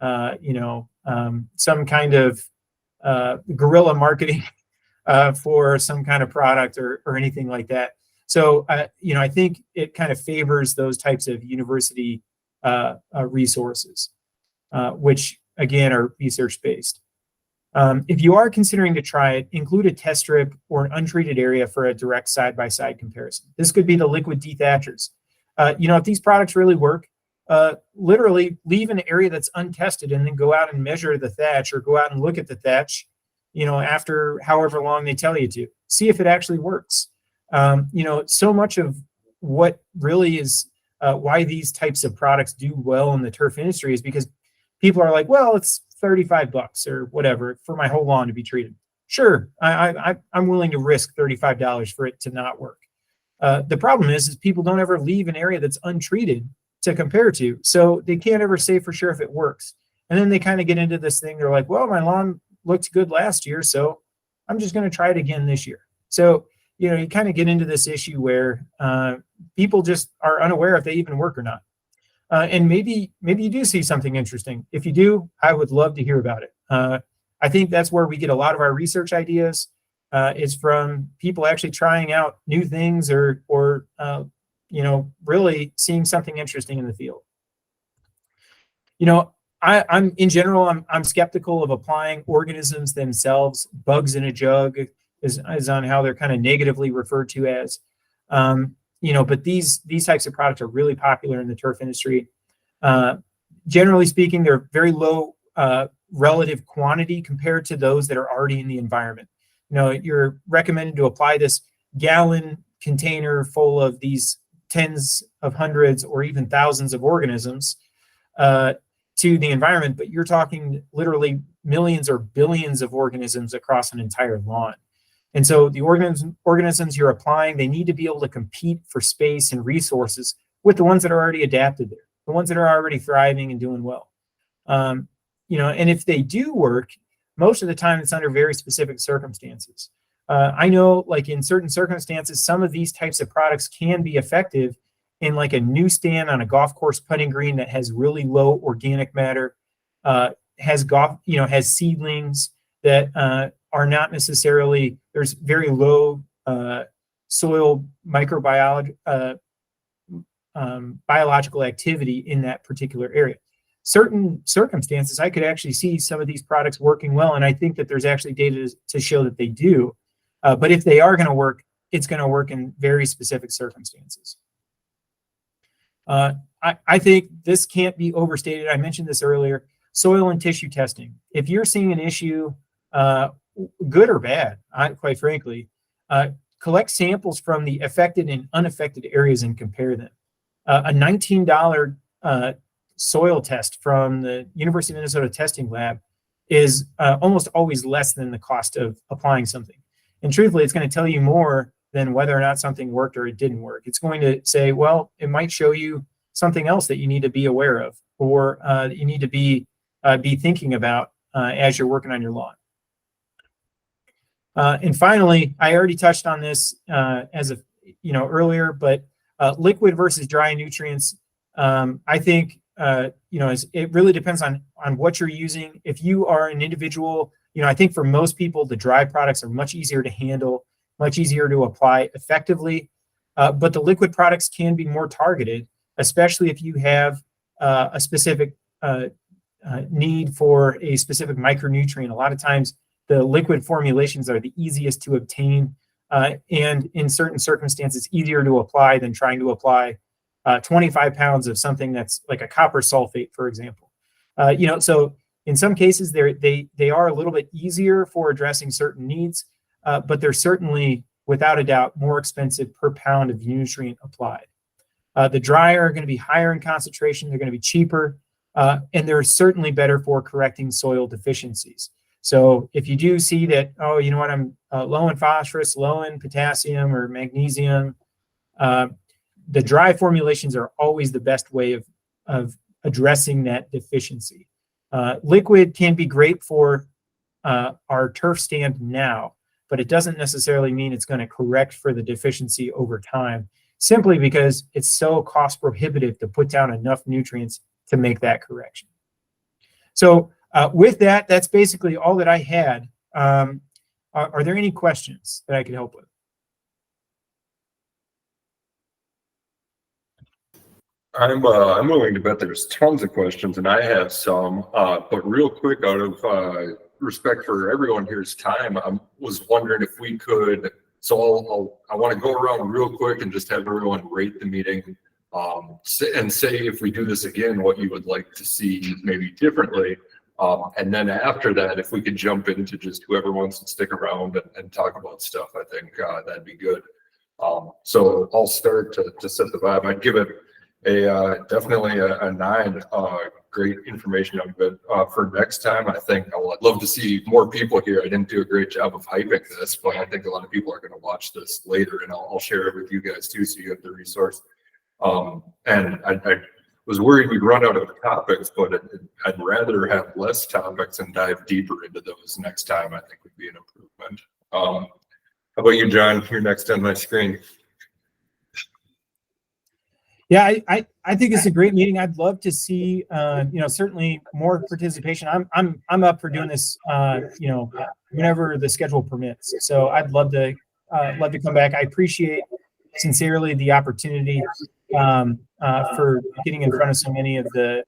[SPEAKER 8] some kind of guerrilla marketing for some kind of product or anything like that. So, I think it kind of favors those types of university resources, which again are research-based. If you are considering to try it, include a test strip or an untreated area for a direct side-by-side comparison. This could be the liquid dethatchers. If these products really work, literally leave an area that's untested and then go out and measure the thatch or go out and look at the thatch, after however long they tell you to. See if it actually works. So much of what really is why these types of products do well in the turf industry is because people are like, well, it's $35 or whatever for my whole lawn to be treated. Sure, I'm willing to risk $35 for it to not work. The problem is people don't ever leave an area that's untreated to compare to, so they can't ever say for sure if it works. And then they kind of get into this thing. They're like, well, my lawn looked good last year, so I'm just going to try it again this year. So you kind of get into this issue where people just are unaware if they even work or not. And maybe you do see something interesting. If you do, I would love to hear about it. I think that's where we get a lot of our research ideas is from people actually trying out new things or really seeing something interesting in the field. I'm in general, I'm skeptical of applying organisms themselves. Bugs in a jug is on how they're kind of negatively referred to as. But these types of products are really popular in the turf industry. Generally speaking, they're very low relative quantity compared to those that are already in the environment. You're recommended to apply this gallon container full of these tens of hundreds or even thousands of organisms to the environment, but you're talking literally millions or billions of organisms across an entire lawn. And so the organisms you're applying, they need to be able to compete for space and resources with the ones that are already adapted there, the ones that are already thriving and doing well. And if they do work, most of the time it's under very specific circumstances. I know, like in certain circumstances, some of these types of products can be effective in like a new stand on a golf course putting green that has really low organic matter, has seedlings that are not necessarily, there's very low soil microbiology, biological activity in that particular area. Certain circumstances, I could actually see some of these products working well, and I think that there's actually data to show that they do. But if they are going to work, it's going to work in very specific circumstances. I think this can't be overstated. I mentioned this earlier, soil and tissue testing. If you're seeing an issue, good or bad, quite frankly, collect samples from the affected and unaffected areas and compare them. A $19 soil test from the University of Minnesota testing lab is almost always less than the cost of applying something. And truthfully, it's going to tell you more than whether or not something worked or it didn't work. It's going to say, well, it might show you something else that you need to be aware of, or that you need to be thinking about as you're working on your lawn. And finally, I already touched on this earlier, but liquid versus dry nutrients. I think it really depends on what you're using. If you are an individual, I think for most people, the dry products are much easier to handle, much easier to apply effectively. But the liquid products can be more targeted, especially if you have a specific need for a specific micronutrient. A lot of times, the liquid formulations are the easiest to obtain, and in certain circumstances, easier to apply than trying to apply 25 pounds of something that's like a copper sulfate, for example. So in some cases, they are a little bit easier for addressing certain needs, but they're certainly, without a doubt, more expensive per pound of nutrient applied. The dry are going to be higher in concentration. They're going to be cheaper, and they're certainly better for correcting soil deficiencies. So if you do see that, I'm low in phosphorus, low in potassium or magnesium, the dry formulations are always the best way of addressing that deficiency. Liquid can be great for our turf stand now, but it doesn't necessarily mean it's going to correct for the deficiency over time, simply because it's so cost prohibitive to put down enough nutrients to make that correction. So with that, that's basically all that I had. Are there any questions that I could help with?
[SPEAKER 1] I'm willing to bet there's tons of questions, and I have some. But real quick, out of respect for everyone here's time, I was wondering if we could. So I want to go around real quick and just have everyone rate the meeting, and say if we do this again, what you would like to see maybe differently. And then after that, if we could jump into just whoever wants to stick around and talk about stuff, I think that'd be good. So I'll start to set the vibe. I'd give it definitely a 9. Great information out of it. For next time, I think I'd love to see more people here. I didn't do a great job of hyping this, but I think a lot of people are going to watch this later, and I'll share it with you guys too, so you have the resource. And I was worried we'd run out of topics, but I'd rather have less topics and dive deeper into those next time. I think would be an improvement. How about you, John? You're next on my screen.
[SPEAKER 8] Yeah, I think it's a great meeting. I'd love to see certainly more participation. I'm up for doing this whenever the schedule permits. So I'd love to come back. I appreciate sincerely the opportunity for getting in front of so many of the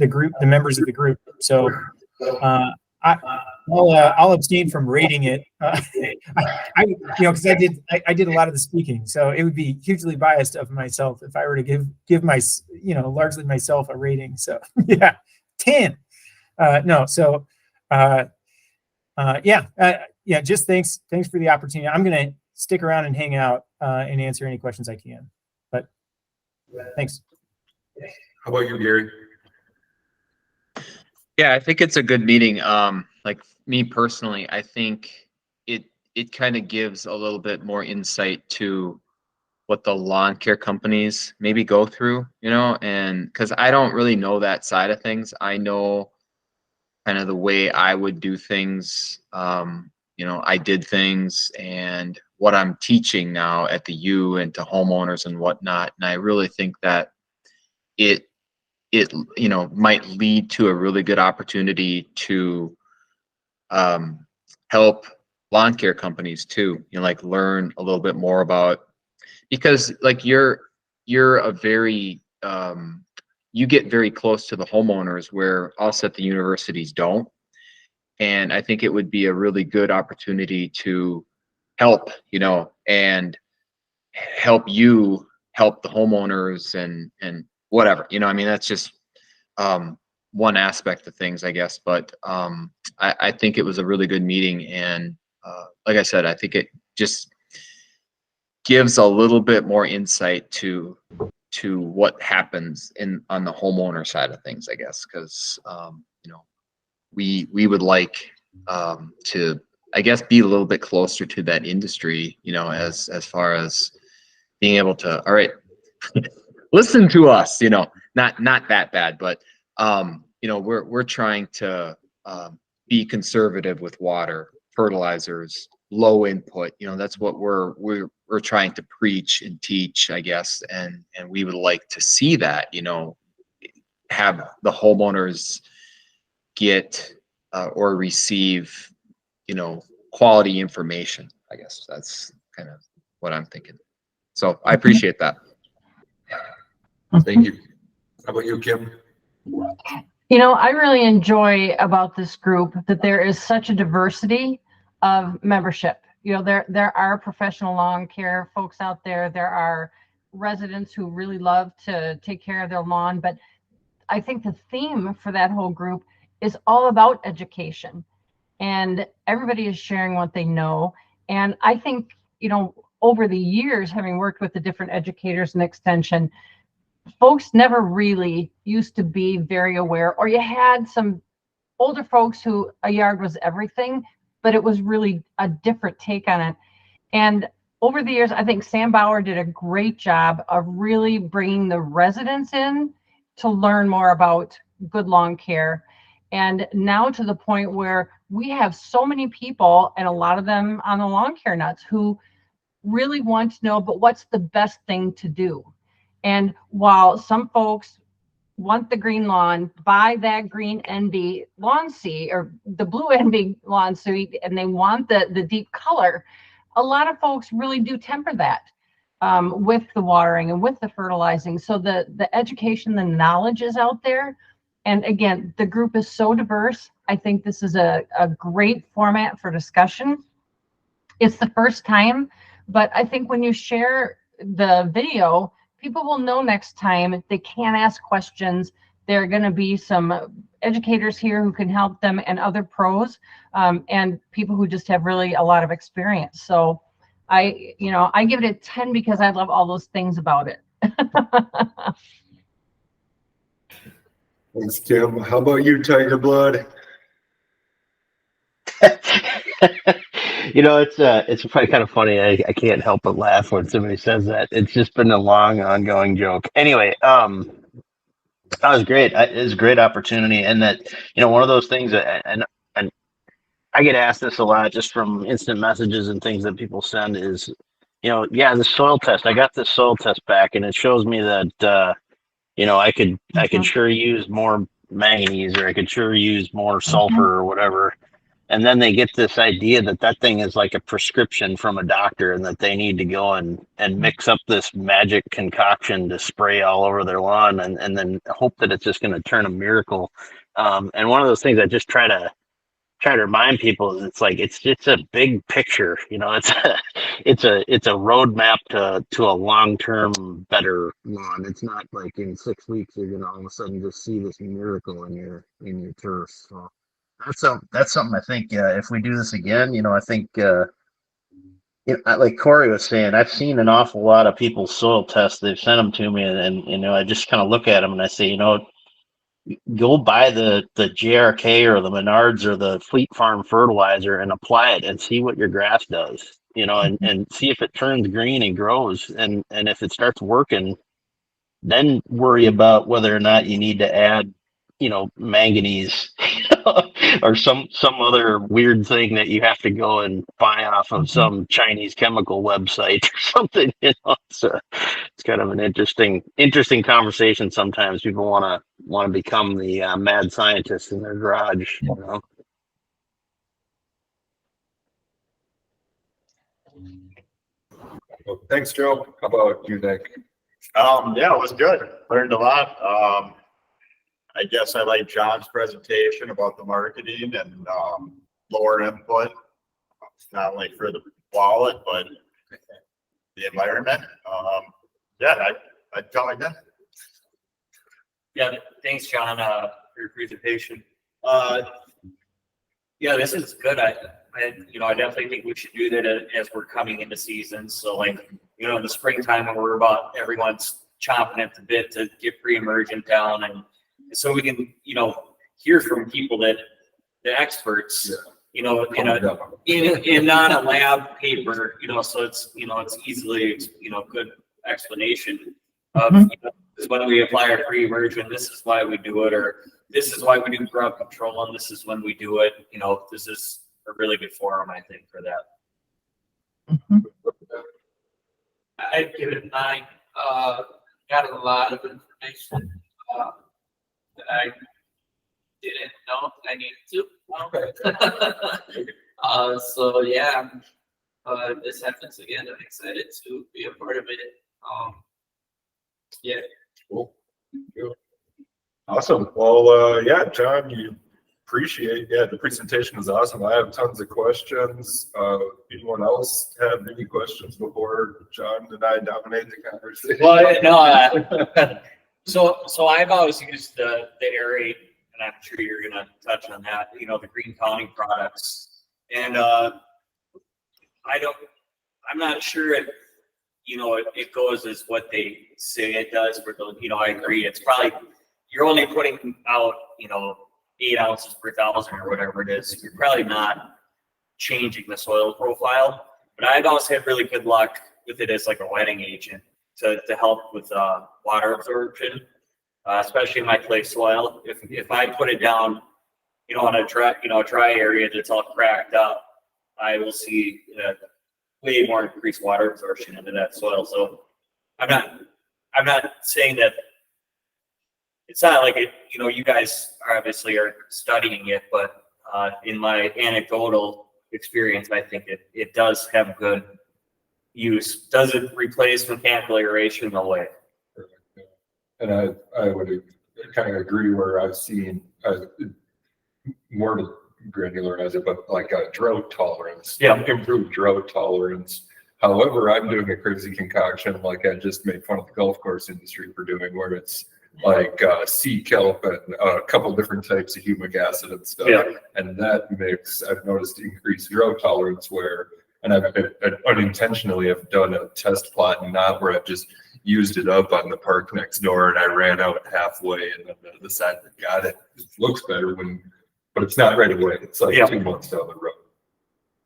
[SPEAKER 8] group, the members of the group. So I'll abstain from rating it. Because I did a lot of the speaking, so it would be hugely biased of myself if I were to give my largely myself a rating. So yeah, 10. Just thanks for the opportunity. I'm gonna stick around and hang out and answer any questions I can. But thanks.
[SPEAKER 1] How about you, Gary?
[SPEAKER 5] Yeah, I think it's a good meeting. Like me personally, I think it kind of gives a little bit more insight to what the lawn care companies maybe go through, and because I don't really know that side of things. I know kind of the way I would do things. I did things and what I'm teaching now at the U and to homeowners and whatnot. And I really think that it might lead to a really good opportunity to help lawn care companies too, learn a little bit more about, because you're a very, you get very close to the homeowners where us at the universities don't. And I think it would be a really good opportunity to help, and help you help the homeowners and whatever, that's just one aspect of things, I guess. But I think it was a really good meeting. And like I said, I think it just gives a little bit more insight to what happens on the homeowner side of things, I guess, because we would like to, I guess, be a little bit closer to that industry, as far as being able to, all right, listen to us, not that bad, but we're trying to be conservative with water, fertilizers, low input. That's what we're trying to preach and teach, I guess. And we would like to see that, have the homeowners get or receive, quality information. I guess that's kind of what I'm thinking. So I appreciate that.
[SPEAKER 1] Thank you. How about you, Kim?
[SPEAKER 7] I really enjoy about this group that there is such a diversity of membership. There are professional lawn care folks out there. There are residents who really love to take care of their lawn. But I think the theme for that whole group is all about education. And everybody is sharing what they know. And I think, over the years, having worked with the different educators in Extension, folks never really used to be very aware, or you had some older folks who a yard was everything, but it was really a different take on it. And over the years, I think Sam Bauer did a great job of really bringing the residents in to learn more about good lawn care. And now to the point where we have so many people, and a lot of them on the lawn care nuts, who really want to know, but what's the best thing to do? And while some folks want the green lawn, buy that green NB lawn seed or the blue NB lawn seed, and they want the deep color, a lot of folks really do temper that with the watering and with the fertilizing. So the education, the knowledge is out there. And again, the group is so diverse. I think this is a great format for discussion. It's the first time, but I think when you share the video, people will know next time they can ask questions. There are going to be some educators here who can help them, and other pros, and people who just have really a lot of experience. So I give it a 10 because I love all those things about it.
[SPEAKER 1] Thanks, Kim. How about you, Tiger Blood?
[SPEAKER 10] It's probably kind of funny. I can't help but laugh when somebody says that. It's just been a long, ongoing joke. Anyway, that was great. It was a great opportunity, and that one of those things and I get asked this a lot just from instant messages and things that people send is, the soil test. I got this soil test back, and it shows me that I could sure use more manganese, or I could sure use more sulfur or whatever. And then they get this idea that thing is like a prescription from a doctor, and that they need to go and mix up this magic concoction to spray all over their lawn, and then hope that it's just going to turn a miracle. And one of those things I just try to remind people is it's a big picture. It's a roadmap to a long-term better lawn. It's not like in 6 weeks you're going to all of a sudden just see this miracle in your turf. So that's something I think if we do this again, I think like Corey was saying, I've seen an awful lot of people's soil tests. They've sent them to me, and I just kind of look at them and I say, go buy the JRK or the Menards or the Fleet Farm fertilizer and apply it and see what your grass does, and see if it turns green and grows, and if it starts working, then worry about whether or not you need to add manganese or some other weird thing that you have to go and buy off of some Chinese chemical website or something. So it's kind of an interesting conversation. Sometimes people want to become the mad scientist in their garage.
[SPEAKER 1] Well, thanks, Joe. How about you, Nick?
[SPEAKER 2] Yeah, it was good. Learned a lot. I guess I like John's presentation about the marketing and lower input. It's not only for the wallet, but the environment. I'd come again.
[SPEAKER 3] Yeah, thanks, John, for your presentation. This is good. I definitely think we should do that as we're coming into season. So in the springtime when everyone's chomping at the bit to get pre-emergent down, and so we can, hear from people the experts, in not a lab paper, so it's easily, good explanation of when we apply our pre-emergent, this is why we do it, or this is why we do ground control, and this is when we do it. You know, this is a really good forum, I think, for that.
[SPEAKER 4] I'd give it 9. Got a lot of information that I didn't know I needed to. So yeah, this happens again. I'm excited to be a part of it. Yeah.
[SPEAKER 1] Cool. Awesome. Well, yeah, John, you appreciate, the presentation was awesome. I have tons of questions. Anyone else have any questions before John and I dominate the conversation?
[SPEAKER 3] Well, no, so I've always used the area, and I'm sure you're gonna touch on that, you know, the Green County products. And I'm not sure if, you know, it goes as what they say it does for the, you know, I agree. It's probably, you're only putting out, you know, 8 ounces per 1,000 or whatever it is. You're probably not changing the soil profile, but I've always had really good luck with it as like a wetting agent to help with water absorption, especially in my clay soil. If I put it down, you know, on a dry area that's all cracked up, I will see way more increased water absorption into that soil. So I'm not saying that it's not like it, you know, you guys obviously are studying it, but in my anecdotal experience, I think it does have good use. Does it replace mechanical aeration? No way.
[SPEAKER 1] And I would kind of agree where I've seen more to granularize it, but like a drought tolerance, improved drought tolerance. However, I'm doing a crazy concoction like I just made fun of the golf course industry for doing, where it's like sea kelp and a couple different types of humic acid and stuff.
[SPEAKER 3] Yeah.
[SPEAKER 1] And that makes, I've noticed, increased drought tolerance where, and I've unintentionally have done a test plot and not where I've just used it up on the park next door and I ran out halfway and then decided, got it. It looks better but it's not right away. It's like 2 months down the road.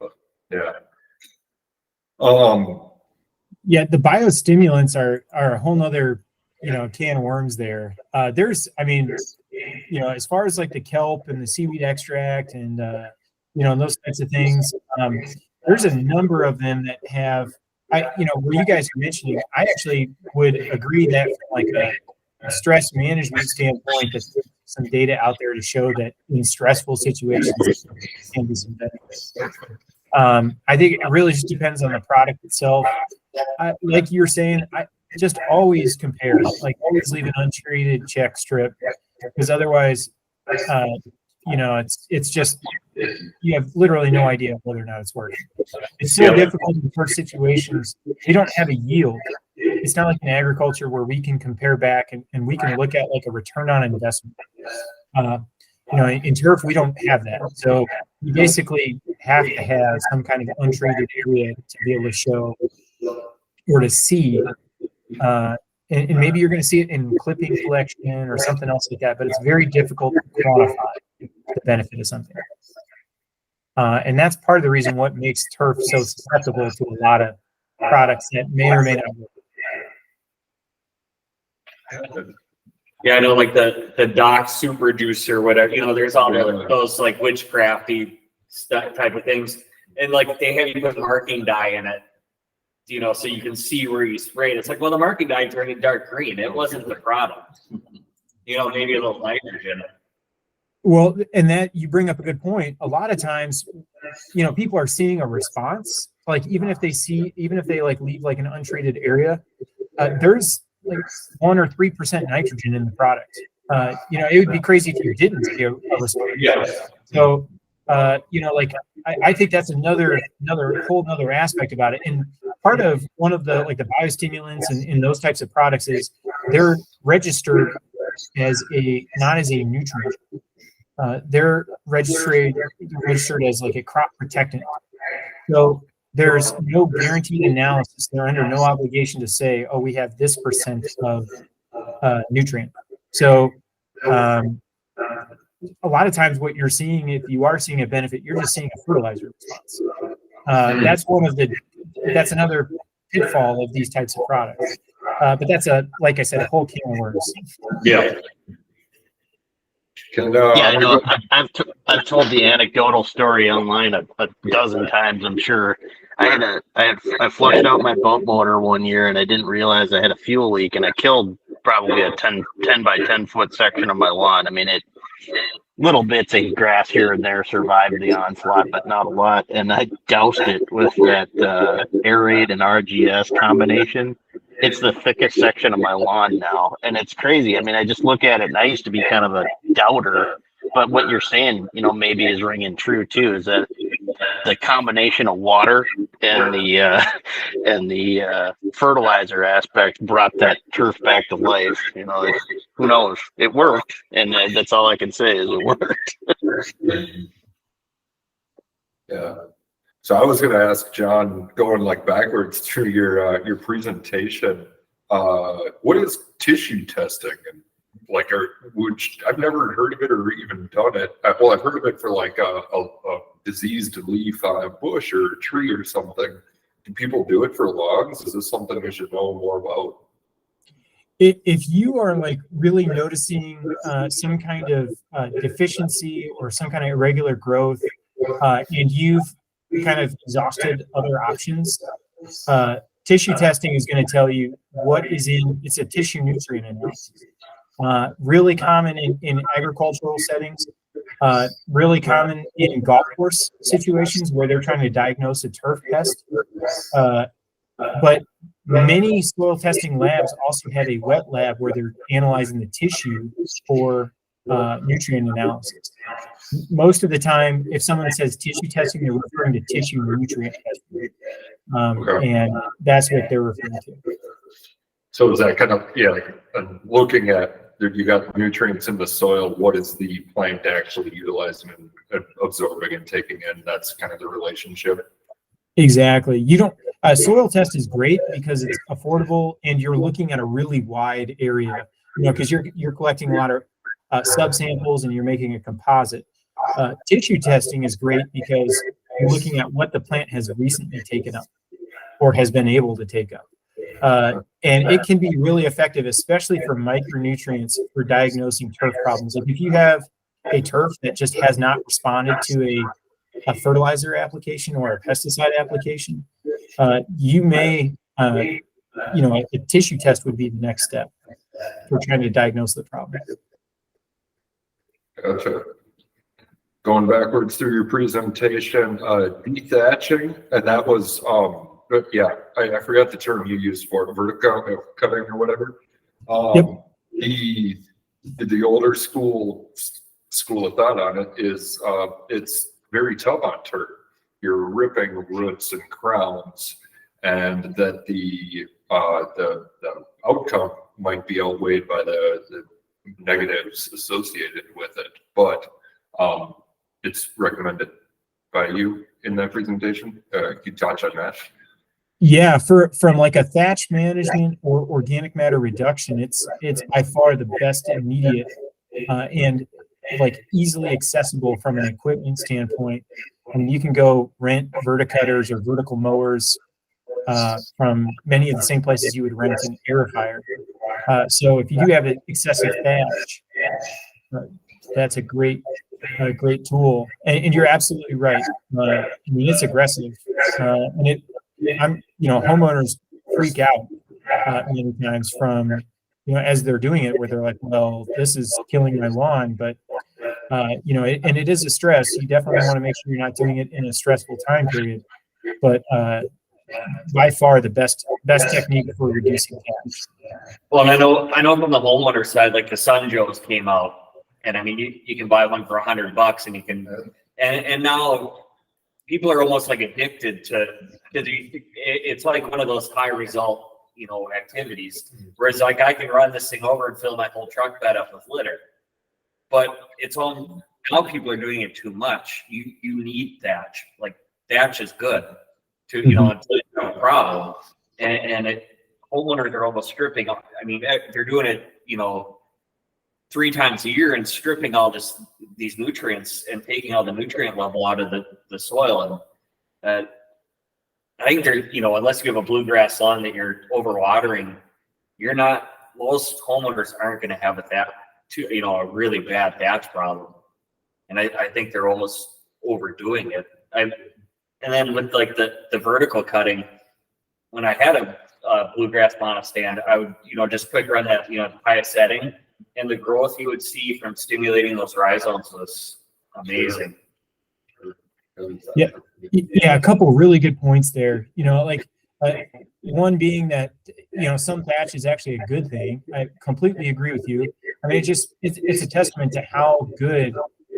[SPEAKER 1] But, yeah.
[SPEAKER 8] Yeah, the biostimulants are a whole nother, you know, can of worms there. There's, I mean, you know, as far as like the kelp and the seaweed extract and, you know, and those types of things, there's a number of them that have, you know, where you guys are mentioning, I actually would agree that from like a stress management standpoint, there's some data out there to show that in stressful situations can be some benefits. I think it really just depends on the product itself. Like you're saying, I just always compare, like always leave an untreated check strip, because otherwise, you know, it's just, you have literally no idea whether or not it's working. It's so difficult in first situations. They don't have a yield. It's not like in agriculture where we can compare back and we can look at like a return on investment. You know, in turf, we don't have that. So you basically have to have some kind of untreated area to be able to show or to see. And maybe you're going to see it in clipping collection or something else like that, but it's very difficult to quantify the benefit of something. And that's part of the reason what makes turf so susceptible to a lot of products that may or may not work.
[SPEAKER 3] Yeah, I know, like the Doc Super Juice or whatever, you know, there's all those like witchcrafty stuff type of things. And like they have you put marking dye in it, you know, so you can see where you sprayed. It's like, well, the marking dye turned it dark green. It wasn't the product. You know, maybe a little nitrogen.
[SPEAKER 8] Well, and that you bring up a good point. A lot of times, you know, people are seeing a response. Like even if they like leave like an untreated area, there's like 1 or 3% nitrogen in the product. You know, it would be crazy if you didn't see a response.
[SPEAKER 1] Yeah.
[SPEAKER 8] So, you know, like I think that's another whole nother aspect about it. And part of one of the like the biostimulants and those types of products is they're registered as not as a nutrient. They're registered as like a crop protectant. So there's no guaranteed analysis. They're under no obligation to say, oh, we have this % of nutrient. So a lot of times what you're seeing, if you are seeing a benefit, you're just seeing a fertilizer response. That's another pitfall of these types of products. But that's like I said, a whole can of worms.
[SPEAKER 3] Yeah.
[SPEAKER 1] Can,
[SPEAKER 10] Yeah, I
[SPEAKER 1] I'm
[SPEAKER 10] know.
[SPEAKER 1] gonna
[SPEAKER 10] I've told the anecdotal story online a dozen times. I'm sure. I flushed out my boat motor one year and I didn't realize I had a fuel leak and I killed probably a 10 by 10 foot section of my lawn. I mean, little bits of grass here and there survived the onslaught, but not a lot. And I doused it with that Aerate and RGS combination. It's the thickest section of my lawn now, and it's crazy. I mean, I just look at it, and I used to be kind of a doubter, but what you're saying, maybe is ringing true too. Is that the combination of water and the fertilizer aspect brought that turf back to life? Who knows? It worked, and that's all I can say is it worked.
[SPEAKER 1] Yeah. So I was going to ask John, going like backwards through your presentation, what is tissue testing? And like, I've never heard of it or even done it. Well, I've heard of it for like a diseased leaf on a bush or a tree or something. Do people do it for logs? Is this something we should know more about?
[SPEAKER 8] If you are like really noticing some kind of deficiency or some kind of irregular growth, and you've kind of exhausted other options, tissue testing is going to tell you what is in. It's a tissue nutrient analysis. Really common in agricultural settings, really common in golf course situations where they're trying to diagnose a turf pest. But many soil testing labs also have a wet lab where they're analyzing the tissue for nutrient analysis. Most of the time, if someone says tissue testing, they're referring to tissue nutrient testing. And that's what they're referring to.
[SPEAKER 1] So is that kind of, looking at, you got nutrients in the soil, what is the plant actually utilizing and absorbing and taking in? That's kind of the relationship.
[SPEAKER 8] Exactly. A soil test is great because it's affordable and you're looking at a really wide area, because you're collecting a lot of subsamples and you're making a composite. Tissue testing is great because you're looking at what the plant has recently taken up or has been able to take up. And it can be really effective, especially for micronutrients for diagnosing turf problems. Like if you have a turf that just has not responded to a fertilizer application or a pesticide application, you may, a tissue test would be the next step for trying to diagnose the problem.
[SPEAKER 1] Gotcha. Going backwards through your presentation, dethatching, and that was, I forgot the term you used for it, vertical cutting or whatever.
[SPEAKER 8] Yep.
[SPEAKER 1] The older school of thought on it is it's very tough on turf. You're ripping roots and crowns, and that the outcome might be outweighed by the negatives associated with it. But it's recommended by you in that presentation. You touch on that.
[SPEAKER 8] Yeah, from like a thatch management or organic matter reduction, it's by far the best immediate and like easily accessible from an equipment standpoint. I mean, you can go rent verticutters or vertical mowers from many of the same places you would rent an aerifier. So if you do have an excessive thatch, that's a great tool. And you're absolutely right. I mean, it's aggressive, and homeowners freak out many times from, as they're doing it, where they're like, well, this is killing my lawn, but and it is a stress. You definitely want to make sure you're not doing it in a stressful time period, but by far the best technique for reducing damage.
[SPEAKER 3] Well, and I know from the homeowner side, like the Sun Joes came out, and I mean, you can buy one for $100 and you can, and now people are almost like addicted to it's like one of those high result, activities. Whereas like I can run this thing over and fill my whole truck bed up with litter, but it's all, now people are doing it too much. You need thatch. Like thatch is good to, until it's no problem. And homeowners are almost stripping. I mean, they're doing it, 3 times a year and stripping all these nutrients and taking all the nutrient level out of the soil. And I think they're, unless you have a bluegrass lawn that you're overwatering, most homeowners aren't going to have a a really bad thatch problem. And I think they're almost overdoing it. And then with like the vertical cutting, when I had a bluegrass monostand, I would, just quick run that, highest setting, and the growth you would see from stimulating those rhizomes was amazing.
[SPEAKER 8] Yeah. Yeah, a couple really good points there. One being that some thatch is actually a good thing. I completely agree with you. I mean, it's a testament to how good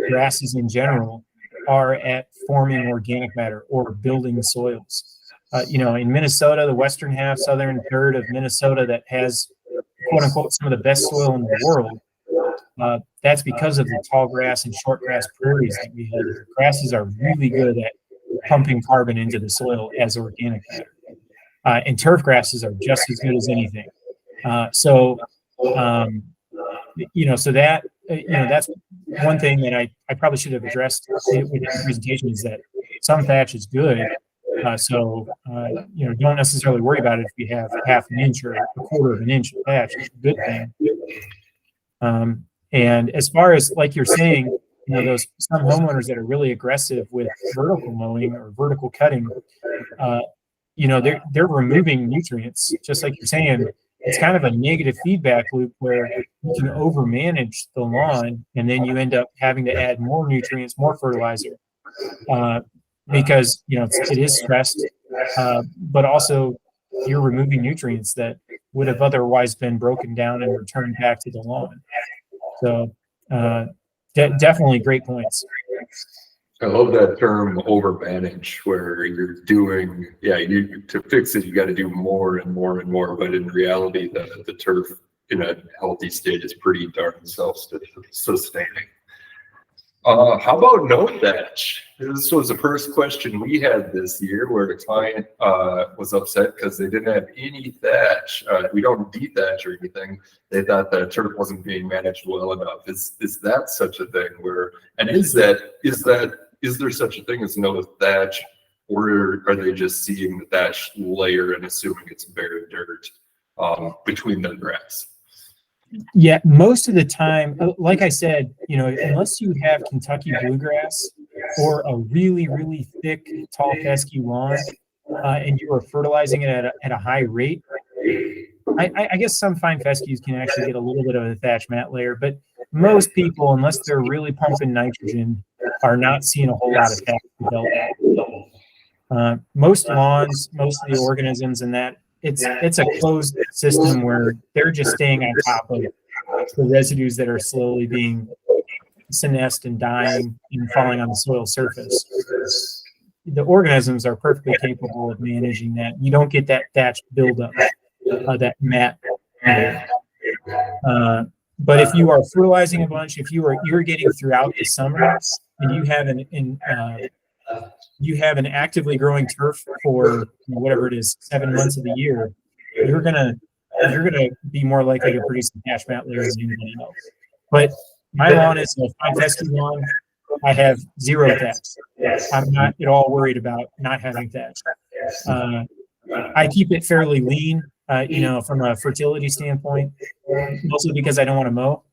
[SPEAKER 8] grasses in general are at forming organic matter or building soils. In Minnesota, the western half, southern third of Minnesota that has quote unquote some of the best soil in the world. That's because of the tall grass and short grass prairies that we have. Grasses are really good at pumping carbon into the soil as organic matter. And turf grasses are just as good as anything. So that, that's one thing that I probably should have addressed with the presentation is that some thatch is good. Don't necessarily worry about it if you have half an inch or a quarter of an inch of thatch. It's a good thing. And as far as, like you're saying, those some homeowners that are really aggressive with vertical mowing or vertical cutting, they're removing nutrients, just like you're saying. It's kind of a negative feedback loop where you can overmanage the lawn and then you end up having to add more nutrients, more fertilizer, because it is stressed, but also you're removing nutrients that would have otherwise been broken down and returned back to the lawn. So definitely great points.
[SPEAKER 1] I love that term overmanage, where you're doing, to fix it, you got to do more and more and more. But in reality, the turf in a healthy state is pretty darn self-sustaining. How about no thatch? This was the first question we had this year where the client was upset because they didn't have any thatch. We don't dethatch or anything. They thought that turf wasn't being managed well enough. Is that such a thing is there such a thing as no thatch, or are they just seeing the thatch layer and assuming it's bare dirt between the grass?
[SPEAKER 8] Yeah, most of the time, like I said, unless you have Kentucky bluegrass or a really, really thick, tall fescue lawn, and you are fertilizing it at a high rate, I guess some fine fescues can actually get a little bit of a thatch mat layer, but most people, unless they're really pumping nitrogen, are not seeing a whole lot of thatch develop. Most lawns, most of the organisms in that, it's a closed system where they're just staying on top of the residues that are slowly being senesced and dying and falling on the soil surface. The organisms are perfectly capable of managing that. You don't get that thatch buildup, that mat. But if you are fertilizing a bunch, if you are irrigating throughout the summer, and you have an actively growing turf for whatever it is, 7 months of the year, you're gonna be more likely to produce a thatch mat layer than anybody else. But my lawn is a fine fescue lawn. I have zero thatch. I'm not at all worried about not having thatch. I keep it fairly lean, from a fertility standpoint, mostly because I don't want to mow.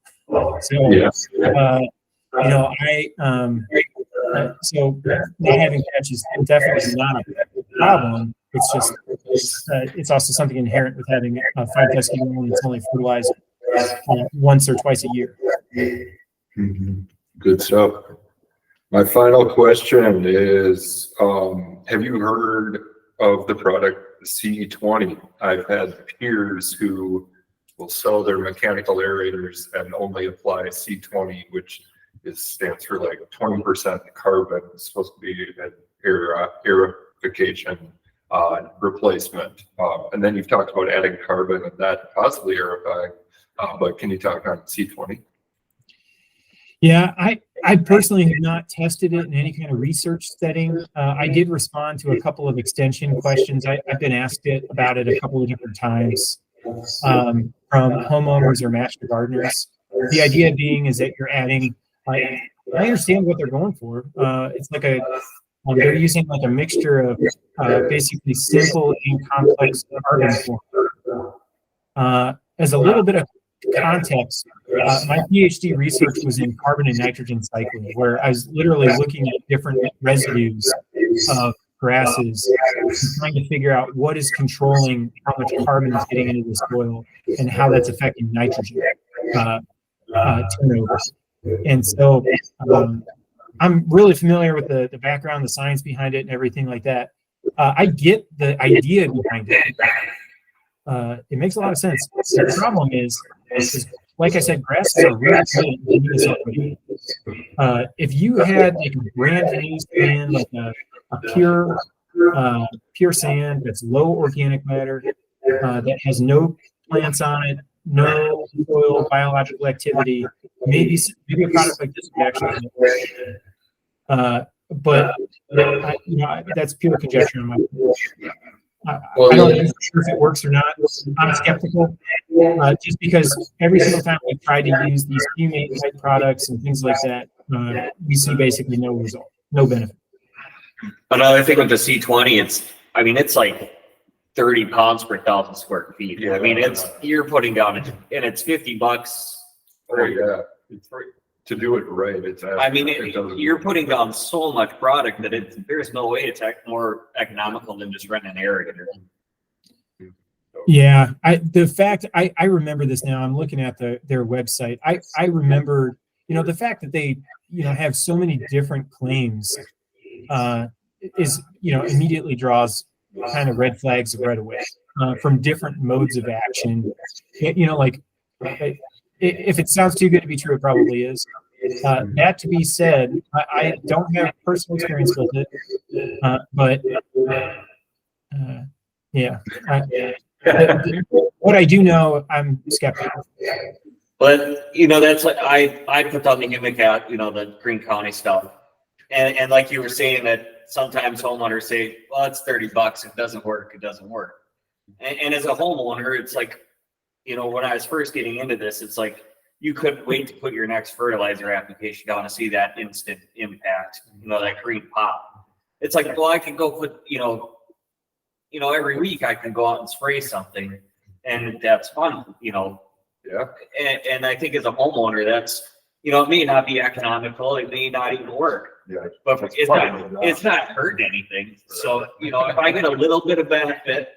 [SPEAKER 8] So, so not having thatch is definitely not a problem. It's just, it's also something inherent with having a fine fescue lawn that's only fertilized once or twice a year.
[SPEAKER 1] Mm-hmm. Good stuff. My final question is, have you heard of the product C20? I've had peers who will sell their mechanical aerators and only apply C20, which stands for like 20% carbon. It's supposed to be an aerification replacement. And then you've talked about adding carbon and that possibly aerifying, but can you talk on C20?
[SPEAKER 8] Yeah, I personally have not tested it in any kind of research setting. I did respond to a couple of extension questions. I've been asked about it a couple of different times from homeowners or master gardeners. The idea being is that you're adding, I understand what they're going for. It's like they're using like a mixture of basically simple and complex carbon form. As a little bit of context, my PhD research was in carbon and nitrogen cycling, where I was literally looking at different residues of grasses, trying to figure out what is controlling how much carbon is getting into the soil and how that's affecting nitrogen turnover. And so I'm really familiar with the background, the science behind it, and everything like that. I get the idea behind it. It makes a lot of sense. The problem is like I said, grasses are really good at doing this already. If you had like a brand new sand, like a pure sand that's low organic matter, that has no plants on it, no soil biological activity, maybe a product like this would actually help. But that's pure conjecture on my part. I don't know if it works or not. I'm skeptical, just because every single time we try to use these fumate type products and things like that, we see basically no result, no benefit.
[SPEAKER 3] Another thing with the C20, it's like 30 pounds per 1,000 square feet.
[SPEAKER 1] Yeah.
[SPEAKER 3] I mean, you're putting down, and it's $50.
[SPEAKER 1] Oh yeah, it's right. To do it right, it's.
[SPEAKER 3] You're putting down so much product that there's no way it's more economical than just renting an aerator.
[SPEAKER 8] Yeah, I remember this now. I'm looking at their website. I remember, the fact that they, have so many different claims, is, immediately draws kind of red flags right away, from different modes of action. If it sounds too good to be true, it probably is. That to be said, I don't have personal experience with it, but yeah. What I do know, I'm skeptical.
[SPEAKER 3] But that's what I put on the Humicat, the Green County stuff, and like you were saying that sometimes homeowners say, well, it's $30, it doesn't work, and as a homeowner, it's like, when I was first getting into this, it's like you couldn't wait to put your next fertilizer application down to see that instant impact, that green pop. It's like, well, I can go put, every week I can go out and spray something, and that's fun,
[SPEAKER 1] Yeah.
[SPEAKER 3] And I think as a homeowner, that's, it may not be economical, it may not even work,
[SPEAKER 1] Yeah.
[SPEAKER 3] but it's not hurting anything. So, if I get a little bit of benefit,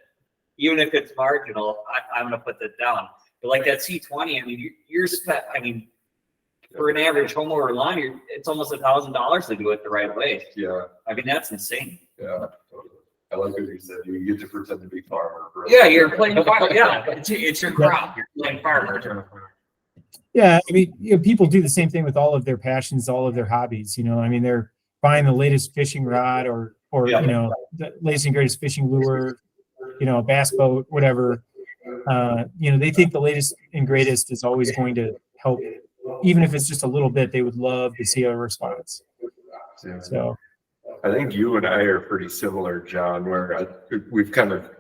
[SPEAKER 3] even if it's marginal, I'm going to put that down. But like that C20, you're spent, for an average homeowner line, it's almost $1,000 to do it the right way.
[SPEAKER 1] Yeah.
[SPEAKER 3] That's insane.
[SPEAKER 1] Yeah. I like what you said. You get to pretend to be farmer.
[SPEAKER 3] Yeah, you're playing the farmer. Yeah, it's your crop. You're playing farmer.
[SPEAKER 8] Yeah, people do the same thing with all of their passions, all of their hobbies. They're buying the latest fishing rod or the latest and greatest fishing lure, a bass boat, whatever. They think the latest and greatest is always going to help, even if it's just a little bit. They would love to see a response.
[SPEAKER 1] Yeah.
[SPEAKER 8] So,
[SPEAKER 1] I think you and I are pretty similar, John, where we've kind of,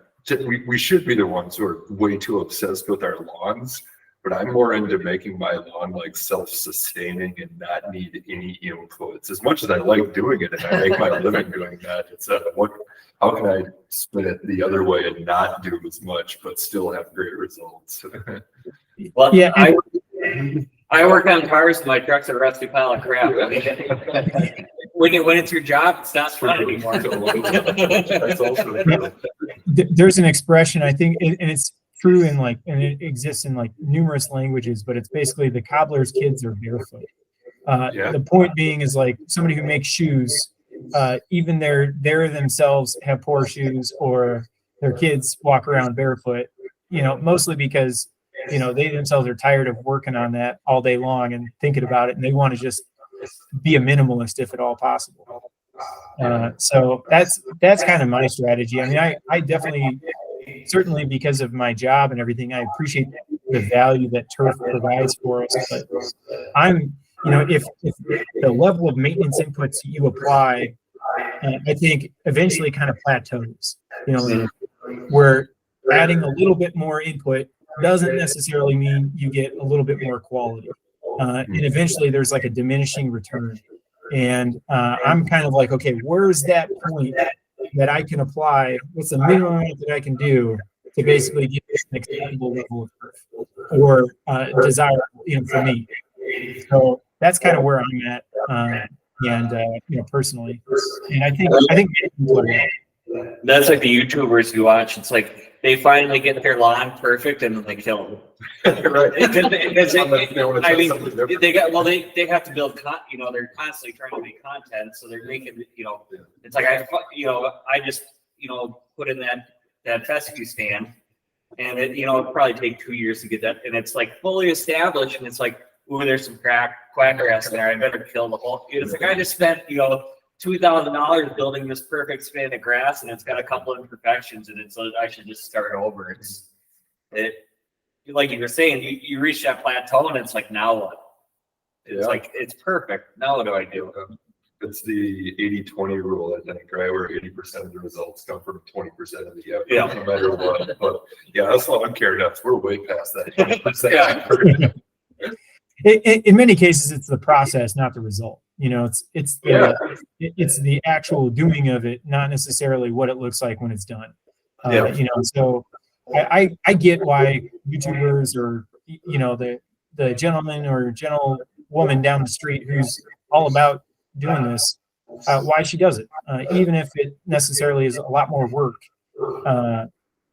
[SPEAKER 1] we should be the ones who are way too obsessed with our lawns, but I'm more into making my lawn like self-sustaining and not need any inputs. As much as I like doing it and I make my living doing that, it's how can I spin it the other way and not do as much, but still have great results?
[SPEAKER 3] Well,
[SPEAKER 8] yeah.
[SPEAKER 3] I work on cars and my truck's a rusty pile of crap. When it's your job, it's not fun anymore.
[SPEAKER 1] That's also true.
[SPEAKER 8] There's an expression, I think, and it's true and it exists in numerous languages, but it's basically the cobbler's kids are barefoot. The point being is somebody who makes shoes, even they themselves have poor shoes, or their kids walk around barefoot, mostly because they themselves are tired of working on that all day long and thinking about it, and they want to just be a minimalist if at all possible. So that's kind of my strategy. I definitely, certainly because of my job and everything, I appreciate the value that turf provides for us. But I'm, if the level of maintenance inputs you apply, I think eventually kind of plateaus. Where adding a little bit more input doesn't necessarily mean you get a little bit more quality. And eventually there's a diminishing return. And I'm kind of okay, where's that point that I can apply? What's the minimum amount that I can do to basically get an acceptable level of turf or desirable for me. So that's kind of where I'm at, personally, and I think people are right.
[SPEAKER 3] That's like the YouTubers you watch. It's like they finally get their lawn perfect and then they kill them.
[SPEAKER 1] Right.
[SPEAKER 3] I mean, they have to build they're constantly trying to make content, so they're making, it's like I just, put in that fescue stand, and it'd probably take 2 years to get that, and it's like fully established, and it's like, ooh, there's some quackergrass in there. I better kill the whole. It's like I just spent, $2,000 building this perfect span of grass, and it's got a couple of imperfections, and I should just start over. Like you were saying, you reach that plateau, and it's like, now what? It's like, it's perfect. Now what do I do?
[SPEAKER 1] It's the 80-20 rule, I think, right? Where 80% of the results come from 20% of the effort,
[SPEAKER 3] Yeah.
[SPEAKER 1] no matter what. But yeah, that's what I'm carried up. We're way past that 20%
[SPEAKER 3] Yeah.
[SPEAKER 1] effort.
[SPEAKER 8] In many cases, it's the process, not the result. It's the actual doing of it, not necessarily what it looks like when it's done. So I get why YouTubers or the gentleman or gentlewoman down the street who's all about doing this, why she does it, even if it necessarily is a lot more work.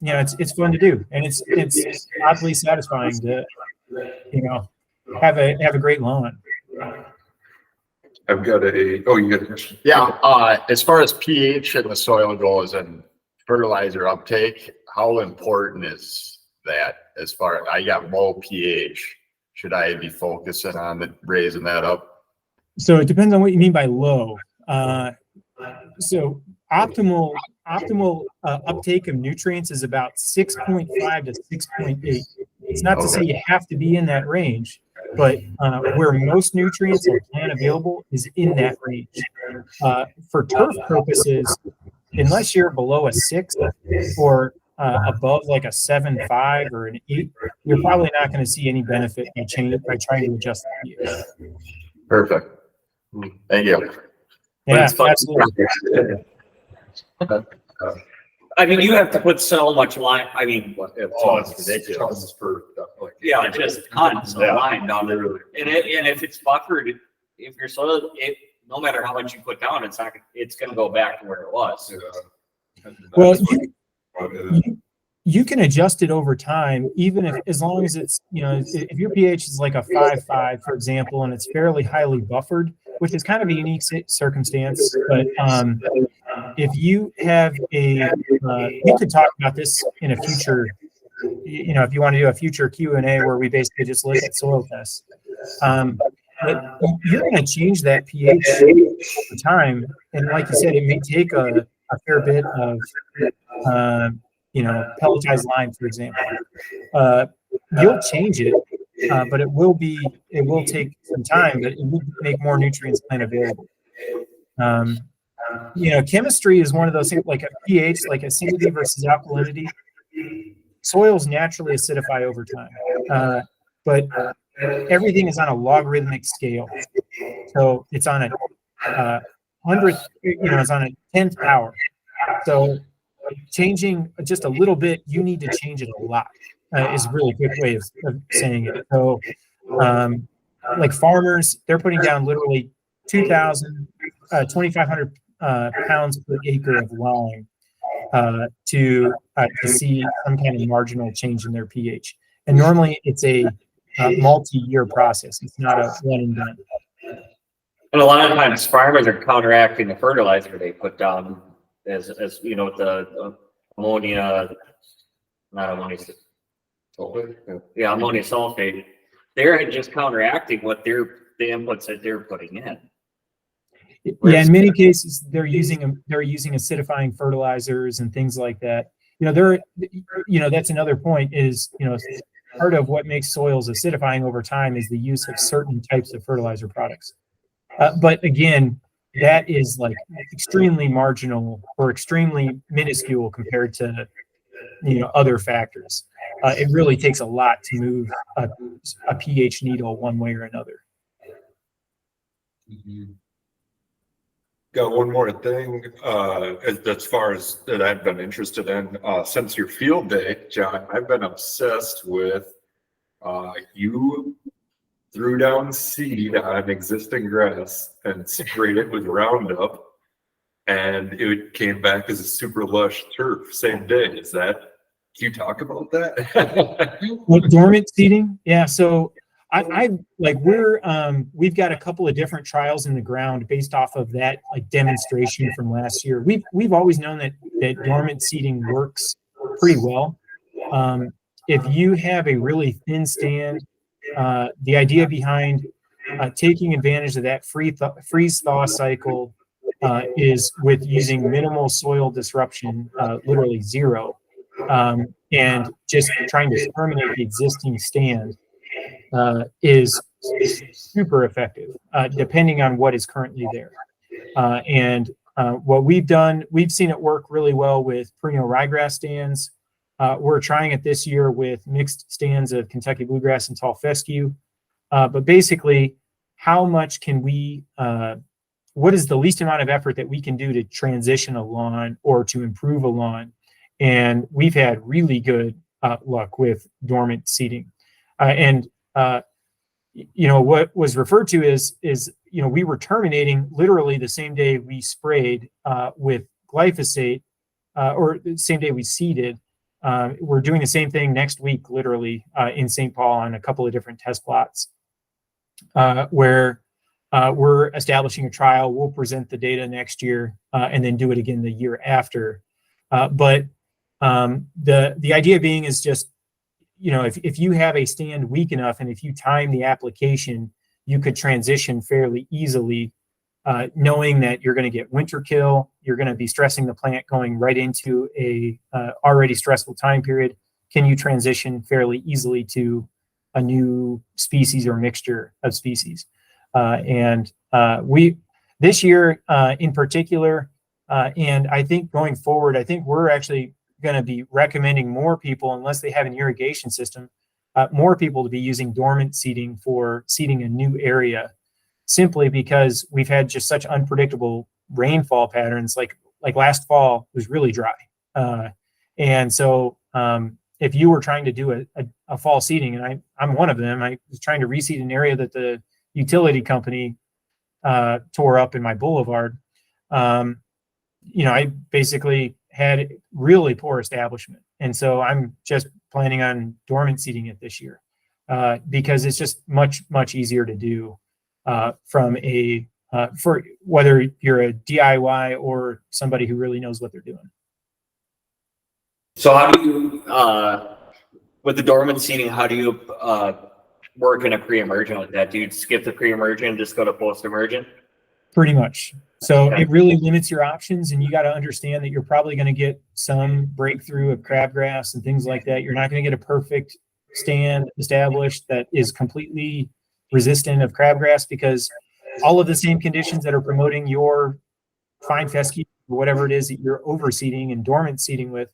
[SPEAKER 8] It's fun to do, and it's oddly satisfying to have a great lawn.
[SPEAKER 1] I've got you got a question?
[SPEAKER 2] Yeah, as far as pH in the soil goes and fertilizer uptake, how important is that? As far I got low pH, should I be focusing on raising that up?
[SPEAKER 8] So it depends on what you mean by low. So optimal uptake of nutrients is about 6.5 to 6.8. It's not to say you have to be in that range, but where most nutrients are plant available is in that range. For turf purposes, unless you're below a 6 or above like a 7.5 or an 8, you're probably not going to see any benefit by trying to adjust the pH.
[SPEAKER 2] Perfect. Thank you.
[SPEAKER 8] Yeah,
[SPEAKER 3] it's fun.
[SPEAKER 8] absolutely.
[SPEAKER 3] I mean, you have to put so much lime. I mean,
[SPEAKER 2] It's ridiculous.
[SPEAKER 1] Tons per,
[SPEAKER 3] just tons of lime down there. And if it's buffered, if your soil, no matter how much you put down, it's going to go back to where it was.
[SPEAKER 8] Well, you can adjust it over time, even as long as it's, if your pH is like a 5.5, for example, and it's fairly highly buffered, which is kind of a unique circumstance. But if you have we could talk about this in a future, if you want to do a future Q&A where we basically just look at soil tests. But you're going to change that pH over time. And like you said, it may take a fair bit of, pelletized lime, for example. You'll change it, but it will take some time, but it will make more nutrients plant available. Chemistry is one of those things, like a pH, like acidity versus alkalinity. Soils naturally acidify over time, but everything is on a logarithmic scale. So it's on a 100th, it's on a 10th power. So changing just a little bit, you need to change it a lot, is a really good way of saying it. So like farmers, they're putting down literally 2,500 pounds per acre of lime to see some kind of marginal change in their pH. And normally it's a multi-year process. It's not a one and done.
[SPEAKER 3] And a lot of times farmers are counteracting the fertilizer they put down as the ammonia, not ammonia sulfate. Yeah, ammonia sulfate. They're just counteracting what the inputs that they're putting in.
[SPEAKER 8] Yeah, in many cases they're using acidifying fertilizers and things like that. That's another point is, part of what makes soils acidifying over time is the use of certain types of fertilizer products. But again, that is like extremely marginal or extremely minuscule compared to, other factors. It really takes a lot to move a pH needle one way or another.
[SPEAKER 1] Got one more thing, as far as that I've been interested in, since your field day, John, I've been obsessed with you threw down seed on existing grass and sprayed it with Roundup, and it came back as a super lush turf same day. Is that, can you talk about that?
[SPEAKER 8] Like dormant seeding? Yeah. So I like we've got a couple of different trials in the ground based off of that like demonstration from last year. We've always known that dormant seeding works pretty well. If you have a really thin stand, the idea behind taking advantage of that freeze thaw cycle is with using minimal soil disruption, literally zero, and just trying to terminate the existing stand is super effective, depending on what is currently there. And what we've done, we've seen it work really well with perennial ryegrass stands. We're trying it this year with mixed stands of Kentucky bluegrass and tall fescue. But basically, how much can we, what is the least amount of effort that we can do to transition a lawn or to improve a lawn? And we've had really good luck with dormant seeding. You know, what was referred to is, you know, we were terminating literally the same day we sprayed with glyphosate, or the same day we seeded. We're doing the same thing next week, literally in St. Paul on a couple of different test plots where we're establishing a trial. We'll present the data next year and then do it again the year after. But the idea being is just, you know, if you have a stand weak enough and if you time the application, you could transition fairly easily, knowing that you're going to get winter kill, you're going to be stressing the plant going right into a already stressful time period. Can you transition fairly easily to a new species or mixture of species? We this year in particular, and I think going forward, I think we're actually going to be recommending more people, unless they have an irrigation system, more people to be using dormant seeding for seeding a new area, simply because we've had just such unpredictable rainfall patterns. Like last fall was really dry. And so if you were trying to do a fall seeding, and I'm one of them, I was trying to reseed an area that the utility company tore up in my boulevard. You know, I basically had really poor establishment. And so I'm just planning on dormant seeding it this year because it's just much easier to do from for whether you're a DIY or somebody who really knows what they're doing.
[SPEAKER 3] So how do you, with the dormant seeding, how do you work in a pre-emergent with that? Do you skip the pre-emergent and just go to post-emergent?
[SPEAKER 8] Pretty much. So it really limits your options, and you got to understand that you're probably going to get some breakthrough of crabgrass and things like that. You're not going to get a perfect stand established that is completely resistant of crabgrass, because all of the same conditions that are promoting your fine fescue, or whatever it is that you're overseeding and dormant seeding with,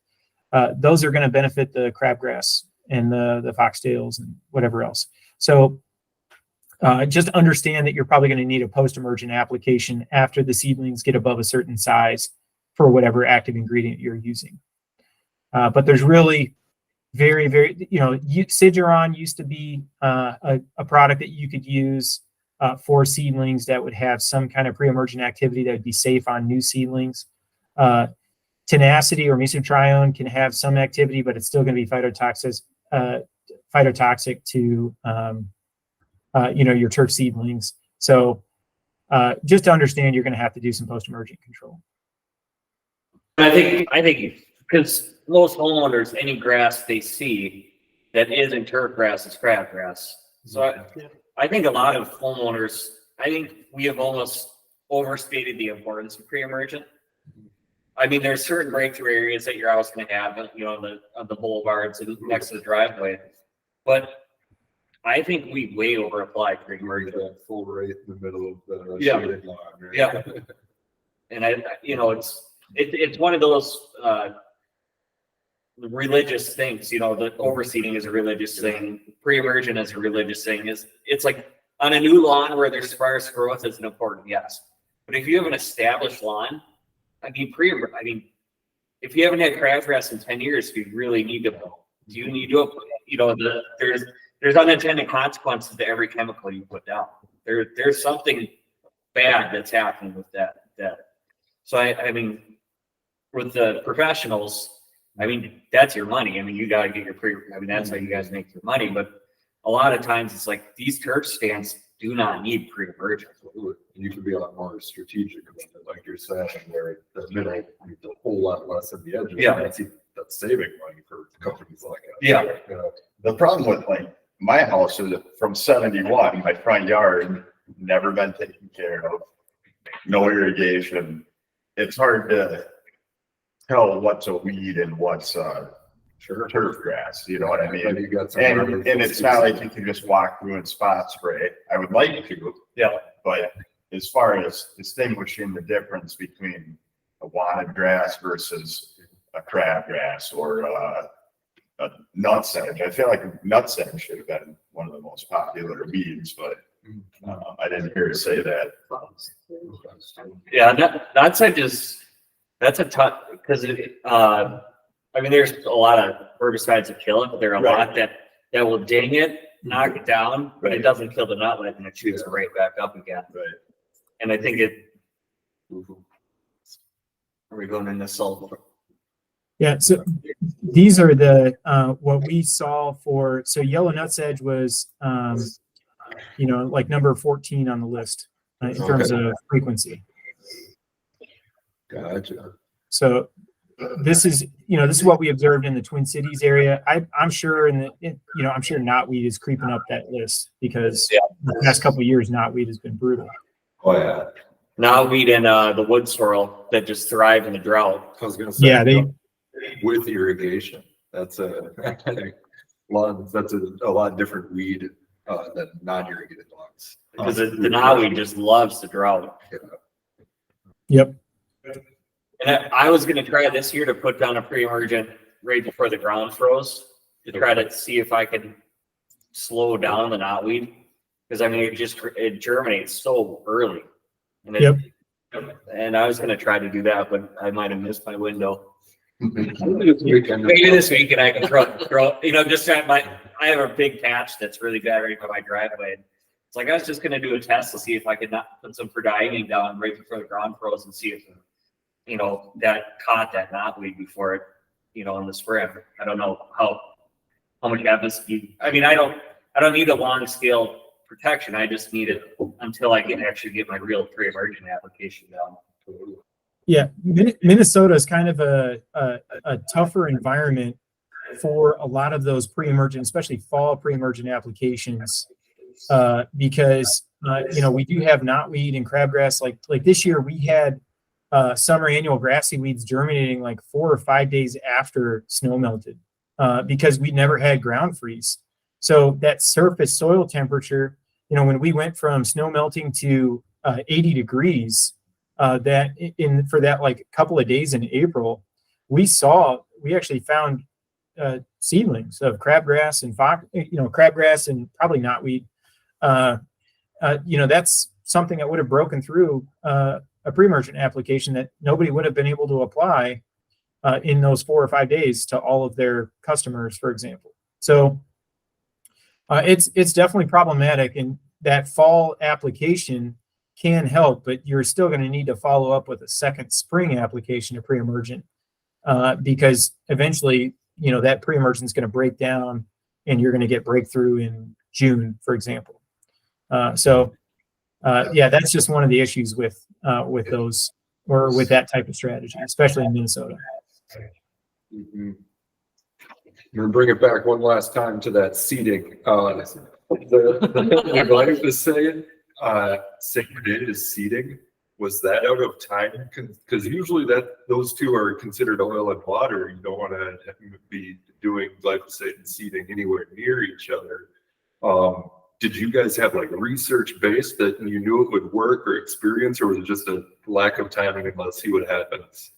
[SPEAKER 8] those are going to benefit the crabgrass and the foxtails and whatever else. So just understand that you're probably going to need a post-emergent application after the seedlings get above a certain size for whatever active ingredient you're using. But there's really very, you know, Siduron used to be a product that you could use for seedlings that would have some kind of pre-emergent activity that would be safe on new seedlings. Tenacity or mesotrione can have some activity, but it's still going to be phytotoxic to you know, your turf seedlings. So just to understand, you're going to have to do some post-emergent control.
[SPEAKER 3] I think because most homeowners, any grass they see that isn't turf grass is crabgrass. So I think a lot of homeowners, I think we have almost overstated the importance of pre-emergent. I mean, there's certain breakthrough areas that you're always going to have, you know, on the boulevards and next to the driveway, but I think we way over apply pre-emergent.
[SPEAKER 1] Full right in the middle of the
[SPEAKER 3] Yeah.
[SPEAKER 1] shaded lawn, right?
[SPEAKER 3] Yeah. And you know, it's one of those religious things. You know, the overseeding is a religious thing. Pre-emergent is a religious thing. It's like on a new lawn where there's sparse growth is an important yes. But if you have an established lawn, I mean, if you haven't had crabgrass in 10 years, you really need to. Do you need to? You know, there's there's unintended consequences to every chemical you put down. There's something bad that's happening with that. So I mean, with the professionals, I mean, that's your money. I mean, you gotta get your that's how you guys make your money. But a lot of times it's like these turf stands do not need pre-emergence.
[SPEAKER 1] You can be a lot more strategic about it, like you're saying, where the middle needs a whole lot less of the edges.
[SPEAKER 3] Yeah.
[SPEAKER 1] That's saving money for companies like us.
[SPEAKER 3] Yeah.
[SPEAKER 1] You know,
[SPEAKER 2] The problem with like my house is that from 71, my front yard never been taken care of. No irrigation. It's hard to tell what's a weed and what's turf grass. You know what I mean?
[SPEAKER 1] then you got some
[SPEAKER 2] And it's not like you can just walk through and spot spray. I would like to,
[SPEAKER 3] Yeah.
[SPEAKER 2] but as far as distinguishing the difference between a wanted grass versus a crabgrass or a nutsedge, I feel like nutsedge should have been one of the most popular weeds, but I didn't hear you say that.
[SPEAKER 3] Yeah, that's a tough because I mean, there's a lot of herbicides that kill it, but there are a lot that will ding it, knock it down, but it doesn't kill the nutlet and it shoots it right back up again.
[SPEAKER 2] Right.
[SPEAKER 3] And I think are we going into sulfur?
[SPEAKER 8] Yeah, so these are the what we saw for, so yellow nutsedge was like number 14 on the list in terms of frequency.
[SPEAKER 1] Gotcha.
[SPEAKER 8] So this is what we observed in the Twin Cities area. I'm sure I'm sure knotweed is creeping up that list because the past couple of years knotweed has been brutal.
[SPEAKER 1] Oh yeah.
[SPEAKER 3] Knotweed and the wood sorrel that just thrive in the drought.
[SPEAKER 1] I was gonna say.
[SPEAKER 8] Yeah,
[SPEAKER 1] with irrigation. That's a lot different weed than non-irrigated lawns.
[SPEAKER 3] Because the knotweed just loves the drought.
[SPEAKER 8] Yep.
[SPEAKER 3] And I was going to try this year to put down a pre-emergent right before the ground froze to try to see if I could slow down the knotweed. Because I mean, it germinates so early. And and I was going to try to do that, but I might have missed my window. Maybe this weekend I can throw just I have a big patch that's really bad right by my driveway. It's like I was just going to do a test to see if I could not put some prodiamine down right before the ground froze and see if that caught that knotweed before it in the spring. I don't know how much emphasis I mean, I don't need a long scale protection. I just need it until I can actually get my real pre-emergent application down.
[SPEAKER 8] Yeah, Minnesota is kind of a tougher environment for a lot of those pre-emergent, especially fall pre-emergent applications, because we do have knotweed and crabgrass. Like this year, we had summer annual grassy weeds germinating like 4 or 5 days after snow melted, because we never had ground freeze. So that surface soil temperature, when we went from snow melting to 80 degrees. For that like couple of days in April, we actually found seedlings of crabgrass and crabgrass and probably knotweed. That's something that would have broken through a pre-emergent application that nobody would have been able to apply in those 4 or 5 days to all of their customers, for example. So it's definitely problematic, and that fall application can help, but you're still going to need to follow up with a second spring application of pre-emergent because eventually, that pre-emergent is going to break down and you're going to get breakthrough in June, for example. That's just one of the issues with those or with that type of strategy, especially in Minnesota.
[SPEAKER 1] Mm-hmm. I'm gonna bring it back one last time to that seeding. The life is saying synchronated seeding, was that out of time? Because usually those two are considered oil and water. You don't want to be doing glyphosate and seeding anywhere near each other. Did you guys have like research based that you knew it would work, or experience, or was it just a lack of timing and let's see what happens?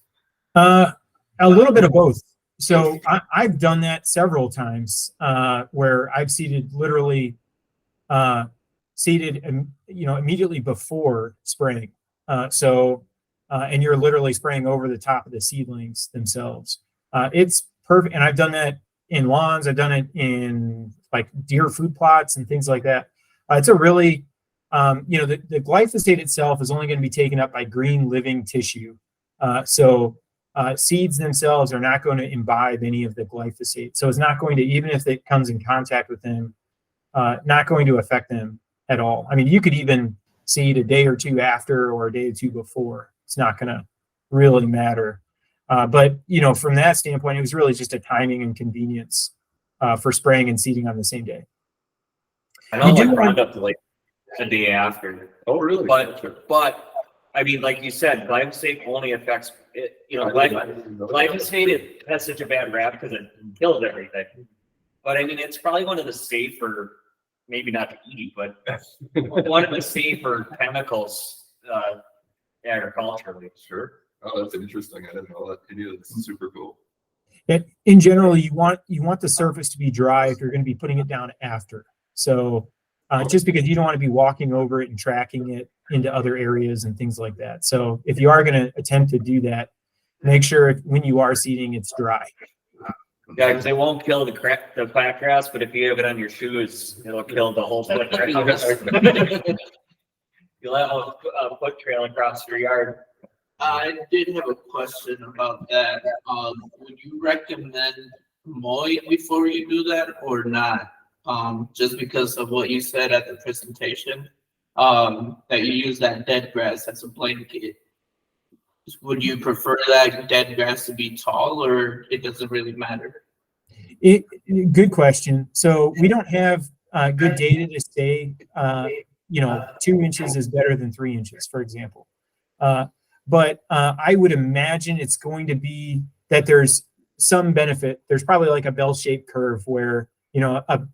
[SPEAKER 8] A little bit of both. So I've done that several times where I've seeded immediately before spraying. And you're literally spraying over the top of the seedlings themselves. It's perfect. And I've done that in lawns. I've done it in like deer food plots and things like that. It's a really, the glyphosate itself is only going to be taken up by green living tissue. So seeds themselves are not going to imbibe any of the glyphosate. So it's not going to, even if it comes in contact with them, not going to affect them at all. I mean, you could even seed a day or two after or a day or two before. It's not going to really matter. But, from that standpoint, it was really just a timing and convenience for spraying and seeding on the same day.
[SPEAKER 3] I know
[SPEAKER 8] You do
[SPEAKER 3] like
[SPEAKER 8] want-
[SPEAKER 3] Roundup like the day after.
[SPEAKER 1] Oh, really?
[SPEAKER 3] But I mean, like you said, glyphosate only affects it. Glyphosate it has such a bad rap because it kills everything. But I mean, it's probably one of the safer, maybe not to eat, but one of the safer chemicals agriculturally.
[SPEAKER 1] Sure. Oh, that's interesting. I didn't know that. It's super cool.
[SPEAKER 8] In general, you want the surface to be dry if you're going to be putting it down after. So just because you don't want to be walking over it and tracking it into other areas and things like that. So if you are going to attempt to do that, make sure when you are seeding, it's dry.
[SPEAKER 3] Yeah, because they won't kill the plant grass, but if you have it on your shoes, it'll kill the whole foot grass. You'll have a foot trail across your yard.
[SPEAKER 4] I did have a question about that. Would you recommend mowing before you do that or not? Just because of what you said at the presentation, that you use that dead grass as a blanket. Would you prefer that dead grass to be tall, or it doesn't really matter?
[SPEAKER 8] Good question. So we don't have good data to say, 2 inches is better than 3 inches, for example. But I would imagine it's going to be that there's some benefit. There's probably like a bell-shaped curve where, a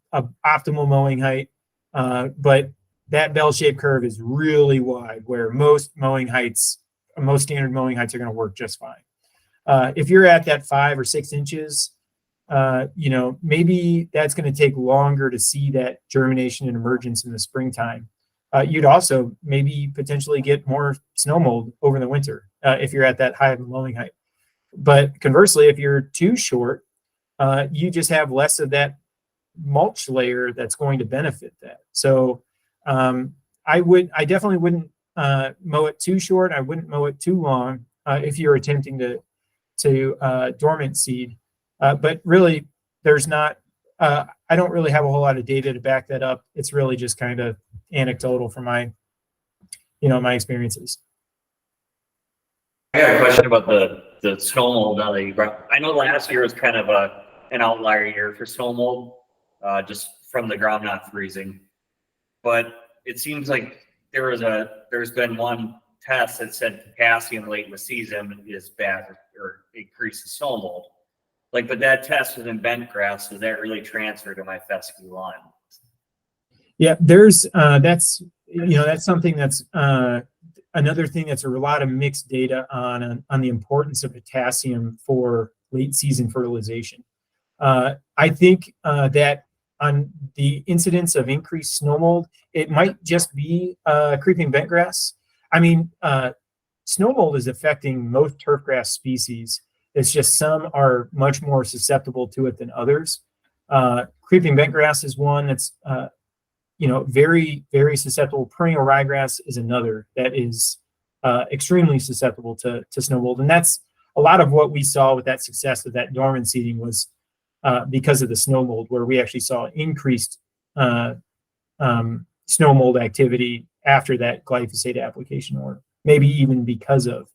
[SPEAKER 8] optimal mowing height, but that bell-shaped curve is really wide where most standard mowing heights are going to work just fine. If you're at that 5 or 6 inches, maybe that's going to take longer to see that germination and emergence in the springtime. You'd also maybe potentially get more snow mold over the winter if you're at that high of a mowing height. But conversely, if you're too short, you just have less of that mulch layer that's going to benefit that. So I definitely wouldn't mow it too short. I wouldn't mow it too long if you're attempting to dormant seed. But really, there's not. I don't really have a whole lot of data to back that up. It's really just kind of anecdotal from my experiences.
[SPEAKER 3] I got a question about the snow mold. I know last year was kind of an outlier year for snow mold, just from the ground not freezing. But it seems like there's been one test that said potassium late in the season is bad or increases snow mold. But that test was in bent grass. Does that really transfer to my fescue lawn?
[SPEAKER 8] Yeah, there's that's something that's another thing that's a lot of mixed data on the importance of potassium for late season fertilization. I think that on the incidence of increased snow mold, it might just be creeping bent grass. I mean, snow mold is affecting most turfgrass species. It's just some are much more susceptible to it than others. Creeping bentgrass is one that's, very, very susceptible. Perennial ryegrass is another that is extremely susceptible to snow mold. And that's a lot of what we saw with that success of that dormant seeding was because of the snow mold, where we actually saw increased snow mold activity after that glyphosate application, or maybe even because of.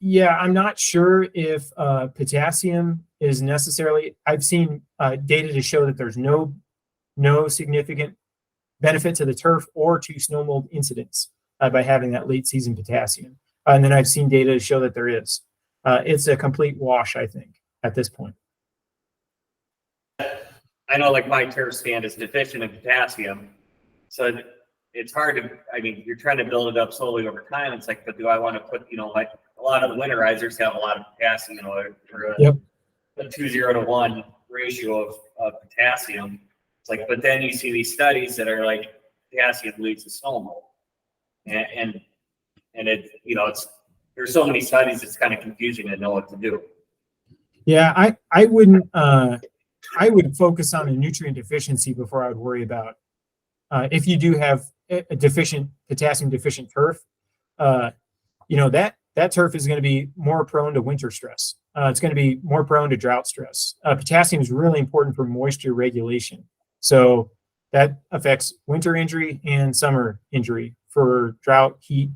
[SPEAKER 8] Yeah, I'm not sure if potassium is necessarily. I've seen data to show that there's no significant benefit to the turf or to snow mold incidence by having that late season potassium. And then I've seen data to show that there is. It's a complete wash, I think, at this point.
[SPEAKER 3] I know my turf stand is deficient in potassium, so it's hard to, you're trying to build it up slowly over time. It's but do I want to put, a lot of the winterizers have a lot of potassium, for a 2:1 ratio of potassium. It's but then you see these studies that are potassium leads to snow mold. And it, there's so many studies, it's kind of confusing to know what to do.
[SPEAKER 8] Yeah, I wouldn't, I would focus on a nutrient deficiency before I would worry about if you do have a deficient potassium deficient turf. That turf is going to be more prone to winter stress. It's going to be more prone to drought stress. Potassium is really important for moisture regulation. So that affects winter injury and summer injury for drought, heat,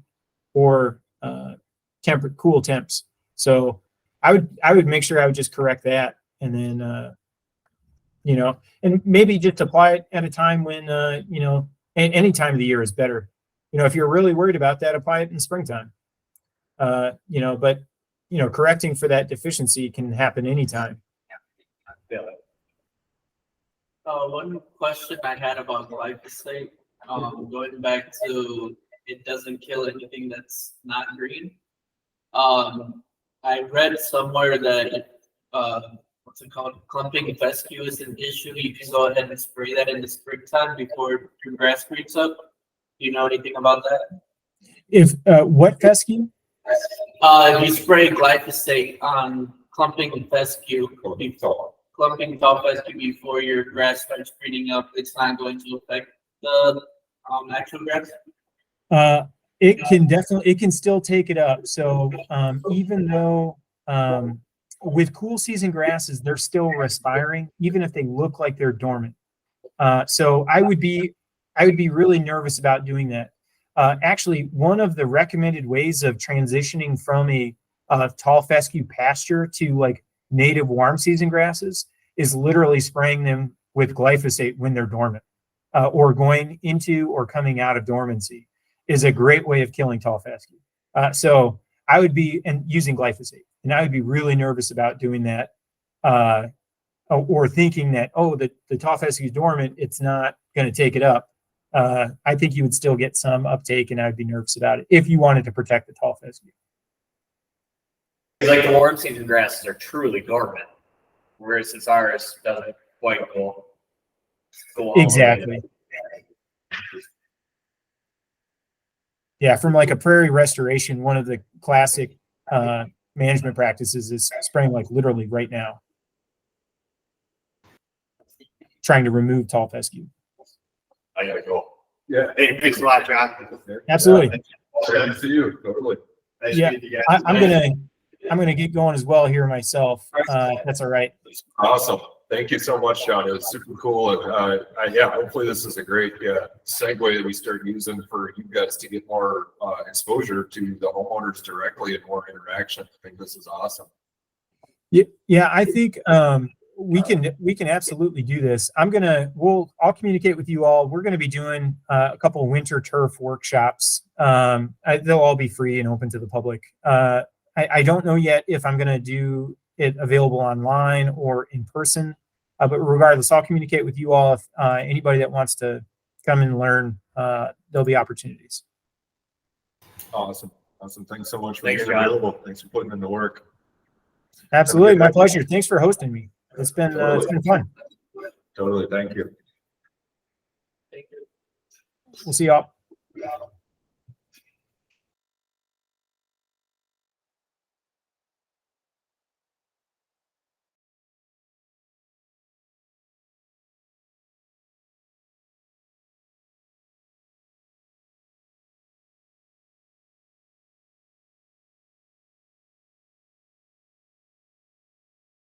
[SPEAKER 8] or cool temps. So I would make sure I would just correct that, and then and maybe just apply it at a time when any time of the year is better. If you're really worried about that, apply it in springtime. But correcting for that deficiency can happen anytime.
[SPEAKER 4] One question I had about glyphosate, going back to it doesn't kill anything that's not green. I read somewhere that what's it called? Clumping fescue is an issue. You can go ahead and spray that in the springtime before your grass creeps up. Do you know anything about that?
[SPEAKER 8] If what fescue?
[SPEAKER 4] If you spray glyphosate on clumping fescue, clumping tall fescue before your grass starts greening up, it's not going to affect the actual grass?
[SPEAKER 8] It can still take it up. So even though with cool season grasses, they're still respiring, even if they look like they're dormant. So I would be really nervous about doing that. Actually, one of the recommended ways of transitioning from a tall fescue pasture to like native warm season grasses is literally spraying them with glyphosate when they're dormant, or going into or coming out of dormancy is a great way of killing tall fescue. So I would be using glyphosate, and I would be really nervous about doing that, or thinking that, the tall fescue is dormant, it's not going to take it up. I think you would still get some uptake, and I'd be nervous about it if you wanted to protect the tall fescue.
[SPEAKER 3] Like the warm season grasses are truly dormant, whereas since ours doesn't quite go all the way.
[SPEAKER 8] Exactly. Yeah, from like a prairie restoration, one of the classic management practices is spraying like literally right now, trying to remove tall fescue.
[SPEAKER 2] I gotta go.
[SPEAKER 1] Yeah.
[SPEAKER 2] Hey, thanks a lot, John.
[SPEAKER 8] Absolutely.
[SPEAKER 1] Good to see you. Totally.
[SPEAKER 2] Nice to
[SPEAKER 8] Yeah,
[SPEAKER 2] meet you guys.
[SPEAKER 8] I'm gonna get going as well here myself. That's all right.
[SPEAKER 1] Awesome. Thank you so much, John. It was super cool. Hopefully this is a great segue that we start using for you guys to get more exposure to the homeowners directly and more interaction. I think this is awesome.
[SPEAKER 8] Yeah, I think we can absolutely do this. I'll communicate with you all. We're going to be doing a couple of winter turf workshops. They'll all be free and open to the public. I don't know yet if I'm going to do it available online or in person, but regardless, I'll communicate with you all. If anybody that wants to come and learn, there'll be opportunities.
[SPEAKER 1] Awesome. Thanks so much for
[SPEAKER 3] Thanks,
[SPEAKER 1] being
[SPEAKER 3] John.
[SPEAKER 1] available. Thanks for putting in the work.
[SPEAKER 8] Absolutely, my pleasure. Thanks for hosting me. It's been fun.
[SPEAKER 1] Totally. Thank you.
[SPEAKER 4] Thank you.
[SPEAKER 8] We'll see y'all.